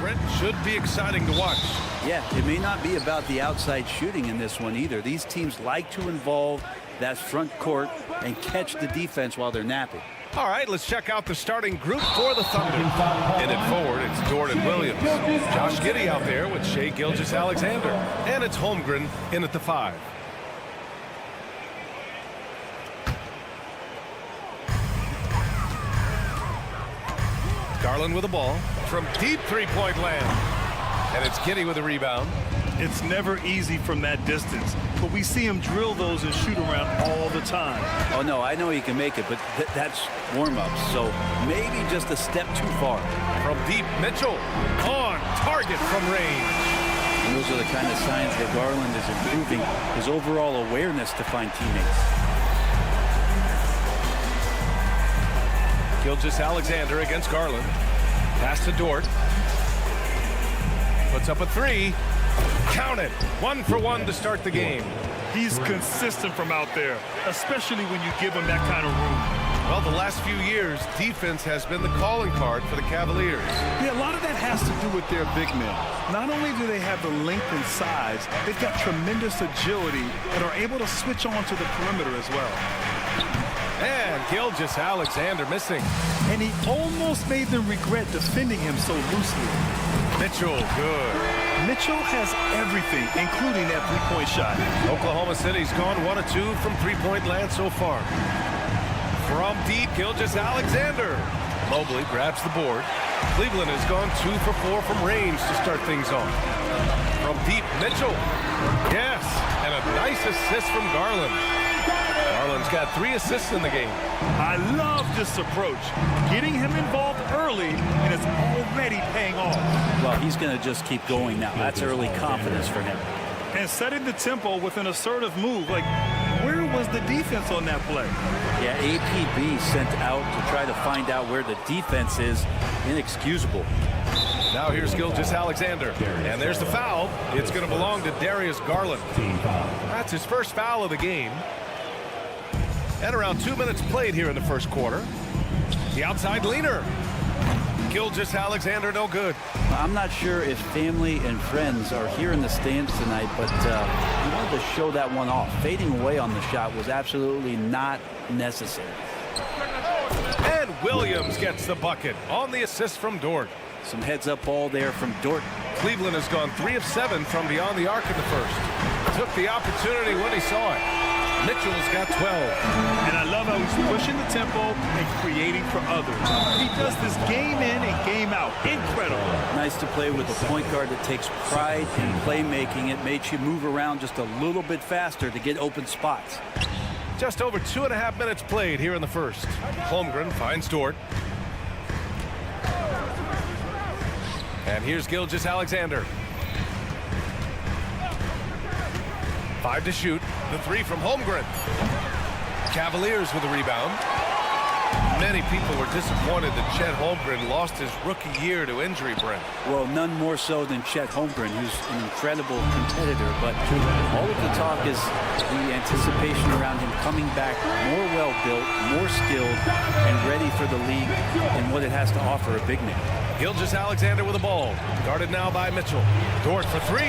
Brent, should be exciting to watch. Yeah, it may not be about the outside shooting in this one either. These teams like to involve that front court and catch the defense while they're napping. All right, let's check out the starting group for the Thunder. In it forward, it's Jordan Williams. Josh Giddey out there with Shai Gilgeous-Alexander. And it's Holmgren in at the 5. Garland with the ball from deep three-point land. And it's Giddey with a rebound. It's never easy from that distance, but we see him drill those and shoot around all the time. Oh, no, I know he can make it, but that's warm-ups, so maybe just a step too far. From deep, Mitchell on target from range. And those are the kind of signs that Garland is improving his overall awareness to find teammates. Gilgeous-Alexander against Garland. Pass to Dort. Puts up a 3. Count it. 1 for 1 to start the game. He's consistent from out there, especially when you give him that kind of room. Well, the last few years, defense has been the calling card for the Cavaliers. Yeah, a lot of that has to do with their big men. Not only do they have the length and size, they've got tremendous agility and are able to switch on to the perimeter as well. And Gilgeous-Alexander missing. And he almost made them regret defending him so loosely. Mitchell, good. Mitchell has everything, including that three-point shot. Oklahoma City's gone 1 of 2 from three-point land so far. From deep, Gilgeous-Alexander. Mobley grabs the board. Cleveland has gone 2 for 4 from range to start things off. From deep, Mitchell. Yes, and a nice assist from Garland. Garland's got 3 assists in the game. I love this approach. Getting him involved early, and it's already paying off. Well, he's going to just keep going now. That's early confidence for him. And setting the tempo with an assertive move. Like, where was the defense on that play? Yeah, APB sent out to try to find out where the defense is. Inexcusable. Now here's Gilgeous-Alexander. And there's the foul. It's going to belong to Darius Garland. That's his first foul of the game. And around 2 minutes played here in the first quarter. The outside leaner. Gilgeous-Alexander no good. I'm not sure if family and friends are here in the stands tonight, but he wanted to show that one off. Fading away on the shot was absolutely not necessary. And Williams gets the bucket on the assist from Dort. Some heads-up ball there from Dort. Cleveland has gone 3 of 7 from beyond the arc in the first. Took the opportunity when he saw it. Mitchell's got 12. And I love how he's pushing the tempo and creating for others. He does this game in and game out. Incredible. Nice to play with a point guard that takes pride in playmaking. It makes you move around just a little bit faster to get open spots. Just over 2.5 minutes played here in the first. Holmgren finds Dort. And here's Gilgeous-Alexander. 5 to shoot. The 3 from Holmgren. Cavaliers with a rebound. Many people were disappointed that Chet Holmgren lost his rookie year to injury, Brent. Well, none more so than Chet Holmgren, who's an incredible competitor. But all of the talk is the anticipation around him coming back more well-built, more skilled, and ready for the league and what it has to offer a big man. Gilgeous-Alexander with the ball. Guarded now by Mitchell. Dort for 3.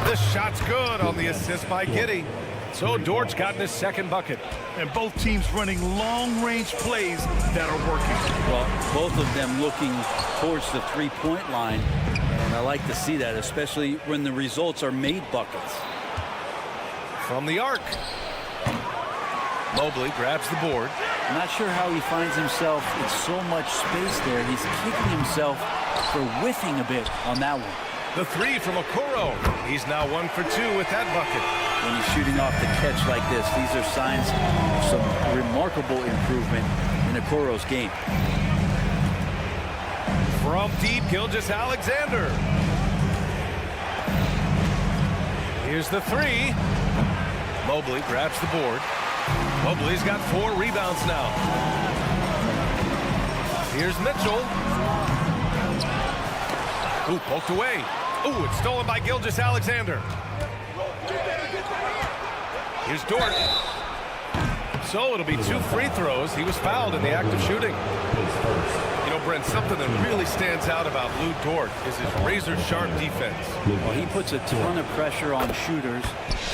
The shot's good on the assist by Giddey. So Dort's gotten his second bucket. And both teams running long-range plays that are working. Well, both of them looking towards the three-point line. And I like to see that, especially when the results are made buckets. From the arc. Mobley grabs the board. I'm not sure how he finds himself in so much space there. He's kicking himself for whiffing a bit on that one. The 3 from Okoro. He's now 1 for 2 with that bucket. When he's shooting off the catch like this, these are signs of some remarkable improvement in Okoro's game. From deep, Gilgeous-Alexander. Here's the 3. Mobley grabs the board. Mobley's got 4 rebounds now. Here's Mitchell. Ooh, poked away. Ooh, it's stolen by Gilgeous-Alexander. Here's Dort. So it'll be 2 free throws. He was fouled in the act of shooting. You know, Brent, something that really stands out about Lou Dort is his razor-sharp defense. Well, he puts a ton of pressure on shooters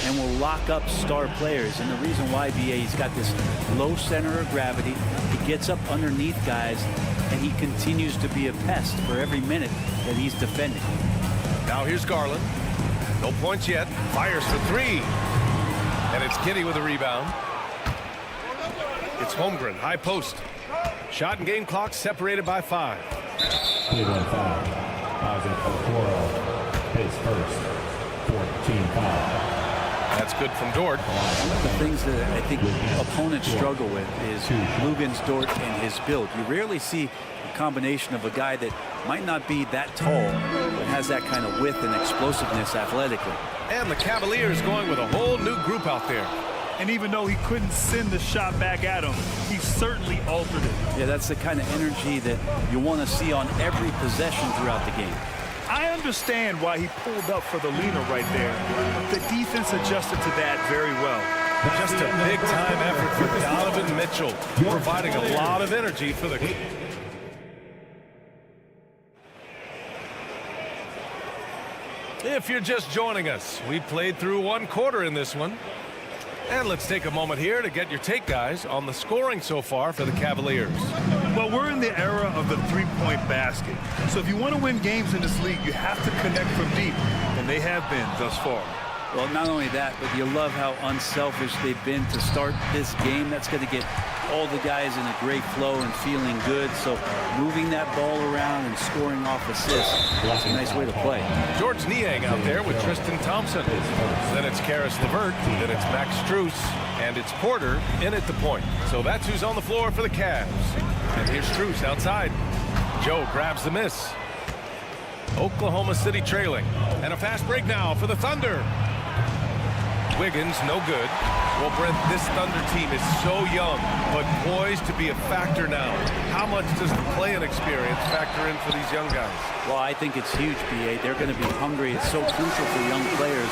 and will lock up star players. And the reason why, BA, he's got this low center of gravity. He gets up underneath guys, and he continues to be a pest for every minute that he's defending. Now here's Garland. No points yet. Fires for three. And it's Kitty with a rebound. It's Holmgren, high post. Shot and game clock separated by 5. Cleveland foul. Isaac Okoro, his first 14 foul. That's good from Dort. One of the things that I think opponents struggle with is Luguentz Dort and his build. You rarely see a combination of a guy that might not be that tall, but has that kind of width and explosiveness athletically. And the Cavaliers going with a whole new group out there. And even though he couldn't send the shot back at him, he certainly altered it. Yeah, that's the kind of energy that you want to see on every possession throughout the game. I understand why he pulled up for the leaner right there. The defense adjusted to that very well. Just a big-time effort for Donovan Mitchell, providing a lot of energy for the... If you're just joining us, we played through 1 quarter in this one. And let's take a moment here to get your take, guys, on the scoring so far for the Cavaliers. Well, we're in the era of the three-point basket. So if you want to win games in this league, you have to connect from deep, and they have been thus far. Well, not only that, but you love how unselfish they've been to start this game. That's going to get all the guys in a great flow and feeling good. So moving that ball around and scoring off assists, that's a nice way to play. George Niang out there with Tristan Thompson. Then it's Karis LeVert, then it's Max Strus, and it's Porter in at the point. So that's who's on the floor for the Cavs. And here's Strus outside. Joe grabs the miss. Oklahoma City trailing. And a fast break now for the Thunder. Wiggins, no good. Well, Brent, this Thunder team is so young, but poised to be a factor now. How much does the play-in experience factor in for these young guys? Well, I think it's huge, BA. They're going to be hungry. It's so crucial for young players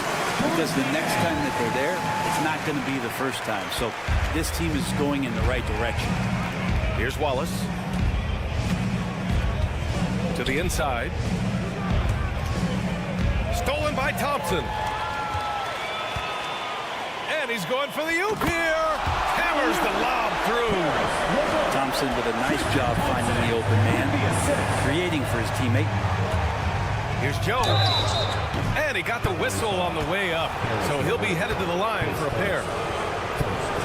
because the next time that they're there, it's not going to be the first time. So this team is going in the right direction. Here's Wallace. To the inside. Stolen by Thompson. And he's going for the oop here. Hammers the lob through. Thompson with a nice job finding the open man, creating for his teammate. Here's Joe. And he got the whistle on the way up. So he'll be headed to the line for a pair.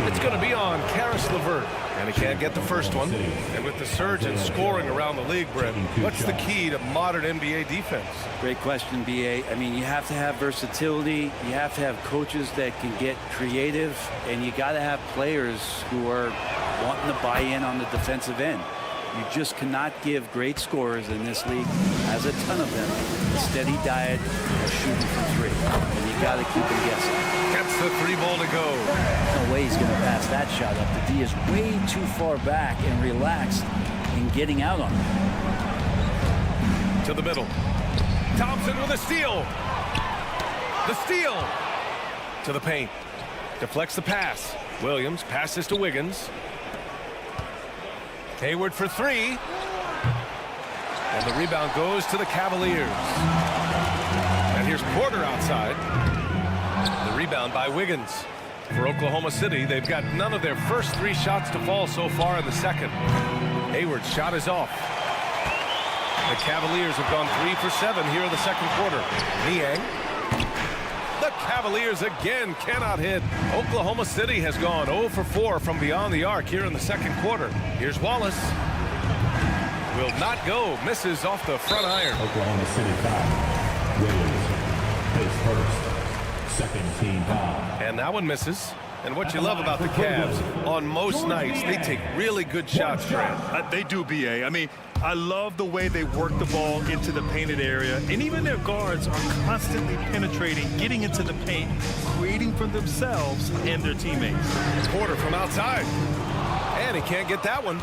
It's going to be on Karis LeVert. And he can't get the first one. And with the surge in scoring around the league, Brent, what's the key to modern NBA defense? Great question, BA. I mean, you have to have versatility. You have to have coaches that can get creative. And you got to have players who are wanting to buy in on the defensive end. You just cannot give great scorers in this league, has a ton of them, a steady diet of shooting from three. And you got to keep them guessing. Gets the 3-ball to go. No way he's going to pass that shot up. The D is way too far back and relaxed in getting out on it. To the middle. Thompson with a steal. The steal. To the paint. Deflects the pass. Williams passes to Wiggins. Hayward for 3. And the rebound goes to the Cavaliers. And here's Porter outside. The rebound by Wiggins. For Oklahoma City, they've got none of their first 3 shots to fall so far in the second. Hayward's shot is off. The Cavaliers have gone 3 for 7 here in the second quarter. Niang. The Cavaliers again cannot hit. Oklahoma City has gone 0 for 4 from beyond the arc here in the second quarter. Here's Wallace. Will not go. Misses off the front iron. Oklahoma City foul. Williams, his first, second team foul. And that one misses. And what you love about the Cavs, on most nights, they take really good shots, Grant. They do, BA. I mean, I love the way they work the ball into the painted area. And even their guards are constantly penetrating, getting into the paint, creating for themselves and their teammates. Porter from outside. And he can't get that one.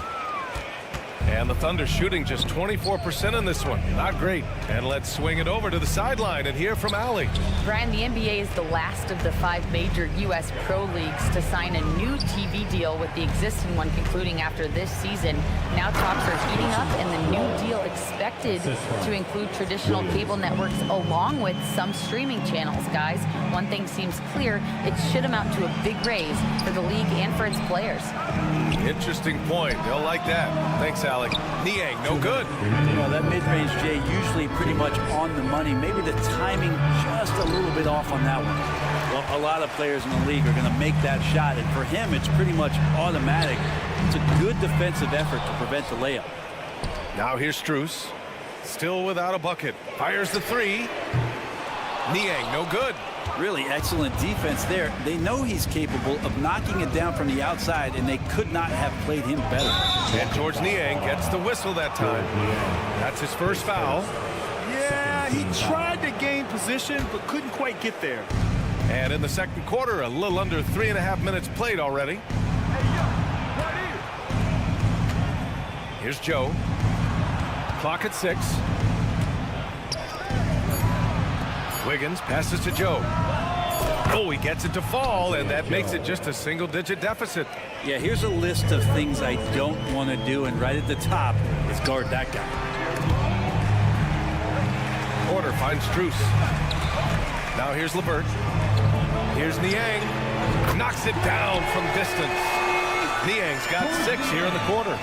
And the Thunder shooting just 24% in this one. Not great. And let's swing it over to the sideline and hear from Allie. Brian, the NBA is the last of the 5 major U.S. pro leagues to sign a new TV deal, with the existing one concluding after this season. Now talks are heating up and the new expected to include traditional cable networks along with some streaming channels, guys. One thing seems clear, it should amount to a big raise for the league and for its players. Interesting point. They'll like that. Thanks, Alec. Niang, no good. Well, that mid-range, Jay, usually pretty much on the money. Maybe the timing just a little bit off on that one. Well, a lot of players in the league are going to make that shot, and for him, it's pretty much automatic. It's a good defensive effort to prevent the layup. Now here's Strus. Still without a bucket. Fires the three. Niang, no good. Really excellent defense there. They know he's capable of knocking it down from the outside, and they could not have played him better. And George Niang gets the whistle that time. That's his first foul. Yeah, he tried to gain position, but couldn't quite get there. And in the second quarter, a little under 3.5 minutes played already. Here's Joe. Clock at 6. Wiggins passes to Joe. Oh, he gets it to fall, and that makes it just a single-digit deficit. Yeah, here's a list of things I don't want to do, and right at the top is guard that guy. Porter finds Strus. Now here's LeVert. Here's Niang. Knocks it down from distance. Niang's got 6 here in the quarter.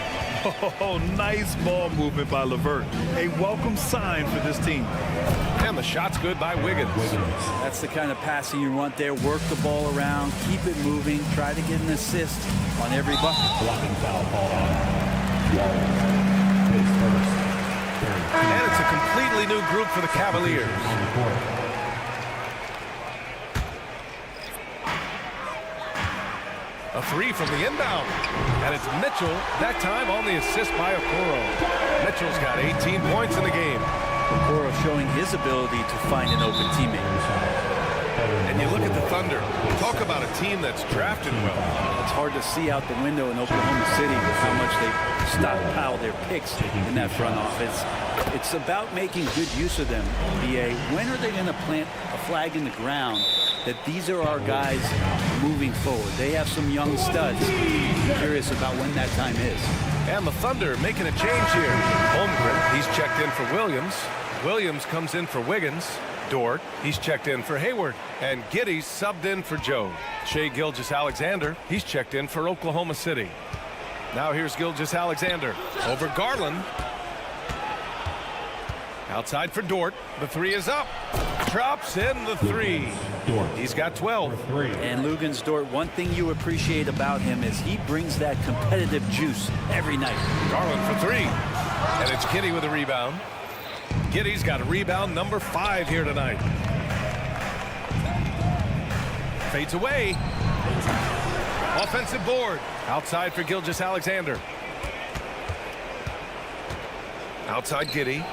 Oh, nice ball movement by LeVert. A welcome sign for this team. And the shot's good by Wiggins. That's the kind of passing you want there. Work the ball around, keep it moving, try to get an assist on every bucket. Blocking foul called on. His first. And it's a completely new group for the Cavaliers. A three from the inbound. And it's Mitchell, that time on the assist by Okoro. Mitchell's got 18 points in the game. Okoro showing his ability to find an open teammate. And you look at the Thunder. Talk about a team that's drafted well. It's hard to see out the window in Oklahoma City with how much they stockpile their picks in that front office. It's about making good use of them, BA. When are they going to plant a flag in the ground that these are our guys moving forward? They have some young studs. I'm curious about when that time is. And the Thunder making a change here. Holmgren, he's checked in for Williams. Williams comes in for Wiggins. Dort, he's checked in for Hayward. And Giddey's subbed in for Joe. Shai Gilgeous-Alexander, he's checked in for Oklahoma City. Now here's Gilgeous-Alexander over Garland. Outside for Dort. The three is up. Drops in the three. He's got 12. And Luguentz Dort, one thing you appreciate about him is he brings that competitive juice every night. Garland for three. And it's Giddey with a rebound. Giddey's got a rebound number 5 here tonight. Fades away. Offensive board. Outside for Gilgeous-Alexander. Outside Giddey.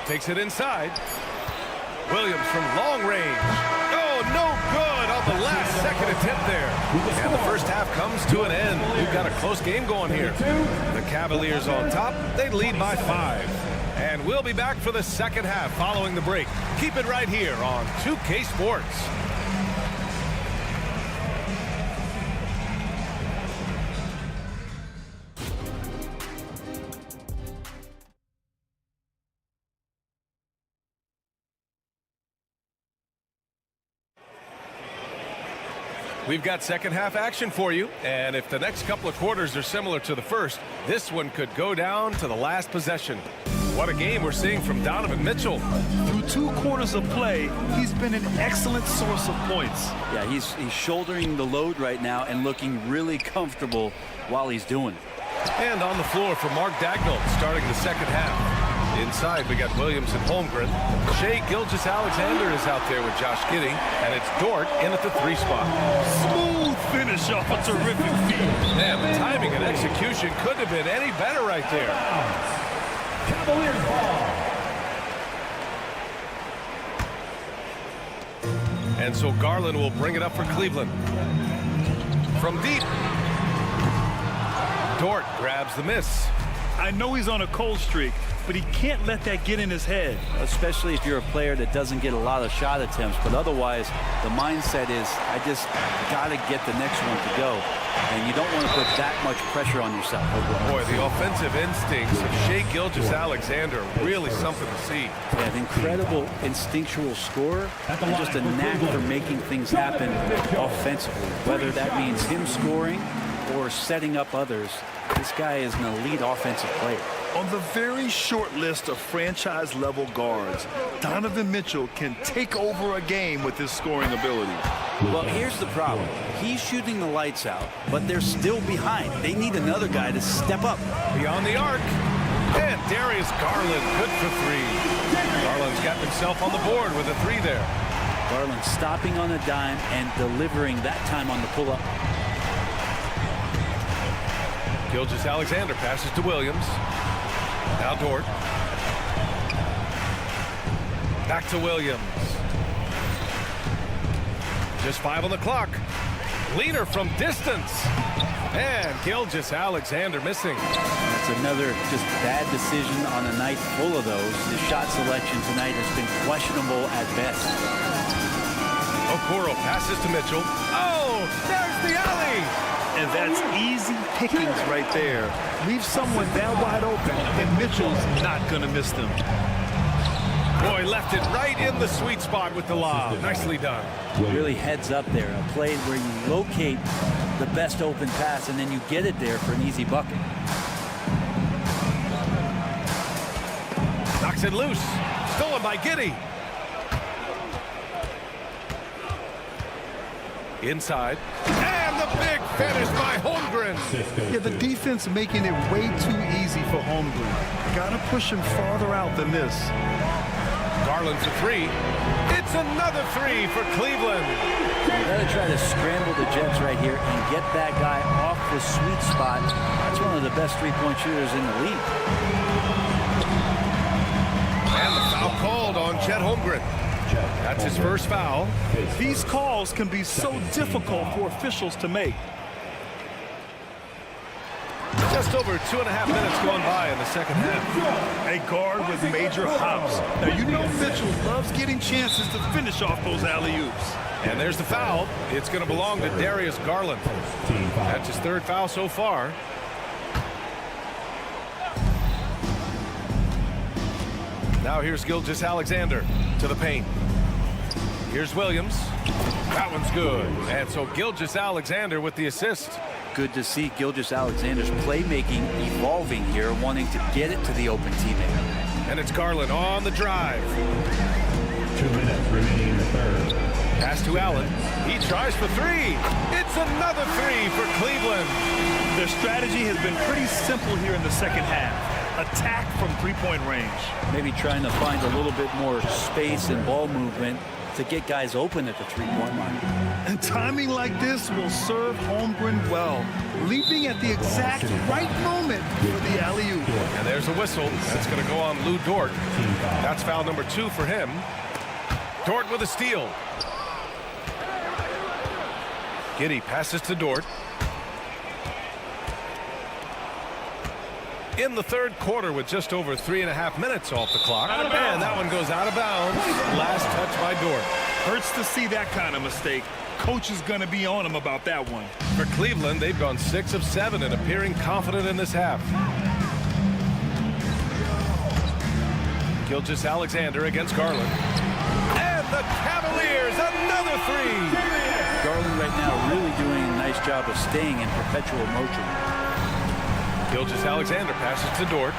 Takes it inside. Williams from long range. Oh, no good on the last second attempt there. And the first half comes to an end. We've got a close game going here. The Cavaliers on top. They lead by 5. And we'll be back for the second half following the break. Keep it right here on 2K Sports. We've got second half action for you, and if the next couple of quarters are similar to the first, this one could go down to the last possession. What a game we're seeing from Donovan Mitchell. Through 2 quarters of play, he's been an excellent source of points. Yeah, he's shouldering the load right now and looking really comfortable while he's doing it. And on the floor for Mark Daigneault starting the second half. Inside, we got Williams and Holmgren. Shai Gilgeous-Alexander is out there with Josh Giddey, and it's Dort in at the 3 spot. Smooth finish off a terrific feed. Man, the timing and execution couldn't have been any better right there. Cavaliers ball. And so Garland will bring it up for Cleveland. From deep. Dort grabs the miss. I know he's on a cold streak, but he can't let that get in his head. Especially if you're a player that doesn't get a lot of shot attempts. But otherwise, the mindset is, I just got to get the next one to go. And you don't want to put that much pressure on yourself. Boy, the offensive instincts of Shai Gilgeous-Alexander, really something to see. Yeah, an incredible instinctual scorer, and just a knack for making things happen offensively. Whether that means him scoring or setting up others, this guy is an elite offensive player. On the very short list of franchise-level guards, Donovan Mitchell can take over a game with his scoring ability. Well, here's the problem. He's shooting the lights out, but they're still behind. They need another guy to step up. Beyond the arc. And Darius Garland, good for three. Garland's got himself on the board with a three there. Garland stopping on a dime and delivering that time on the pull-up. Gilgeous-Alexander passes to Williams. Now Dort. Back to Williams. Just 5 on the clock. Leader from distance. And Gilgeous-Alexander missing. That's another just bad decision on a night full of those. His shot selection tonight has been questionable at best. Okoro passes to Mitchell. Oh, there's the alley. And that's easy pickings right there. Leave someone that wide open, and Mitchell's not going to miss them. Boy, left it right in the sweet spot with the lob. Nicely done. Really heads up there. A play where you locate the best open pass, and then you get it there for an easy bucket. Knocks it loose. Stolen by Giddey. Inside. And the big finish by Holmgren. Yeah, the defense making it way too easy for Holmgren. Got to push him farther out than this. Garland for three. It's another three for Cleveland. You got to try to scramble the Jets right here and get that guy off the sweet spot. That's one of the best three-point shooters in the league. And the foul called on Chet Holmgren. That's his first foul. These calls can be so difficult for officials to make. Just over 2.5 minutes going by in the second half. A guard with major hops. Now, you know Mitchell loves getting chances to finish off those alley-oops. And there's the foul. It's going to belong to Darius Garland. That's his third foul so far. Now here's Gilgeous-Alexander to the paint. Here's Williams. That one's good. And so Gilgeous-Alexander with the assist. Good to see Gilgeous-Alexander's playmaking evolving here, wanting to get it to the open teammate. And it's Garland on the drive. 2 minutes remaining in the third. Pass to Allen. He tries for three. It's another three for Cleveland. Their strategy has been pretty simple here in the second half. Attack from three-point range. Maybe trying to find a little bit more space and ball movement to get guys open at the three-point line. And timing like this will serve Holmgren well, leaping at the exact right moment for the alley-oop. And there's a whistle. That's going to go on Lou Dort. That's foul number 2 for him. Dort with a steal. Giddey passes to Dort. In the third quarter with just over 3.5 minutes off the clock. And that one goes out of bounds. Last touch by Dort. Hurts to see that kind of mistake. Coach is going to be on him about that one. For Cleveland, they've gone 6 of 7 and appearing confident in this half. Gilgeous-Alexander against Garland. And the Cavaliers, another three. Garland right now really doing a nice job of staying in perpetual motion. Gilgeous-Alexander passes to Dort.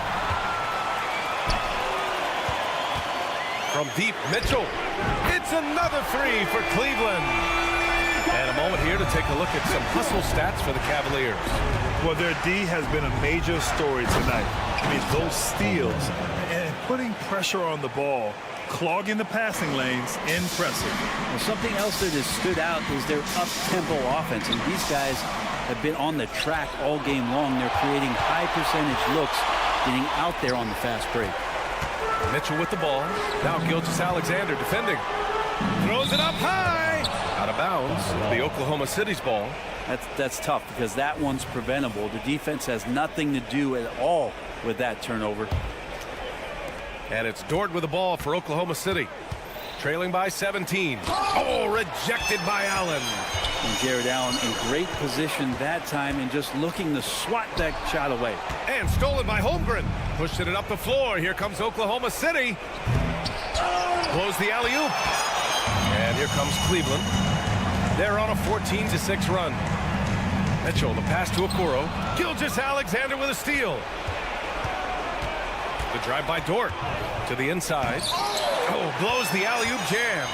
From deep, Mitchell. It's another three for Cleveland. And a moment here to take a look at some hustle stats for the Cavaliers. Well, their D has been a major story tonight. I mean, those steals and putting pressure on the ball, clogging the passing lanes, impressive. Well, something else that has stood out is their up-tempo offense. And these guys have been on the track all game long. They're creating high percentage looks, getting out there on the fast break. Mitchell with the ball. Now Gilgeous-Alexander defending. Throws it up high. Out of bounds. The Oklahoma City's ball. That's tough because that one's preventable. The defense has nothing to do at all with that turnover. And it's Dort with the ball for Oklahoma City. Trailing by 17. Oh, rejected by Allen. And Jared Allen in great position that time and just looking to swat that shot away. And stolen by Holmgren. Pushing it up the floor. Here comes Oklahoma City. Blows the alley-oop. And here comes Cleveland. They're on a 14-6 run. Mitchell, the pass to Okoro. Gilgeous-Alexander with a steal. The drive by Dort to the inside. Oh, blows the alley-oop jam.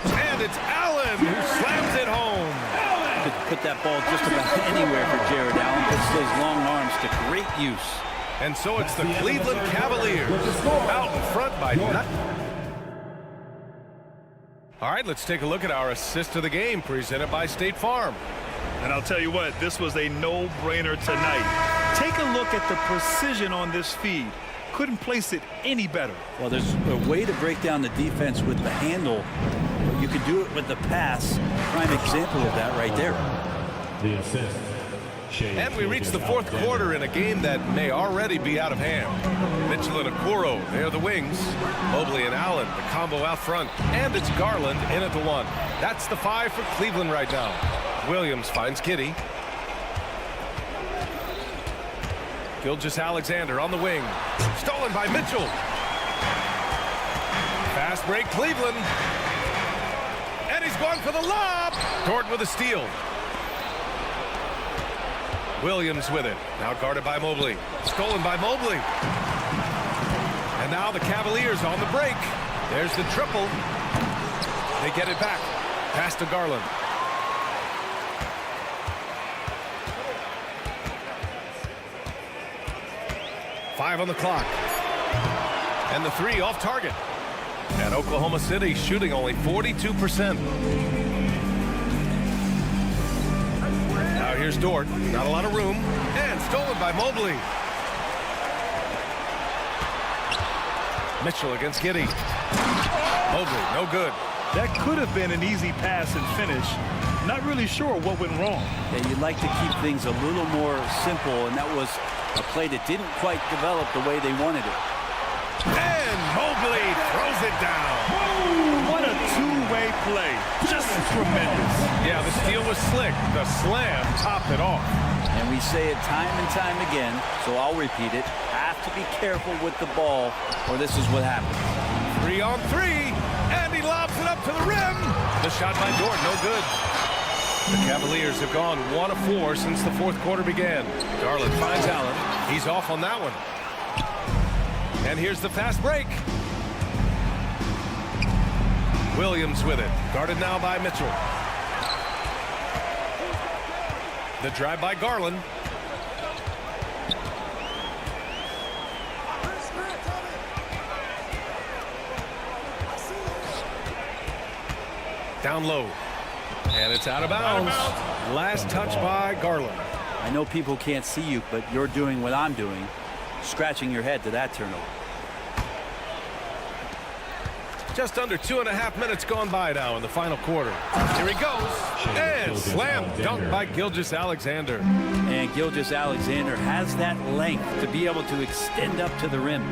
And it's Allen who slams it home. Could put that ball just about anywhere for Jared Allen. Puts those long arms to great use. And so it's the Cleveland Cavaliers out in front by nothing. All right, let's take a look at our assist of the game presented by State Farm. And I'll tell you what, this was a no-brainer tonight. Take a look at the precision on this feed. Couldn't place it any better. Well, there's a way to break down the defense with the handle. You could do it with the pass. Prime example of that right there. The assist. And we reach the fourth quarter in a game that may already be out of hand. Mitchell and Okoro, they're the wings. Mobley and Allen, the combo out front. And it's Garland in at the one. That's the 5 for Cleveland right now. Williams finds Giddey. Gilgeous-Alexander on the wing. Stolen by Mitchell. Fast break Cleveland. And he's going for the lob. Dort with a steal. Williams with it. Now guarded by Mobley. Stolen by Mobley. And now the Cavaliers on the break. There's the triple. They get it back. Pass to Garland. Five on the clock. And the 3 off target. And Oklahoma City shooting only 42%. Now here's Dort. Not a lot of room. And stolen by Mobley. Mitchell against Giddey. Mobley, no good. That could have been an easy pass and finish. Not really sure what went wrong. Yeah, you'd like to keep things a little more simple, and that was a play that didn't quite develop the way they wanted it. And Mobley throws it down. What a two-way play. Just tremendous. Yeah, the steal was slick. The slam topped it off. And we say it time and time again, so I'll repeat it. Have to be careful with the ball, or this is what happens. 3 on 3, and he lobs it up to the rim. The shot by Dort, no good. The Cavaliers have gone 1 of 4 since the fourth quarter began. Garland finds Allen. He's off on that one. And here's the fast break. Williams with it. Guarded now by Mitchell. The drive by Garland. Down low. And it's out of bounds. Last touch by Garland. I know people can't see you, but you're doing what I'm doing. Scratching your head to that turnover. Just under 2.5 minutes gone by now in the final quarter. Here he goes. And slam dunk by Gilgeous-Alexander. And Gilgeous-Alexander has that length to be able to extend up to the rim.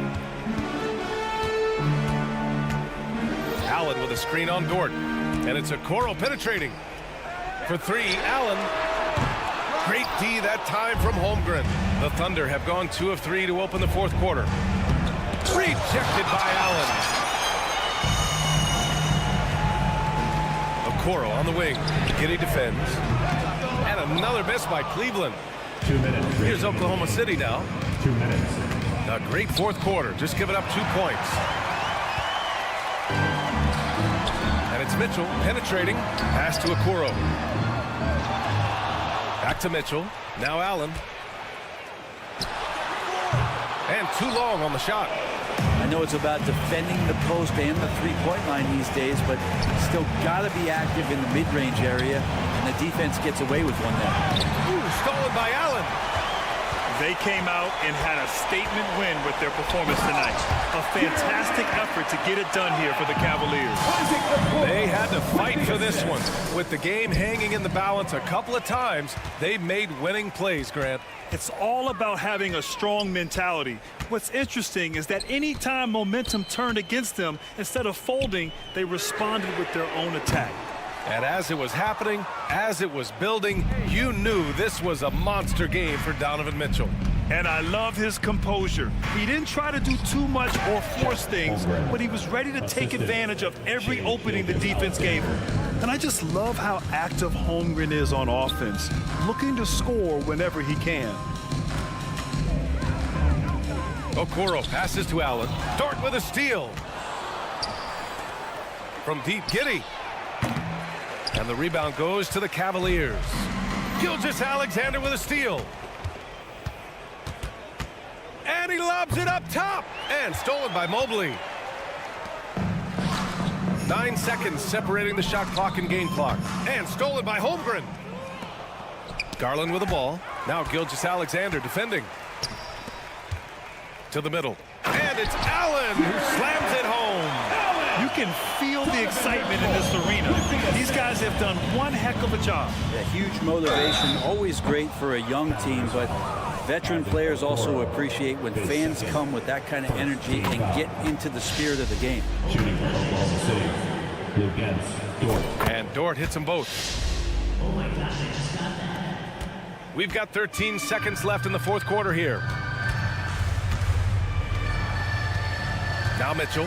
Allen with a screen on Dort. And it's Okoro penetrating. For 3, Allen. Great D that time from Holmgren. The Thunder have gone 2 of 3 to open the fourth quarter. Rejected by Allen. Okoro on the wing. Giddey defends. And another miss by Cleveland. 2 minutes. Here's Oklahoma City now. 2 minutes. A great fourth quarter. Just giving up 2 points. And it's Mitchell penetrating. Pass to Okoro. Back to Mitchell. Now Allen. And too long on the shot. I know it's about defending the post and the three-point line these days, but still got to be active in the mid-range area, and the defense gets away with one there. Ooh, stolen by Allen. They came out and had a statement win with their performance tonight. A fantastic effort to get it done here for the Cavaliers. They had to fight for this one. With the game hanging in the balance a couple of times, they made winning plays, Grant. It's all about having a strong mentality. What's interesting is that anytime momentum turned against them, instead of folding, they responded with their own attack. And as it was happening, as it was building, you knew this was a monster game for Donovan Mitchell. And I love his composure. He didn't try to do too much or force things, but he was ready to take advantage of every opening the defense gave him. And I just love how active Holmgren is on offense, looking to score whenever he can. Okoro passes to Allen. Dort with a steal. From deep, Giddey. And the rebound goes to the Cavaliers. Gilgeous-Alexander with a steal. And he lobs it up top. And stolen by Mobley. 9 seconds separating the shot clock and game clock. And stolen by Holmgren. Garland with the ball. Now Gilgeous-Alexander defending. To the middle. And it's Allen who slams it home. You can feel the excitement in this arena. These guys have done one heck of a job. Yeah, huge motivation, always great for a young team, but veteran players also appreciate when fans come with that kind of energy and get into the spirit of the game. Shooting from Oklahoma City, against Dort. And Dort hits them both. We've got 13 seconds left in the fourth quarter here. Now Mitchell.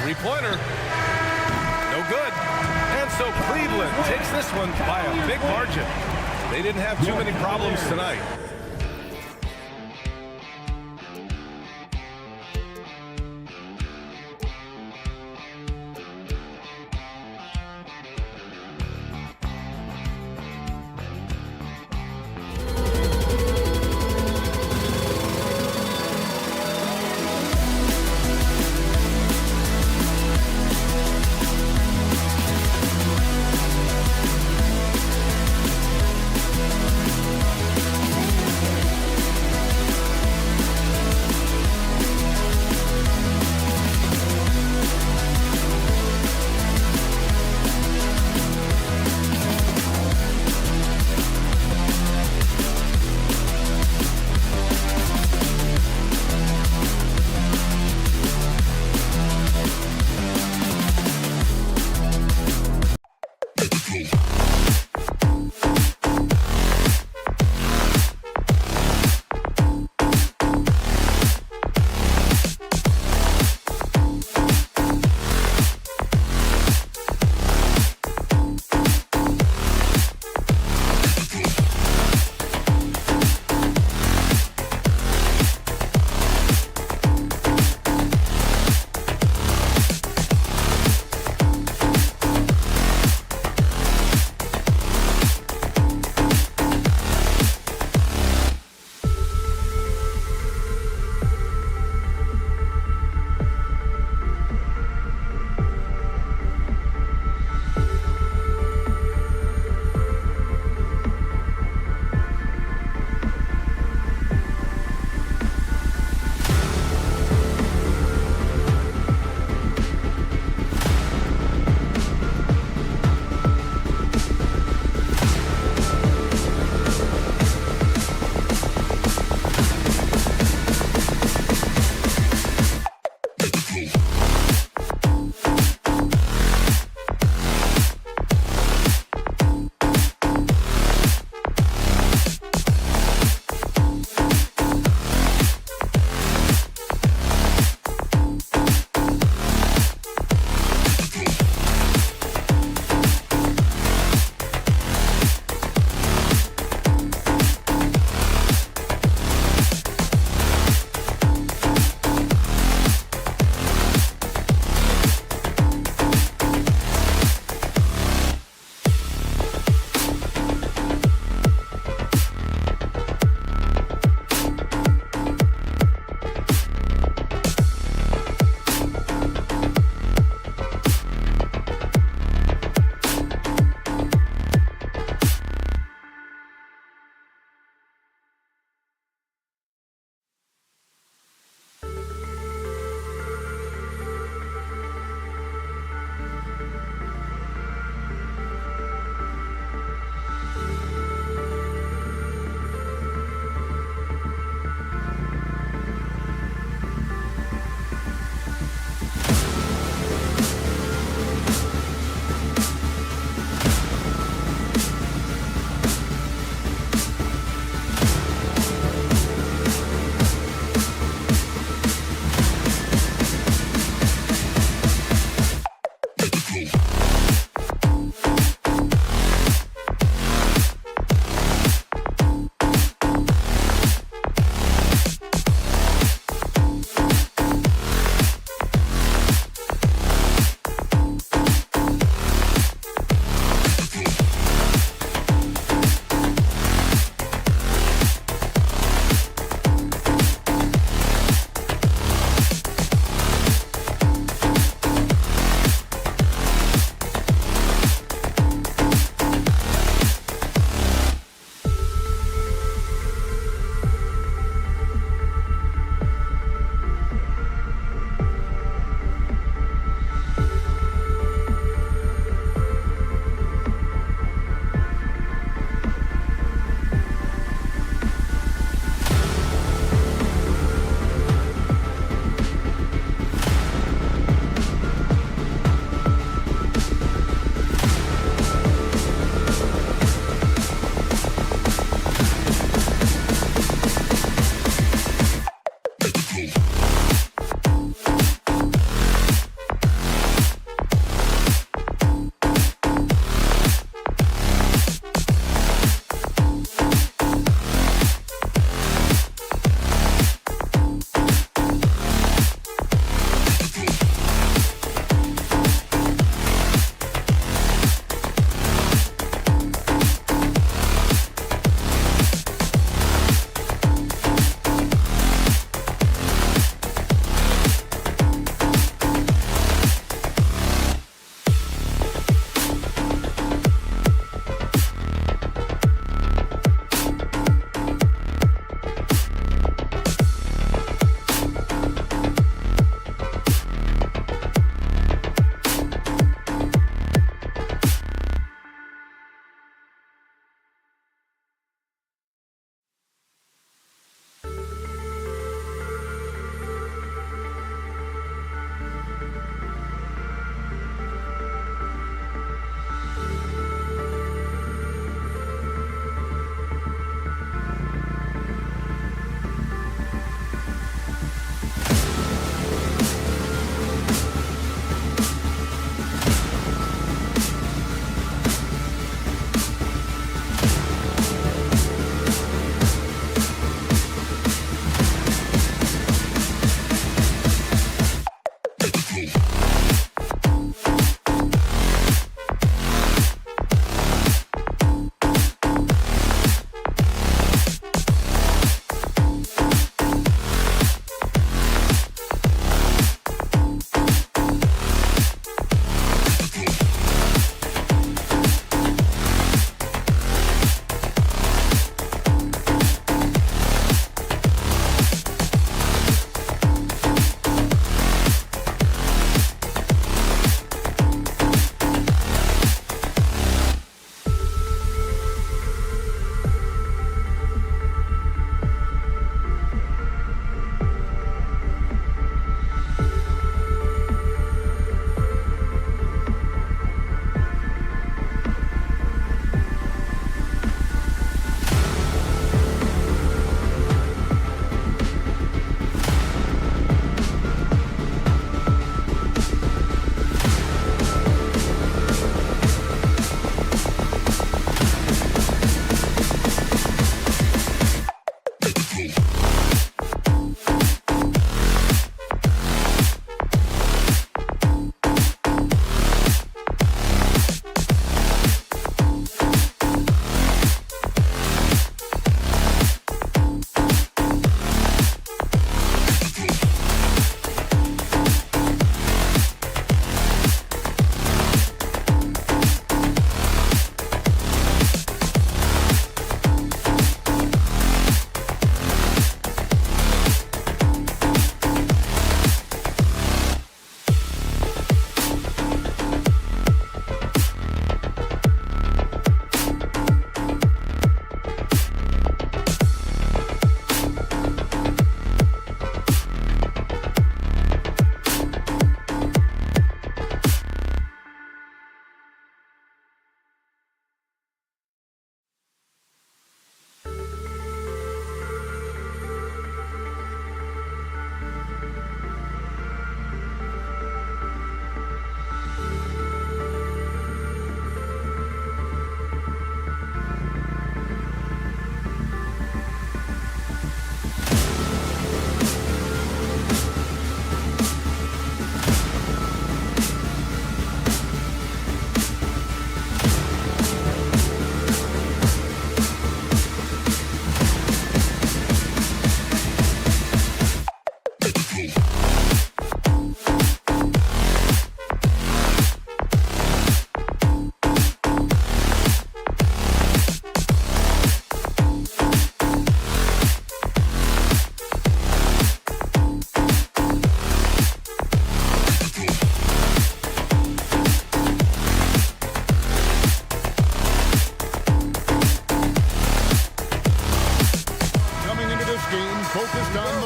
Three-pointer. No good. And so Cleveland takes this one by a big margin. They didn't have too many problems tonight.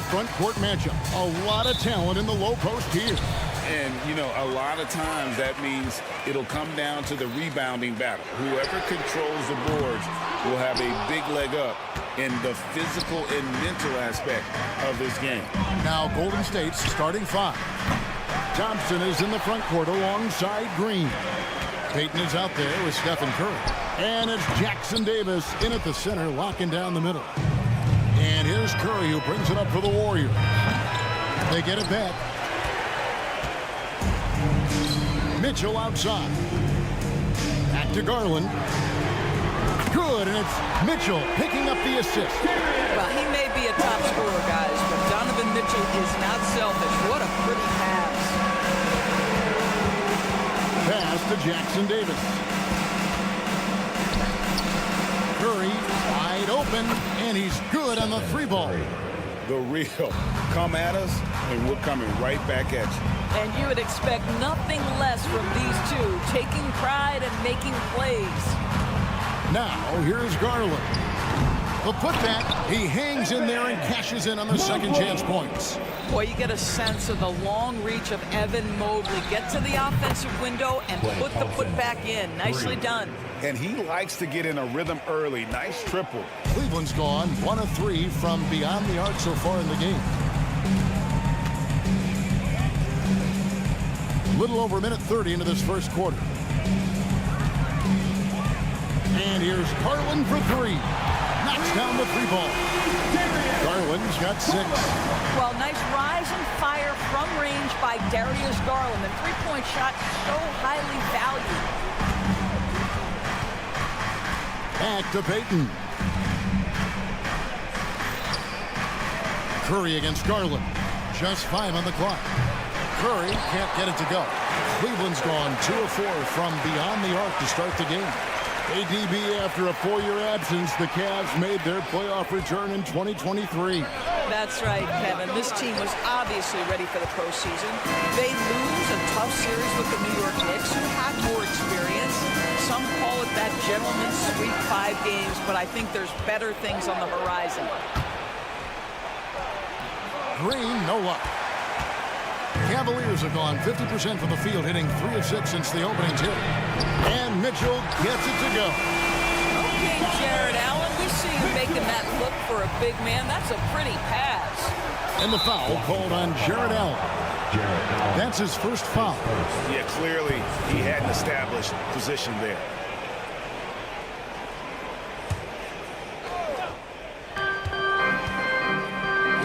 front court matchup. A lot of talent in the low post here. And, you know, a lot of times that means it'll come down to the rebounding battle. Whoever controls the boards will have a big leg up in the physical and mental aspect of this game. Now Golden State's starting five. Thompson is in the front court alongside Green. Payton is out there with Stephen Curry. And it's Jackson Davis in at the center, locking down the middle. And here's Curry, who brings it up for the Warriors. They get it back. Mitchell outside. Back to Garland. Good, and it's Mitchell picking up the assist. Well, he may be a top scorer, guys, but Donovan Mitchell is not selfish. What a pretty pass. Pass to Jackson Davis. Curry wide open, and he's good on the three ball. The real come at us, and we're coming right back at you. And you would expect nothing less from these two, taking pride and making plays. Now, here's Garland. The putback, he hangs in there and cashes in on the second chance points. Boy, you get a sense of the long reach of Evan Mobley. Get to the offensive window and put the putback in. Nicely done. And he likes to get in a rhythm early. Nice triple. Cleveland's gone 1 of 3 from beyond the arc so far in the game. Little over a minute 30 into this first quarter. And here's Garland for three. Knocks down the three ball. Garland's got 6. Well, nice rise and fire from range by Darius Garland. The three-point shot so highly valued. Back to Payton. Curry against Garland. Just 5 on the clock. Curry can't get it to go. Cleveland's gone 2 of 4 from beyond the arc to start the game. ADB, after a 4-year absence, the Cavs made their playoff return in 2023. That's right, Kevin. This team was obviously ready for the postseason. They lose a tough series with the New York Knicks, who had more experience. Some call it that gentleman's sweep 5 games, but I think there's better things on the horizon. Green, no luck. Cavaliers have gone 50% from the field, hitting 3 of 6 since the opening tip. And Mitchell gets it to go. Okay, Jared Allen, we see you making that look for a big man. That's a pretty pass. And the foul called on Jared Allen. That's his first foul. Yeah, clearly he hadn't established position there.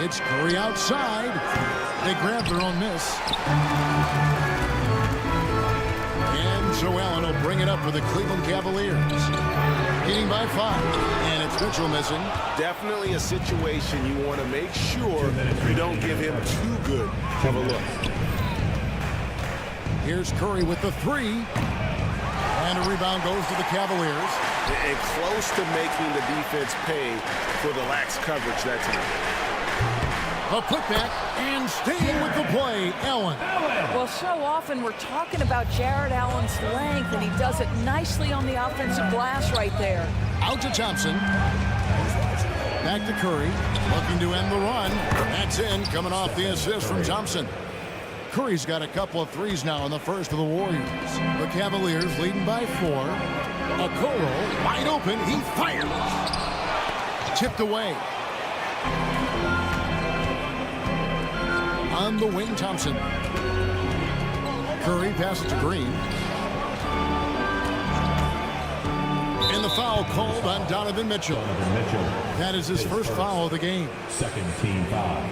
It's Curry outside. They grab their own miss. And so Allen will bring it up for the Cleveland Cavaliers. Leading by 5. And it's Mitchell missing. Definitely a situation you want to make sure you don't give him too good of a look. Here's Curry with the 3. And a rebound goes to the Cavaliers. And close to making the defense pay for the lax coverage that time. A putback and staying with the play, Allen. Well, so often we're talking about Jared Allen's length, and he does it nicely on the offensive glass right there. Out to Thompson. Back to Curry, looking to end the run. That's in, coming off the assist from Thompson. Curry's got a couple of threes now in the first of the Warriors. The Cavaliers leading by 4. Okoro wide open, he fires. Tipped away. On the wing, Thompson. Curry passes to Green. And the foul called on Donovan Mitchell. That is his first foul of the game. Second team foul.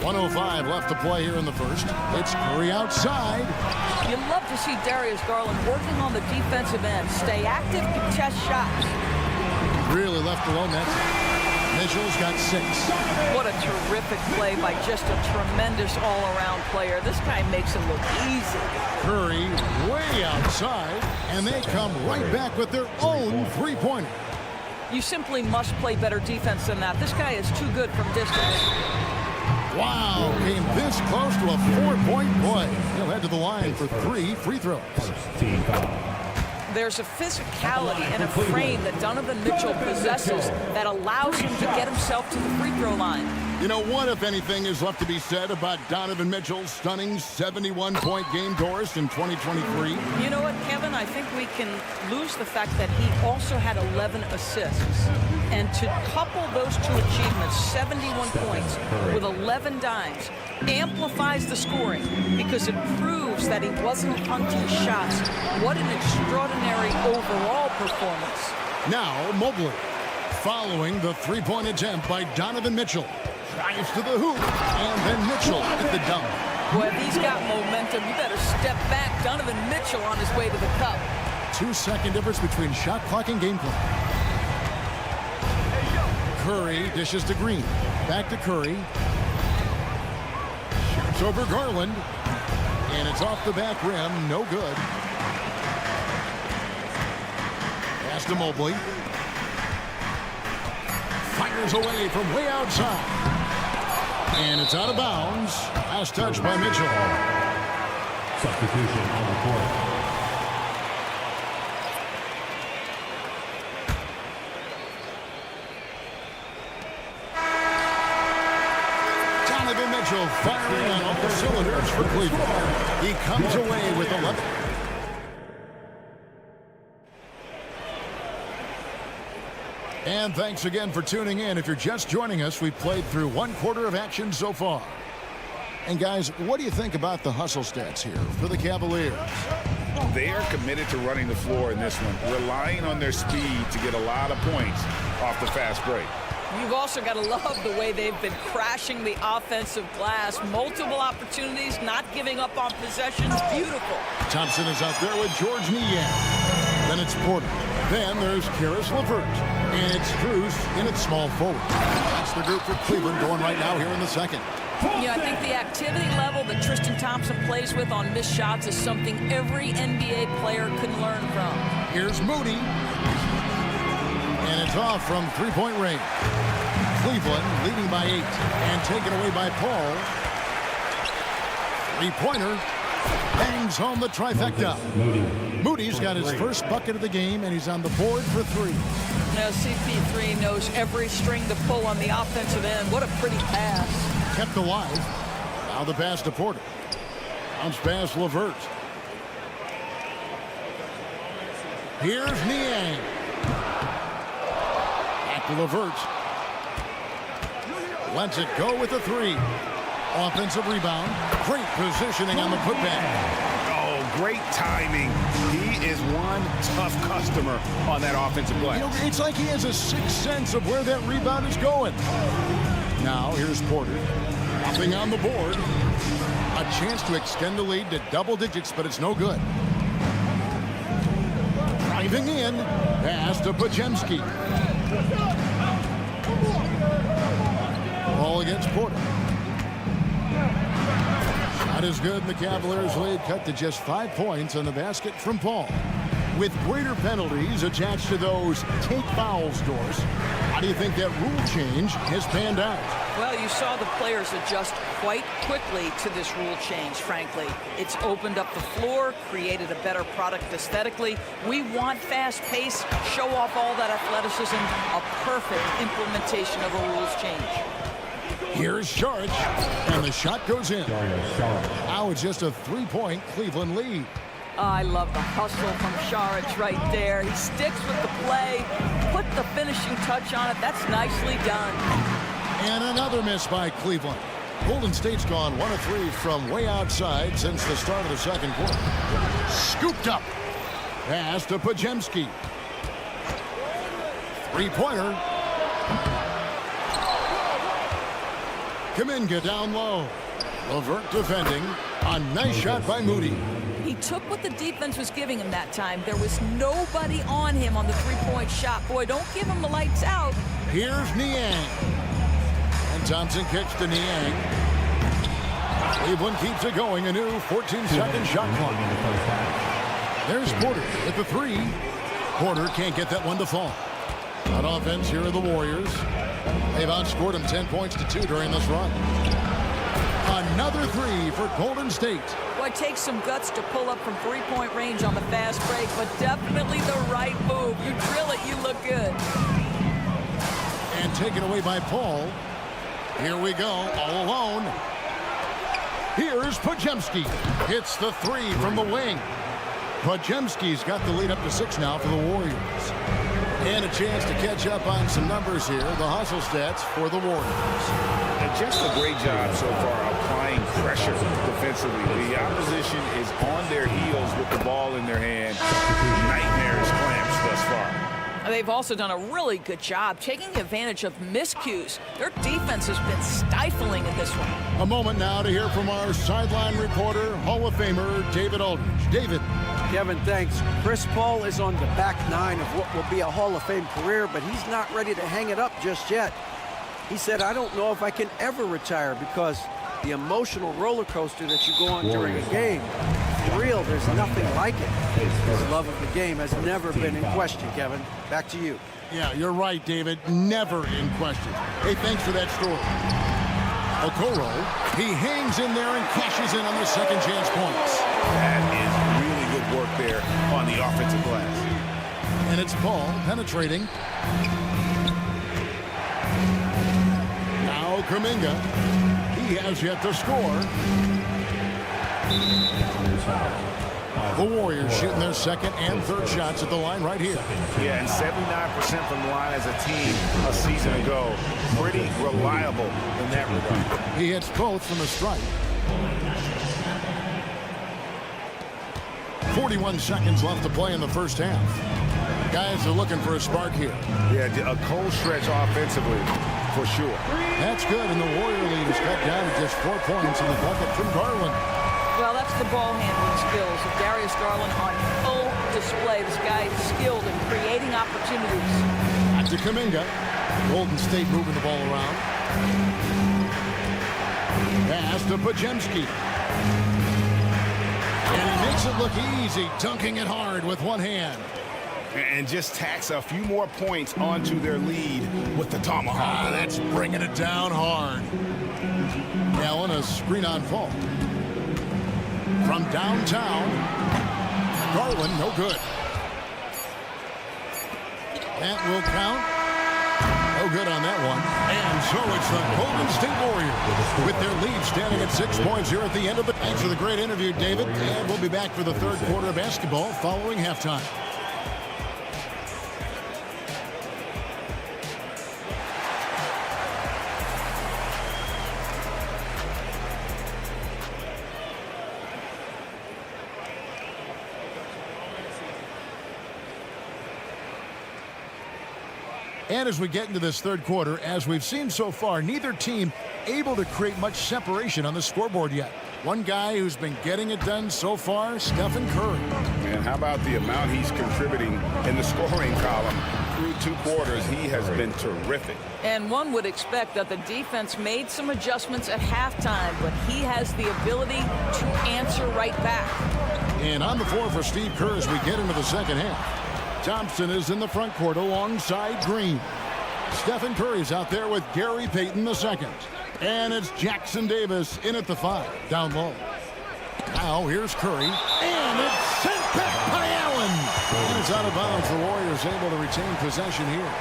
1:05 left to play here in the first. It's Curry outside. You love to see Darius Garland working on the defensive end. Stay active, contest shots. Really left alone that time. Mitchell's got 6. What a terrific play by just a tremendous all-around player. This guy makes it look easy. Curry way outside, and they come right back with their own three-pointer. You simply must play better defense than that. This guy is too good from distance. Wow, came this close to a 4-point play. He'll head to the line for 3 free throws. First team foul. There's a physicality and a frame that Donovan Mitchell possesses that allows him to get himself to the free throw line. You know, what, if anything, is left to be said about Donovan Mitchell's stunning 71-point game, Doris, in 2023? You know what, Kevin? I think we can lose the fact that he also had 11 assists. And to couple those two achievements, 71 points with 11 dimes, amplifies the scoring because it proves that he wasn't hunting shots. What an extraordinary overall performance. Now, Mobley, following the three-point attempt by Donovan Mitchell. Drives to the hoop, and then Mitchell at the dunk. Well, if he's got momentum, you better step back. Donovan Mitchell on his way to the cup. 2-second difference between shot clock and game clock. Curry dishes to Green. Back to Curry. Shoots over Garland. And it's off the back rim. No good. Pass to Mobley. Fires away from way outside. And it's out of bounds. Last touch by Mitchell. Substitution on the court. Donovan Mitchell firing on all cylinders for Cleveland. He comes away with 11. And thanks again for tuning in. If you're just joining us, we've played through one quarter of action so far. And guys, what do you think about the hustle stats here for the Cavaliers? They are committed to running the floor in this one, relying on their speed to get a lot of points off the fast break. You've also got to love the way they've been crashing the offensive glass. Multiple opportunities, not giving up on possessions. Beautiful. Thompson is out there with George Niang. Then it's Porter. Then there's Karis LeVert. And it's Cruz in its small forward. That's the group for Cleveland going right now here in the second. Yeah, I think the activity level that Tristan Thompson plays with on missed shots is something every NBA player can learn from. Here's Moody. And it's off from three-point range. Cleveland leading by 8 and taken away by Paul. Three-pointer. Bangs home the trifecta. Moody's got his first bucket of the game, and he's on the board for 3. Now, CP3 knows every string to pull on the offensive end. What a pretty pass. Kept alive. Now the pass to Porter. Bounce pass LeVert. Here's Niang. Back to LeVert. Lets it go with the 3. Offensive rebound. Great positioning on the putback. Oh, great timing. He is one tough customer on that offensive glass. You know, it's like he has a sixth sense of where that rebound is going. Now, here's Porter. Nothing on the board. A chance to extend the lead to double digits, but it's no good. Driving in. Pass to Podziemski. Ball against Porter. Shot is good, and the Cavaliers' lead cut to just 5 points on the basket from Paul. With greater penalties attached to those take fouls, Doris, how do you think that rule change has panned out? Well, you saw the players adjust quite quickly to this rule change, frankly. It's opened up the floor, created a better product aesthetically. We want fast pace, show off all that athleticism, a perfect implementation of a rules change. Here's Saric, and the shot goes in. Now it's just a 3-point Cleveland lead. I love the hustle from Saric right there. He sticks with the play, put the finishing touch on it. That's nicely done. And another miss by Cleveland. Golden State's gone 1 of 3 from way outside since the start of the second quarter. Scooped up. Pass to Podziemski. 3-pointer. Kuminga down low. LeVert defending. A nice shot by Moody. He took what the defense was giving him that time. There was nobody on him on the three-point shot. Boy, don't give him the lights out. Here's Niang. And Thompson kicks to Niang. Cleveland keeps it going. A new 14-second shot clock. There's Porter with the 3. Porter can't get that one to fall. On offense, here are the Warriors. They've outscored them 10 points to 2 during this run. Another 3 for Golden State. know, it takes some guts to pull up from three-point range on the fast break, but definitely the right move. You drill it, you look good. And taken away by Paul. Here we go, all alone. Here's Podziemski. Hits the three from the wing. Podziemski's got the lead up to 6 now for the Warriors. And a chance to catch up on some numbers here. The hustle stats for the Warriors. And just a great job so far applying pressure defensively. The opposition is on their heels with the ball in their hand. Nightmares clamps thus far. They've also done a really good job taking advantage of miscues. Their defense has been stifling in this one. A moment now to hear from our sideline reporter, Hall of Famer David Aldridge. David. Kevin, thanks. Chris Paul is on the back 9 of what will be a Hall of Fame career, but he's not ready to hang it up just yet. He said, I don't know if I can ever retire because the emotional roller coaster that you go on during a game, for real, there's nothing like it. His love of the game has never been in question, Kevin. Back to you. Yeah, you're right, David. Never in question. Hey, thanks for that story. Okoro, he hangs in there and cashes in on the second chance points. That is really good work there on the offensive glass. And it's Paul penetrating. Now Kuminga. He has yet to score. The Warriors shooting their second and third shots at the line right here. Yeah, and 79% from the line as a team a season ago. Pretty reliable in that regard. He hits both from the stripe. 41 seconds left to play in the first half. Guys are looking for a spark here. Yeah, a cold stretch offensively, for sure. That's good, and the Warrior lead is cut down to just 4 points in the bucket from Garland. Well, that's the ball handling skills of Darius Garland on full display. This guy is skilled in creating opportunities. Back to Kuminga. Golden State moving the ball around. Pass to Podziemski. And he makes it look easy, dunking it hard with one hand. And just tacks a few more points onto their lead with the tomahawk. That's bringing it down hard. Allen, a screen on fall. From downtown, Garland, no good. That will count. No good on that one. And so it's the Golden State Warriors with their lead standing at 6 points here at the end of the... Thanks for the great interview, David. And we'll be back for the third quarter of basketball following halftime. And as we get into this third quarter, as we've seen so far, neither team able to create much separation on the scoreboard yet. One guy who's been getting it done so far, Stephen Curry. And how about the amount he's contributing in the scoring column through 2 quarters? He has been terrific. And one would expect that the defense made some adjustments at halftime, but he has the ability to answer right back. And on the floor for Steve Kerr as we get into the second half. Thompson is in the front court alongside Green. Stephen Curry's out there with Gary Payton II. And it's Jackson Davis in at the 5, down low. Now here's Curry. And it's sent back by Allen. And it's out of bounds. The Warriors able to retain possession here.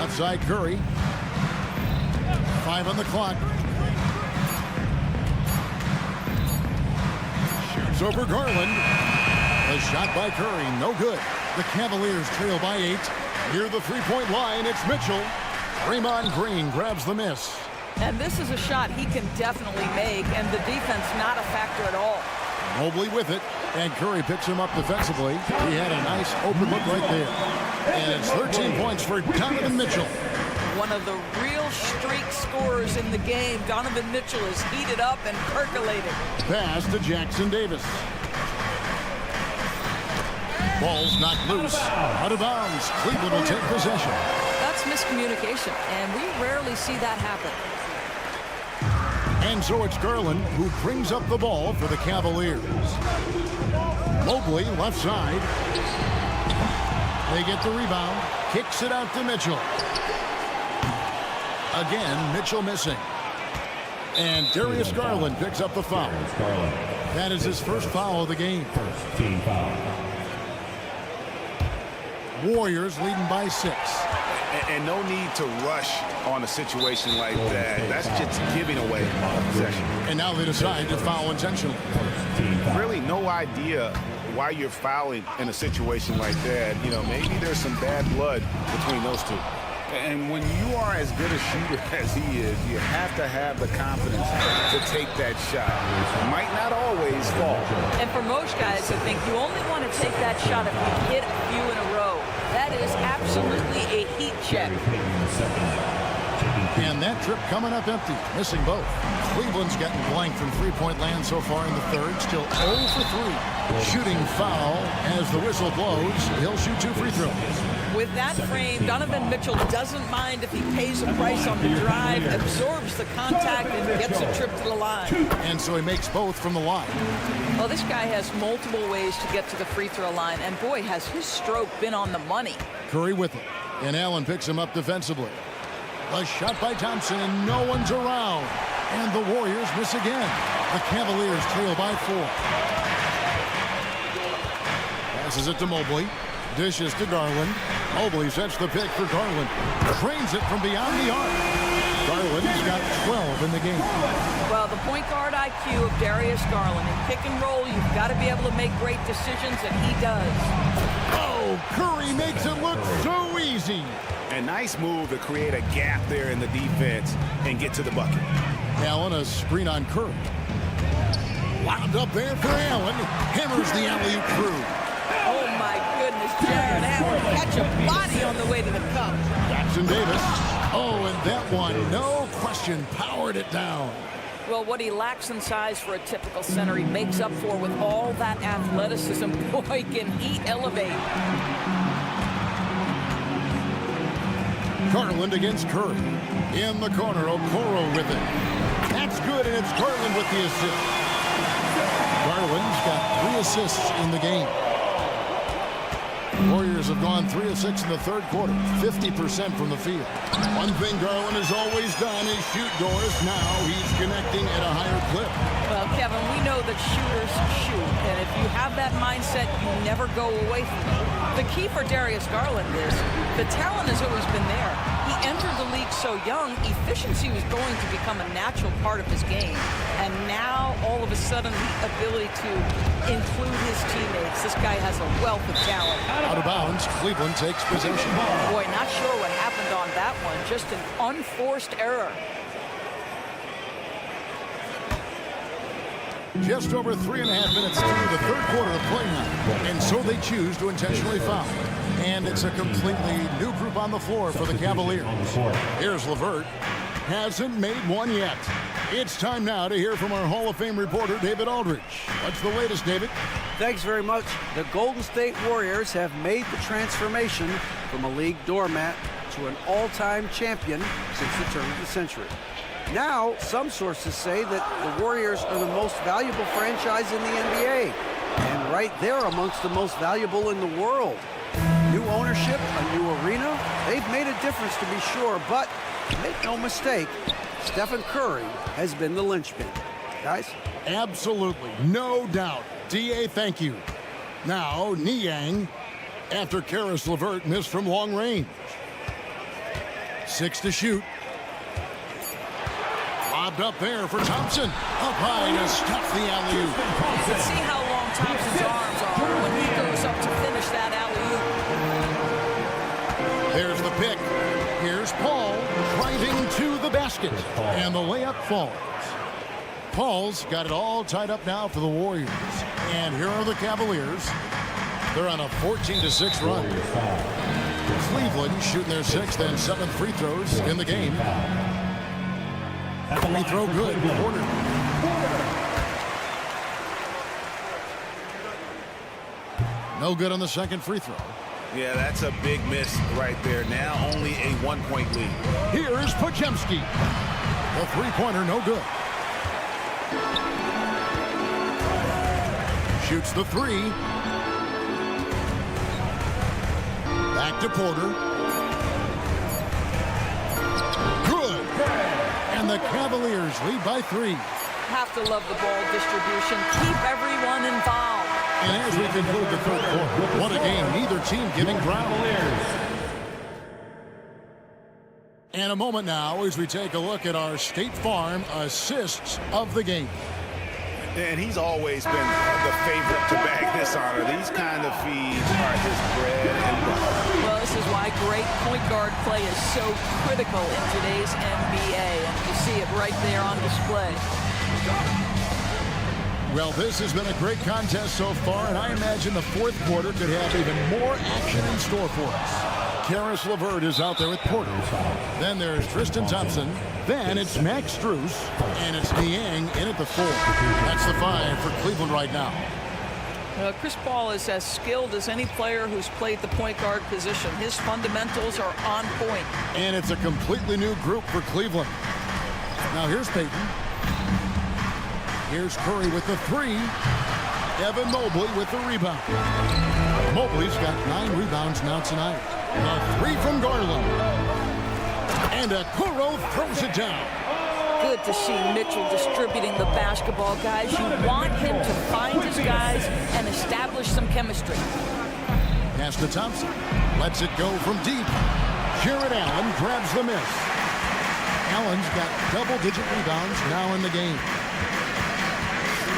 Outside Curry. 5 on the clock. Shoots over Garland. The shot by Curry, no good. The Cavaliers trail by 8. Near the three-point line, it's Mitchell. Draymond Green grabs the miss. And this is a shot he can definitely make, and the defense not a factor at all. Mobley with it, and Curry picks him up defensively. He had a nice open look right there. And it's 13 points for Donovan Mitchell. One of the real streak scorers in the game. Donovan Mitchell is heated up and percolated. Pass to Jackson Davis. Ball's knocked loose. Out of bounds. Cleveland will take possession. That's miscommunication, and we rarely see that happen. And so it's Garland who brings up the ball for the Cavaliers. Mobley, left side. They get the rebound. Kicks it out to Mitchell. Again, Mitchell missing. And Darius Garland picks up the foul. That is his first foul of the game. First team foul. Warriors leading by 6. And no need to rush on a situation like that. That's just giving away possession. And now they decide to foul intentionally. Really no idea why you're fouling in a situation like that. You know, maybe there's some bad blood between those two. And when you are as good a shooter as he is, you have to have the confidence to take that shot. It might not always fall. And for most guys, I think you only want to take that shot if you hit a few in a row. That is absolutely a heat check. And that trip coming up empty, missing both. Cleveland's gotten blank from three-point land so far in the third, still 0 for 3. Shooting foul as the whistle blows. He'll shoot 2 free throws. With that frame, Donovan Mitchell doesn't mind if he pays a price on the drive, absorbs the contact, and gets a trip to the line. And so he makes both from the line. Well, this guy has multiple ways to get to the free throw line, and boy, has his stroke been on the money. Curry with it, and Allen picks him up defensively. A shot by Thompson, and no one's around. And the Warriors miss again. The Cavaliers trail by 4. Passes it to Mobley. Dishes to Garland. Mobley sets the pick for Garland. Trains it from beyond the arc. Garland's got 12 in the game. Well, the point guard IQ of Darius Garland. In pick and roll, you've got to be able to make great decisions, and he does. Oh, Curry makes it look so easy. A nice move to create a gap there in the defense and get to the bucket. Allen, a screen on Curry. Lobbed up there for Allen. Hammers the alley-oop through. Oh, my goodness, Jared Allen. Catch a body on the way to the cup. Jackson Davis. Oh, and that one, no question, powered it down. Well, what he lacks in size for a typical center, he makes up for with all that athleticism. Boy, can he elevate. Garland against Curry. In the corner, Okoro with it. That's good, and it's Garland with the assist. Garland's got 3 assists in the game. Warriors have gone 3 of 6 in the third quarter, 50% from the field. One thing Garland has always done is shoot doors. Now he's connecting at a higher clip. Well, Kevin, we know that shooters shoot, and if you have that mindset, you never go away from it. The key for Darius Garland is the talent has always been there. He entered the league so young, efficiency was going to become a natural part of his game. And now, all of a sudden, the ability to include his teammates. This guy has a wealth of talent. Out of bounds, Cleveland takes possession. Boy, not sure what happened on that one. Just an unforced error. Just over 3.5 minutes through the third quarter of play now. And so they choose to intentionally foul. And it's a completely new group on the floor for the Cavaliers. Here's LeVert. Hasn't made one yet. It's time now to hear from our Hall of Fame reporter, David Aldridge. What's the latest, David? Thanks very much. The Golden State Warriors have made the transformation from a league doormat to an all-time champion since the turn of the century. Now, some sources say that the Warriors are the most valuable franchise in the NBA, and right there amongst the most valuable in the world. New ownership, a new arena, they've made a difference to be sure, but make no mistake, Stephen Curry has been the linchpin. Guys? Absolutely, no doubt. D.A., thank you. Now, Niang, after Karis LeVert missed from long range. 6 to shoot. Lobbed up there for Thompson. Up high to stuff the alley-oop. You can see how long Thompson's arms are when he goes up to finish that alley-oop. There's the pick. Here's Paul driving to the basket. And the layup falls. Paul's got it all tied up now for the Warriors. And here are the Cavaliers. They're on a 14-6 run. Cleveland shooting their 6th and 7th free throws in the game. Free throw good. Porter. No good on the second free throw. Yeah, that's a big miss right there. Now only a 1-point lead. Here's Podziemski. The three-pointer, no good. Shoots the 3. Back to Porter. Good. And the Cavaliers lead by 3. Have to love the ball distribution. Keep everyone involved. And as we conclude the third quarter, what a game. Neither team giving ground. And a moment now as we take a look at our State Farm assists of the game. And he's always been the favorite to bag this honor. These kind of feeds are his bread and butter. Well, this is why great point guard play is so critical in today's NBA. And you see it right there on display. Well, this has been a great contest so far, and I imagine the fourth quarter could have even more action in store for us. Karis LeVert is out there with Porter. Then there's Tristan Thompson. Then it's Max Strus. And it's Niang in at the 4. That's the 5 for Cleveland right now. Chris Paul is as skilled as any player who's played the point guard position. His fundamentals are on point. And it's a completely new group for Cleveland. Now here's Payton. Here's Curry with the 3. Evan Mobley with the rebound. Mobley's got 9 rebounds now tonight. The 3 from Garland. And Okoro throws it down. Good to see Mitchell distributing the basketball, guys. You want him to find his guys and establish some chemistry. Pass to Thompson. Lets it go from deep. Jared Allen grabs the miss. Allen's got double-digit rebounds now in the game.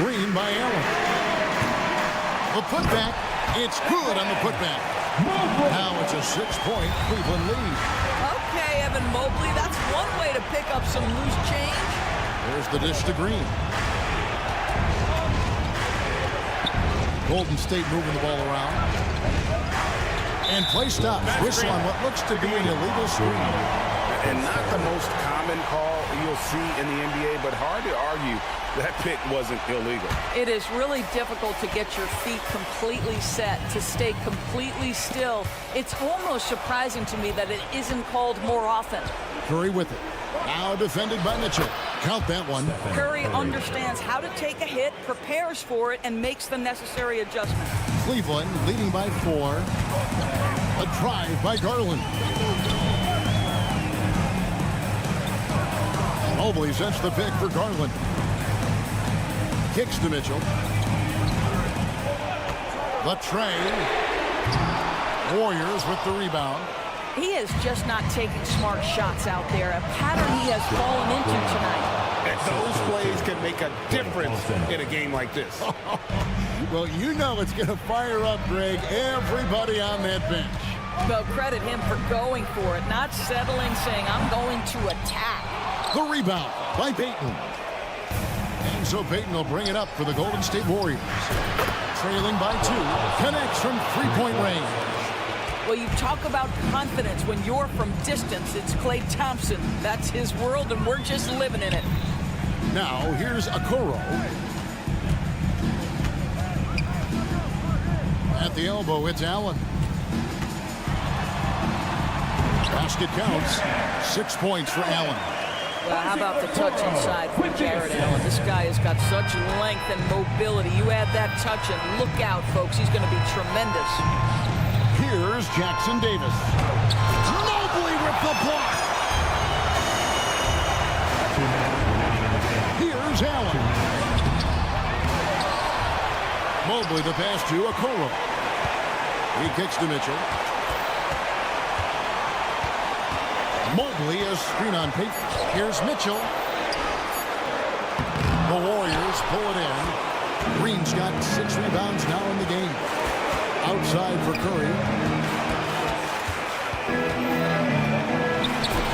Green by Allen. The putback. It's good on the putback. Now it's a 6-point Cleveland lead. Okay, Evan Mobley, that's one way to pick up some loose change. There's the dish to Green. Golden State moving the ball around. And play stops. Whistle on what looks to be an illegal screen. And not the most common call you'll see in the NBA, but hard to argue that pick wasn't illegal. It is really difficult to get your feet completely set, to stay completely still. It's almost surprising to me that it isn't called more often. Curry with it. Now defended by Mitchell. Count that one. Curry understands how to take a hit, prepares for it, and makes the necessary adjustment. Cleveland leading by 4. A drive by Garland. Mobley sets the pick for Garland. Kicks to Mitchell. The tray. Warriors with the rebound. He is just not taking smart shots out there, a pattern he has fallen into tonight. And those plays can make a difference in a game like this. Well, you know it's going to fire up, Greg, everybody on that bench. Well, credit him for going for it, not settling, saying, I'm going to attack. The rebound by Payton. And so Payton will bring it up for the Golden State Warriors. Trailing by 2. Connects from 3-point range. Well, you talk about confidence when you're from distance. It's Klay Thompson. That's his world, and we're just living in it. Now, here's Okoro. At the elbow, it's Allen. Basket counts. 6 points for Allen. Well, how about the touch inside from Jared Allen? This guy has got such length and mobility. You add that touch, and look out, folks. He's going to be tremendous. Here's Jackson Davis. Mobley with the block. Here's Allen. Mobley the pass to Okoro. He kicks to Mitchell. Mobley a screen on Payton. Here's Mitchell. The Warriors pull it in. Green's got 6 rebounds now in the game. Outside for Curry.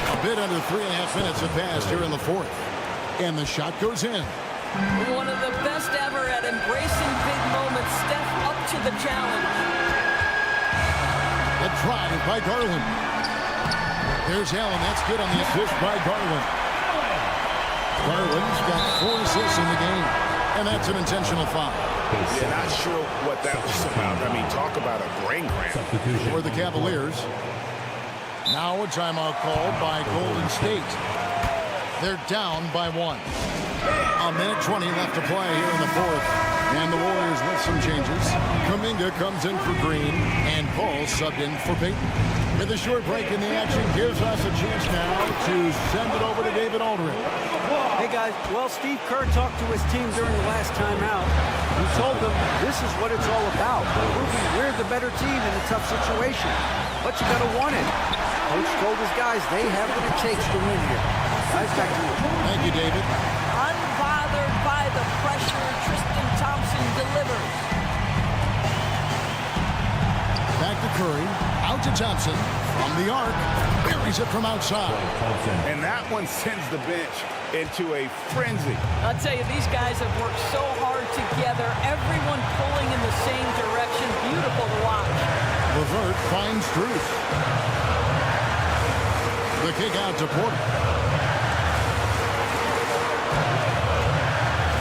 A bit under 3.5 minutes have passed here in the fourth. And the shot goes in. One of the best ever at embracing big moments. Steph up to the challenge. A drive by Garland. There's Allen. That's good on the assist by Garland. Garland's got 4 assists in the game. And that's an intentional foul. Yeah, not sure what that was about. I mean, talk about a brain cramp. For the Cavaliers. Now a timeout called by Golden State. They're down by 1. A minute 20 left to play here in the fourth. And the Warriors with some changes. Kuminga comes in for Green. And Paul subbed in for Payton. With a short break in the action gives us a chance now to send it over to David Aldridge. Hey, guys. Well, Steve Kerr talked to his team during the last timeout. He told them this is what it's all about. Proving we're the better team in a tough situation. But you got to want it. Coach told his guys they have what it takes to win here. Guys, back to you. Thank you, David. Unbothered by the pressure, Tristan Thompson delivers. Back to Curry. Out to Thompson. From the arc. Buries it from outside. And that one sends the bench into a frenzy. I'll tell you, these guys have worked so hard together. Everyone pulling in the same direction. Beautiful to watch. Levert finds Struce. The kick out to Porter.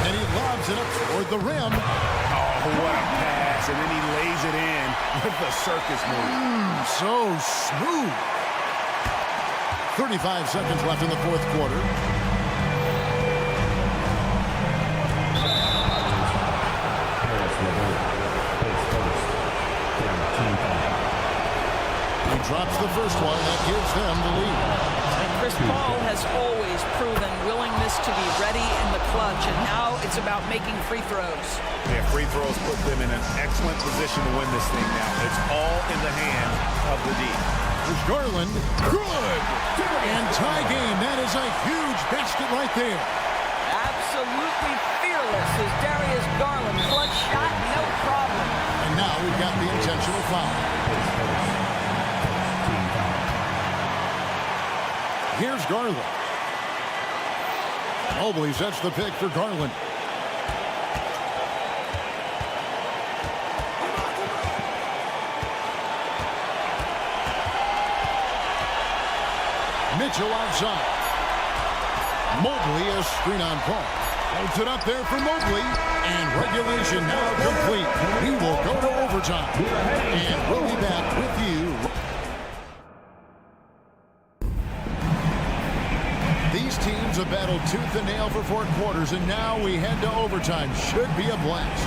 And he lobs it up toward the rim. Oh, what a pass. And then he lays it in with the circus move. So smooth. 35 seconds left in the fourth quarter. He drops the first one. That gives them the lead. And Chris Paul has always proven willingness to be ready in the clutch, and now it's about making free throws. Yeah, free throws put them in an excellent position to win this thing now. It's all in the hands of the D. There's Garland. Good. And tie game. That is a huge basket right there. Absolutely fearless is Darius Garland. Clutch shot, no problem. And now we've got the intentional foul. Here's Garland. Mobley sets the pick for Garland. Mitchell outside. Mobley a screen on Paul. Holds it up there for Mobley. And regulation now complete. We will go to overtime. And we'll be back with you. These teams have battled tooth and nail for 4 quarters, and now we head to overtime. Should be a blast.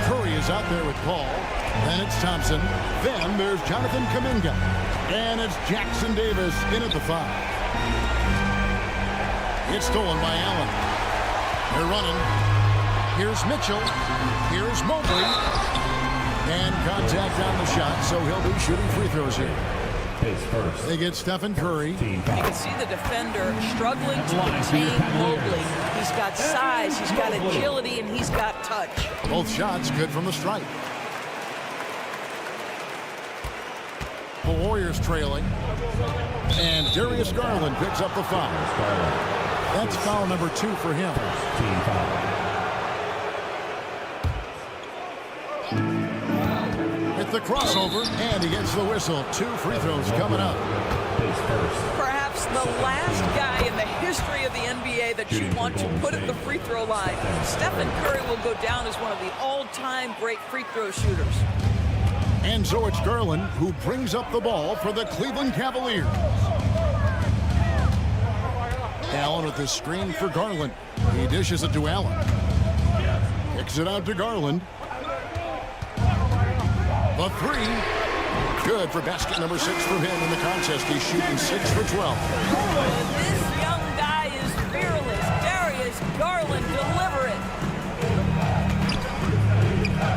Curry is out there with Paul. Then it's Thompson. Then there's Jonathan Kuminga. And it's Jackson Davis in at the 5. It's stolen by Allen. They're running. Here's Mitchell. Here's Mobley. And contact on the shot, so he'll be shooting free throws here. They get Stephen Curry. You can see the defender struggling to contain Mobley. He's got size, he's got agility, and he's got touch. Both shots good from the stripe. The Warriors trailing. And Darius Garland picks up the foul. That's foul number 2 for him. With the crossover, and he gets the whistle. 2 free throws coming up. Perhaps the last guy in the history of the NBA that you want to put at the free throw line. Stephen Curry will go down as one of the all-time great free throw shooters. And so it's Garland who brings up the ball for the Cleveland Cavaliers. Allen with the screen for Garland. He dishes it to Allen. Kicks it out to Garland. The 3. Good for basket number 6 from him in the contest. He's shooting 6 for 12. This young guy is fearless. Darius Garland, deliver it.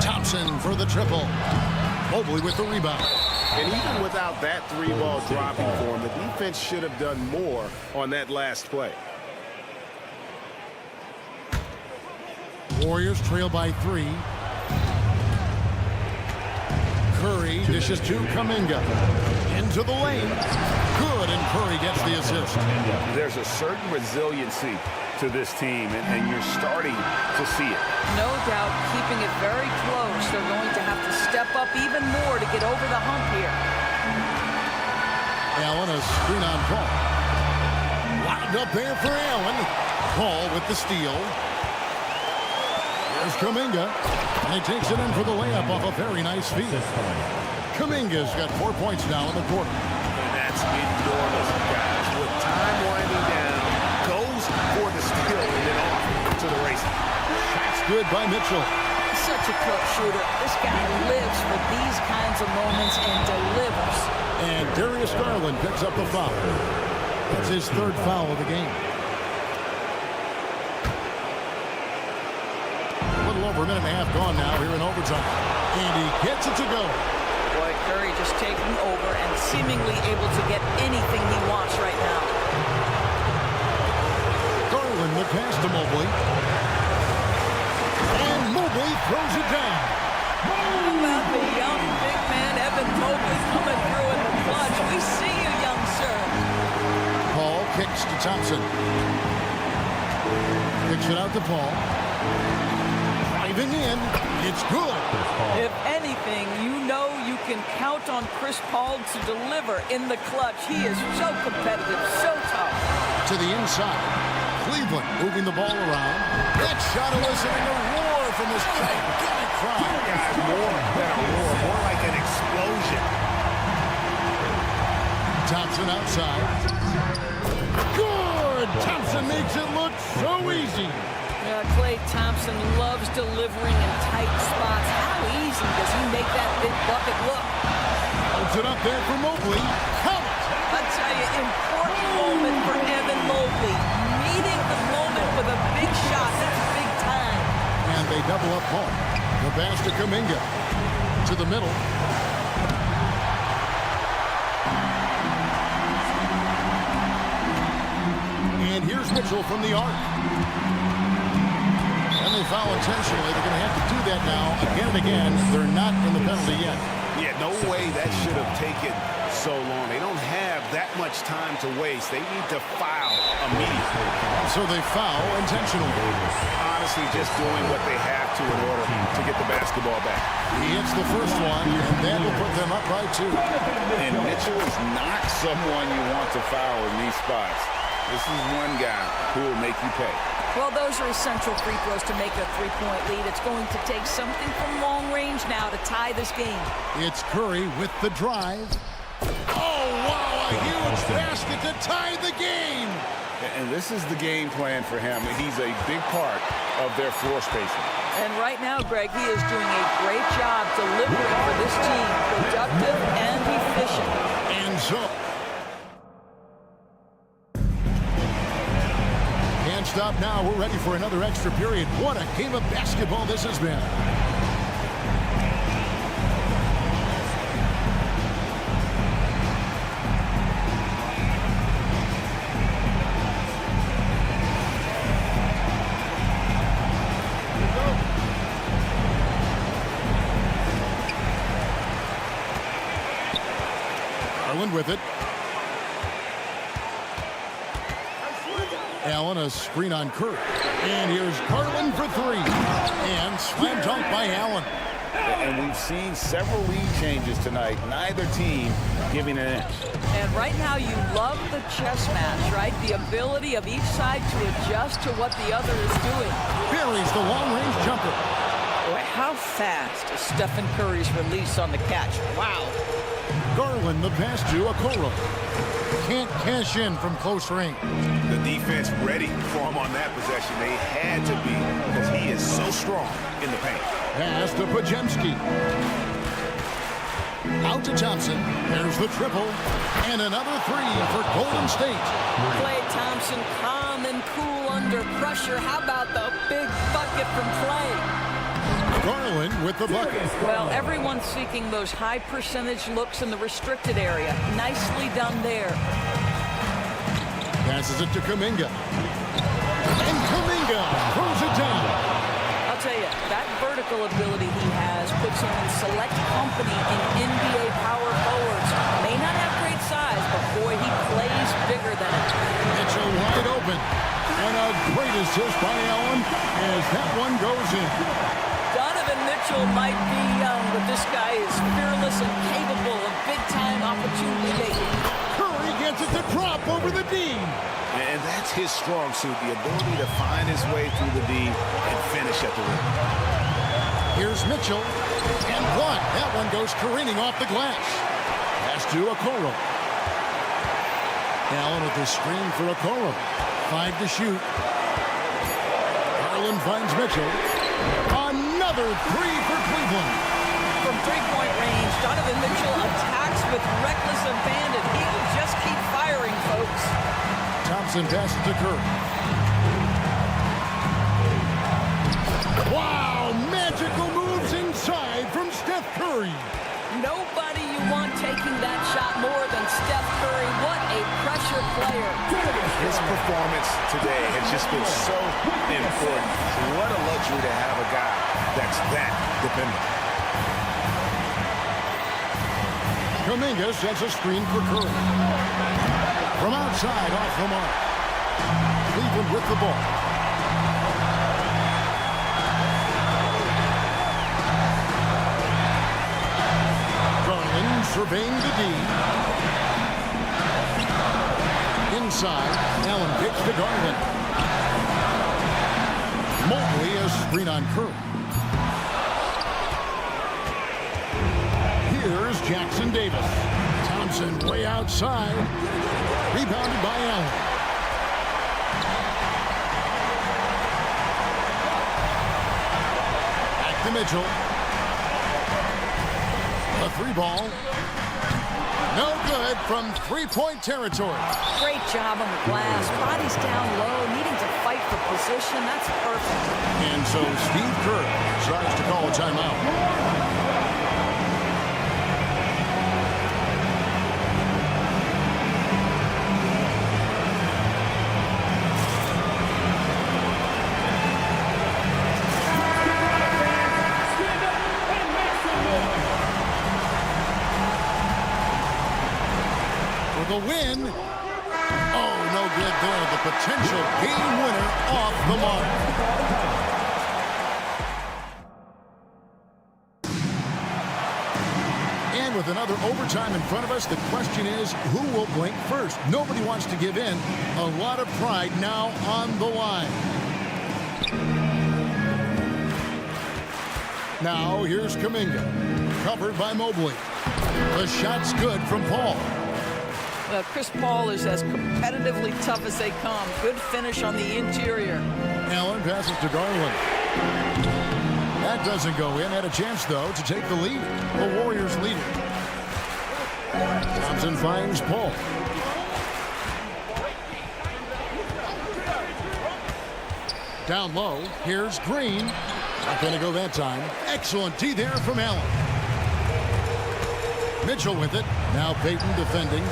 Thompson for the triple. Mobley with the rebound. And even without that 3-ball dropping for him, the defense should have done more on that last play. Warriors trail by 3. Curry dishes to Kuminga. Into the lane. Good, and Curry gets the assist. There's a certain resiliency to this team, and you're starting to see it. No doubt, keeping it very close. They're going to have to step up even more to get over the hump here. Allen, a screen on Paul. Lobbed up there for Allen. Paul with the steal. There's Kuminga. And he takes it in for the layup off a very nice feed. Kuminga's got 4 points now in the quarter. And that's enormous, guys. With time winding down, goes for the steal, and then good by Mitchell. Such a clutch shooter. This guy lives for these kinds of moments and delivers. And Darius Garland picks up the foul. That's his third foul of the game. A little over a minute and a half gone now here in overtime. And he gets it to go. Boy, Curry just taking over and seemingly able to get anything he wants right now. Garland the pass to Mobley. And Mobley throws it down. How about the young big man, Evan Mobley, coming through in the clutch? We see you, young sir. Paul kicks to Thompson. Kicks it out to Paul. Driving in. It's good. If anything, you know you can count on Chris Paul to deliver in the clutch. He is so competitive, so tough. To the inside. Cleveland moving the ball around. That shot eliciting a roar from this gigantic crowd. Guys, more than a roar, more like an explosion. Thompson outside. Good! Thompson makes it look so easy. Yeah, Klay Thompson loves delivering in tight spots. How easy does he make that big bucket look? Puts it up there for Mobley. Count! I tell you, important moment for Evan Mobley. Meeting the moment with a big shot. That's big time. And they double up Paul. The pass to Kuminga. To the middle. And here's Mitchell from the arc. And they foul intentionally. They're going to have to do that now again and again. They're not in the penalty yet. Yeah, no way that should have taken so long. They don't have that much time to waste. They need to foul immediately. So they foul intentionally. Honestly, just doing what they have to in order to get the basketball back. He hits the first one, and that will put them up by 2. And Mitchell is not someone you want to foul in these spots. This is one guy who will make you pay. Well, those are essential free throws to make a three-point lead. It's going to take something from long range now to tie this game. It's Curry with the drive. Oh, wow, a huge basket to tie the game. And this is the game plan for him. He's a big part of their floor spacing. And right now, Greg, he is doing a great job delivering for this team. Productive and efficient. And so... Can't stop now. We're ready for another extra period. What a game of basketball this has been. Garland with it. Allen, a screen on Curry. And here's Garland for 3. And slam dunk by Allen. And we've seen several lead changes tonight. Neither team giving an inch. And right now you love the chess match, right? The ability of each side to adjust to what the other is doing. Buries the long-range jumper. Boy, how fast is Stephen Curry's release on the catch? Wow. Garland the pass to Okoro. Can't cash in from close range. The defense ready for him on that possession. They had to be because he is so strong in the paint. Pass to Pajemski. Out to Thompson. There's the triple. And another 3 for Golden State. Klay Thompson calm and cool under pressure. How about the big bucket from Klay? Garland with the bucket. Well, everyone's seeking those high percentage looks in the restricted area. Nicely done there. Passes it to Kuminga. And Kuminga throws it down. I'll tell you, that vertical ability he has puts him in select company in NBA power forwards. May not have great size, but boy, he plays bigger than it. Mitchell wide open. And a great assist by Allen as that one goes in. Donovan Mitchell might be young, but this guy is fearless and capable of big-time opportunity making. Curry gets it to drop over the D. And that's his strong suit, the ability to find his way through the D and finish at the rim. Here's Mitchell. And one. That one goes careening off the glass. Pass to Okoro. Allen with the screen for Okoro. 5 to shoot. Garland finds Mitchell. Another three for Cleveland. From three-point range, Donovan Mitchell attacks with reckless abandon. He will just keep firing, folks. Thompson passes to Curry. Wow, magical moves inside from Steph Curry. Nobody you want taking that shot more than Steph Curry. What a pressure player. His performance today has just been so important. What a luxury to have a guy that's that dependent. Kuminga sets a screen for Curry. From outside, off the mark. Cleveland with the ball. Garland surveying the D. Inside, Allen kicks to Garland. Mobley a screen on Curry. Here's Jackson Davis. Thompson way outside. Rebounded by Allen. Back to Mitchell. A three ball. No good from three-point territory. Great job on the glass. Body's down low, needing to fight for position. That's perfect. And so Steve Kerr tries to call a timeout. The win. Oh, no good there. The potential game winner off the mark. And with another overtime in front of us, the question is, who will blink first? Nobody wants to give in. A lot of pride now on the line. Now, here's Kuminga. Covered by Mobley. The shot's good from Paul. Chris Paul is as competitively tough as they come. Good finish on the interior. Allen passes to Garland. That doesn't go in. Had a chance, though, to take the lead. The Warriors lead it. Thompson finds Paul. Down low. Here's Green. Not going to go that time. Excellent D there from Allen. Mitchell with it. Now Payton defending.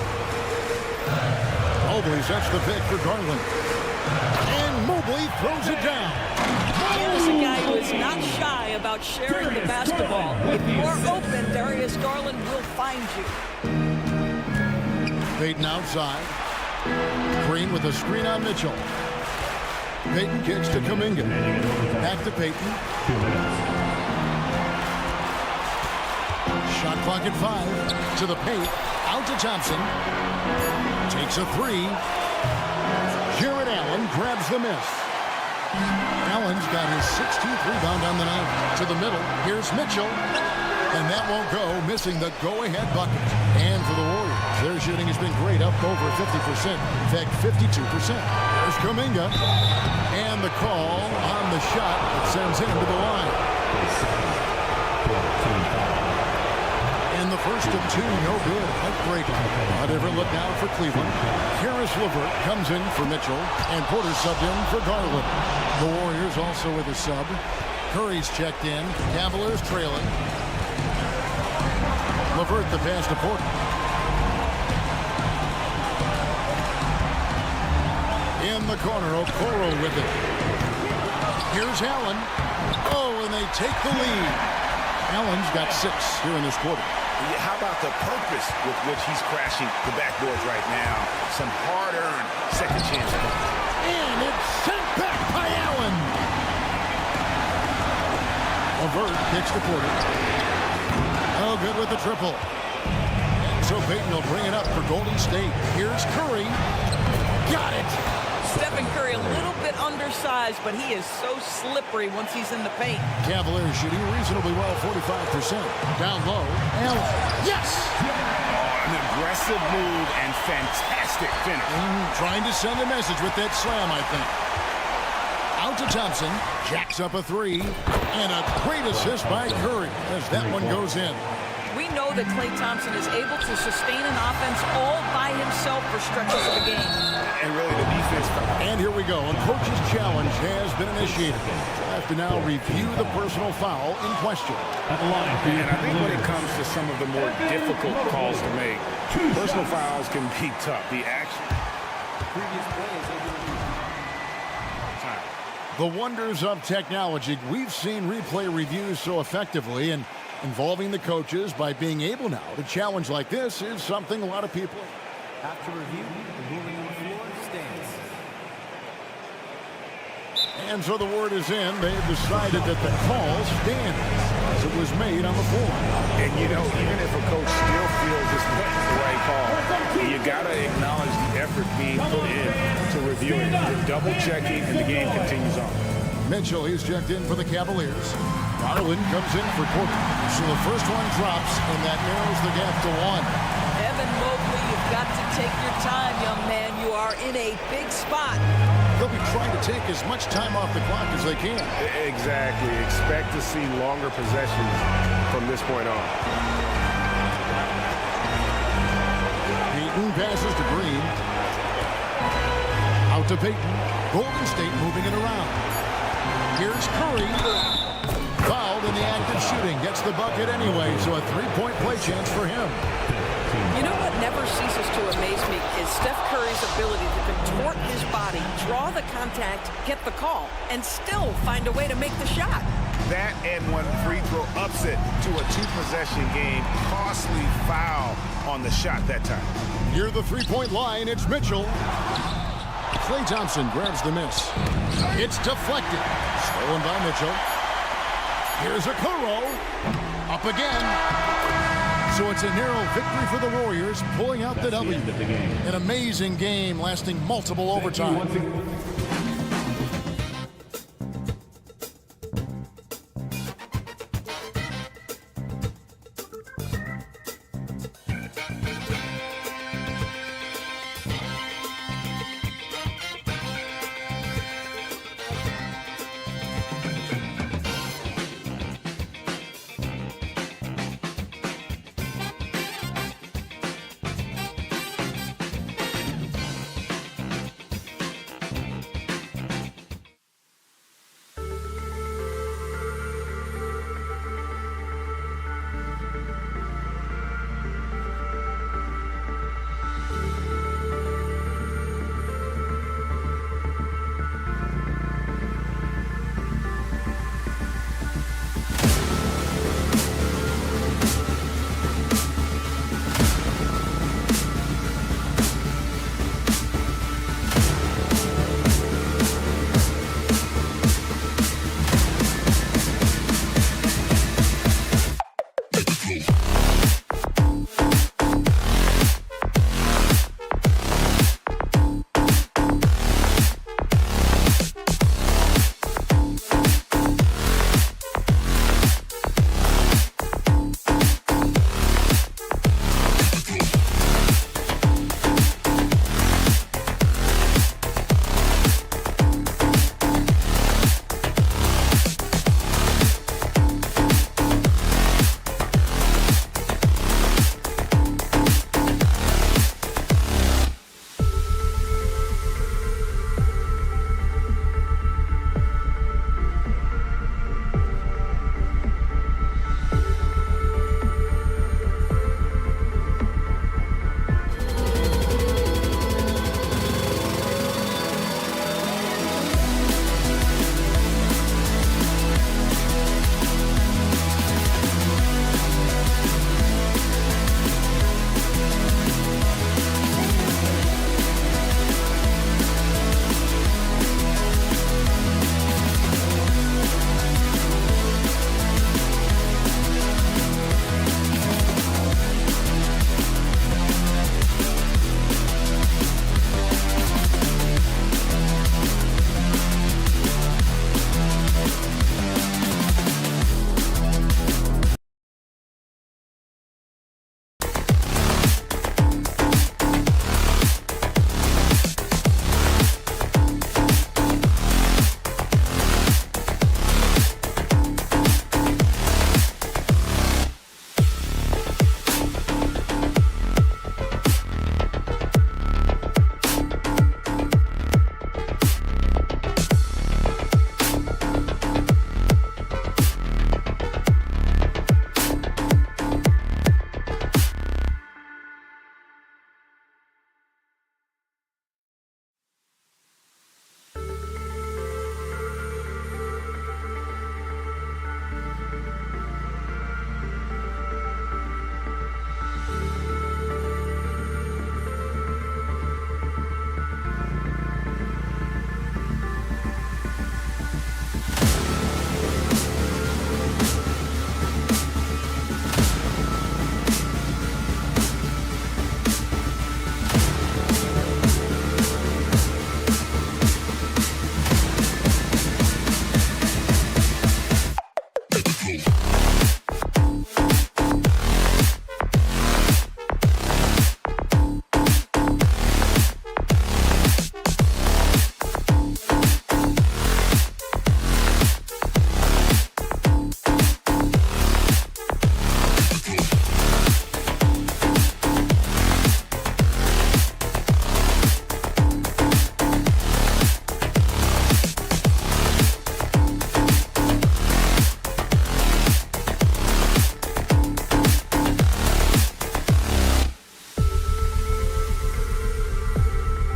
Mobley sets the pick for Garland. And Mobley throws it down. Here's a guy who is not shy about sharing the basketball. If you're open, Darius Garland will find you. Payton outside. Green with a screen on Mitchell. Payton kicks to Kuminga. Back to Payton. Shot clock at 5. To the paint. Out to Thompson. Takes a three. Jared Allen grabs the miss. Allen's got his 16th rebound on the night. To the middle. Here's Mitchell. And that won't go, missing the go-ahead bucket. And for the Warriors, their shooting has been great, up over 50%. In fact, 52%. There's Kuminga. And the call on the shot that sends him to the line. And the first of two, no good. Heartbreaking. A different look now for Cleveland. Karis LeVert comes in for Mitchell, and Porter subbed in for Garland. The Warriors also with a sub. Curry's checked in. Cavaliers trailing. LeVert the pass to Porter. In the corner, Okoro with it. Here's Allen. Oh, and they take the lead. Allen's got 6 here in this quarter. How about the purpose with which he's crashing the backboards right now? Some hard-earned second chance. And it's sent back by Allen. LeVert kicks to Porter. Oh, good with the triple. So Payton will bring it up for Golden State. Here's Curry. Got it. Stephen Curry a little bit undersized, but he is so slippery once he's in the paint. Cavaliers shooting reasonably well, 45%. Down low. Allen. Yes! An aggressive move and fantastic finish. Trying to send a message with that slam, I think. Out to Thompson. Jacks up a three. And a great assist by Curry as that one goes in. We know that Klay Thompson is able to sustain an offense all by himself for stretches of the game. And really the defense. And here we go. A coach's challenge has been initiated. We'll have to now review the personal foul in question. And I think when it comes to some of the more difficult calls to make, personal fouls can be tough. The action. The wonders of technology. We've seen replay reviews so effectively, and involving the coaches by being able now to challenge like this is something a lot of people. After review, the ruling on the floor stands. And so the word is in. They've decided that the call stands as it was made on the floor. And you know, even if a coach still feels this wasn't the right call, you got to acknowledge the effort being put in to review it. You're double checking, and the game continues on. Mitchell, he's checked in for the Cavaliers. Garland comes in for Porter. So the first one drops, and that narrows the gap to one. Evan Mobley, you've got to take your time, young man. You are in a big spot. They'll be trying to take as much time off the clock as they can. Exactly. Expect to see longer possessions from this point on. Payton passes to Green. Out to Payton. Golden State moving it around. Here's Curry. Fouled in the act of shooting. Gets the bucket anyway, so a three-point play chance for him. You know what never ceases to amaze me is Steph Curry's ability to contort his body, draw the contact, get the call, and still find a way to make the shot. That and one free throw upset to a two-possession game. Costly foul on the shot that time. Near the three-point line, it's Mitchell. Klay Thompson grabs the miss. It's deflected. Stolen by Mitchell. Here's Okoro. Up again. So it's a narrow victory for the Warriors, pulling out the W. An amazing game lasting multiple overtime.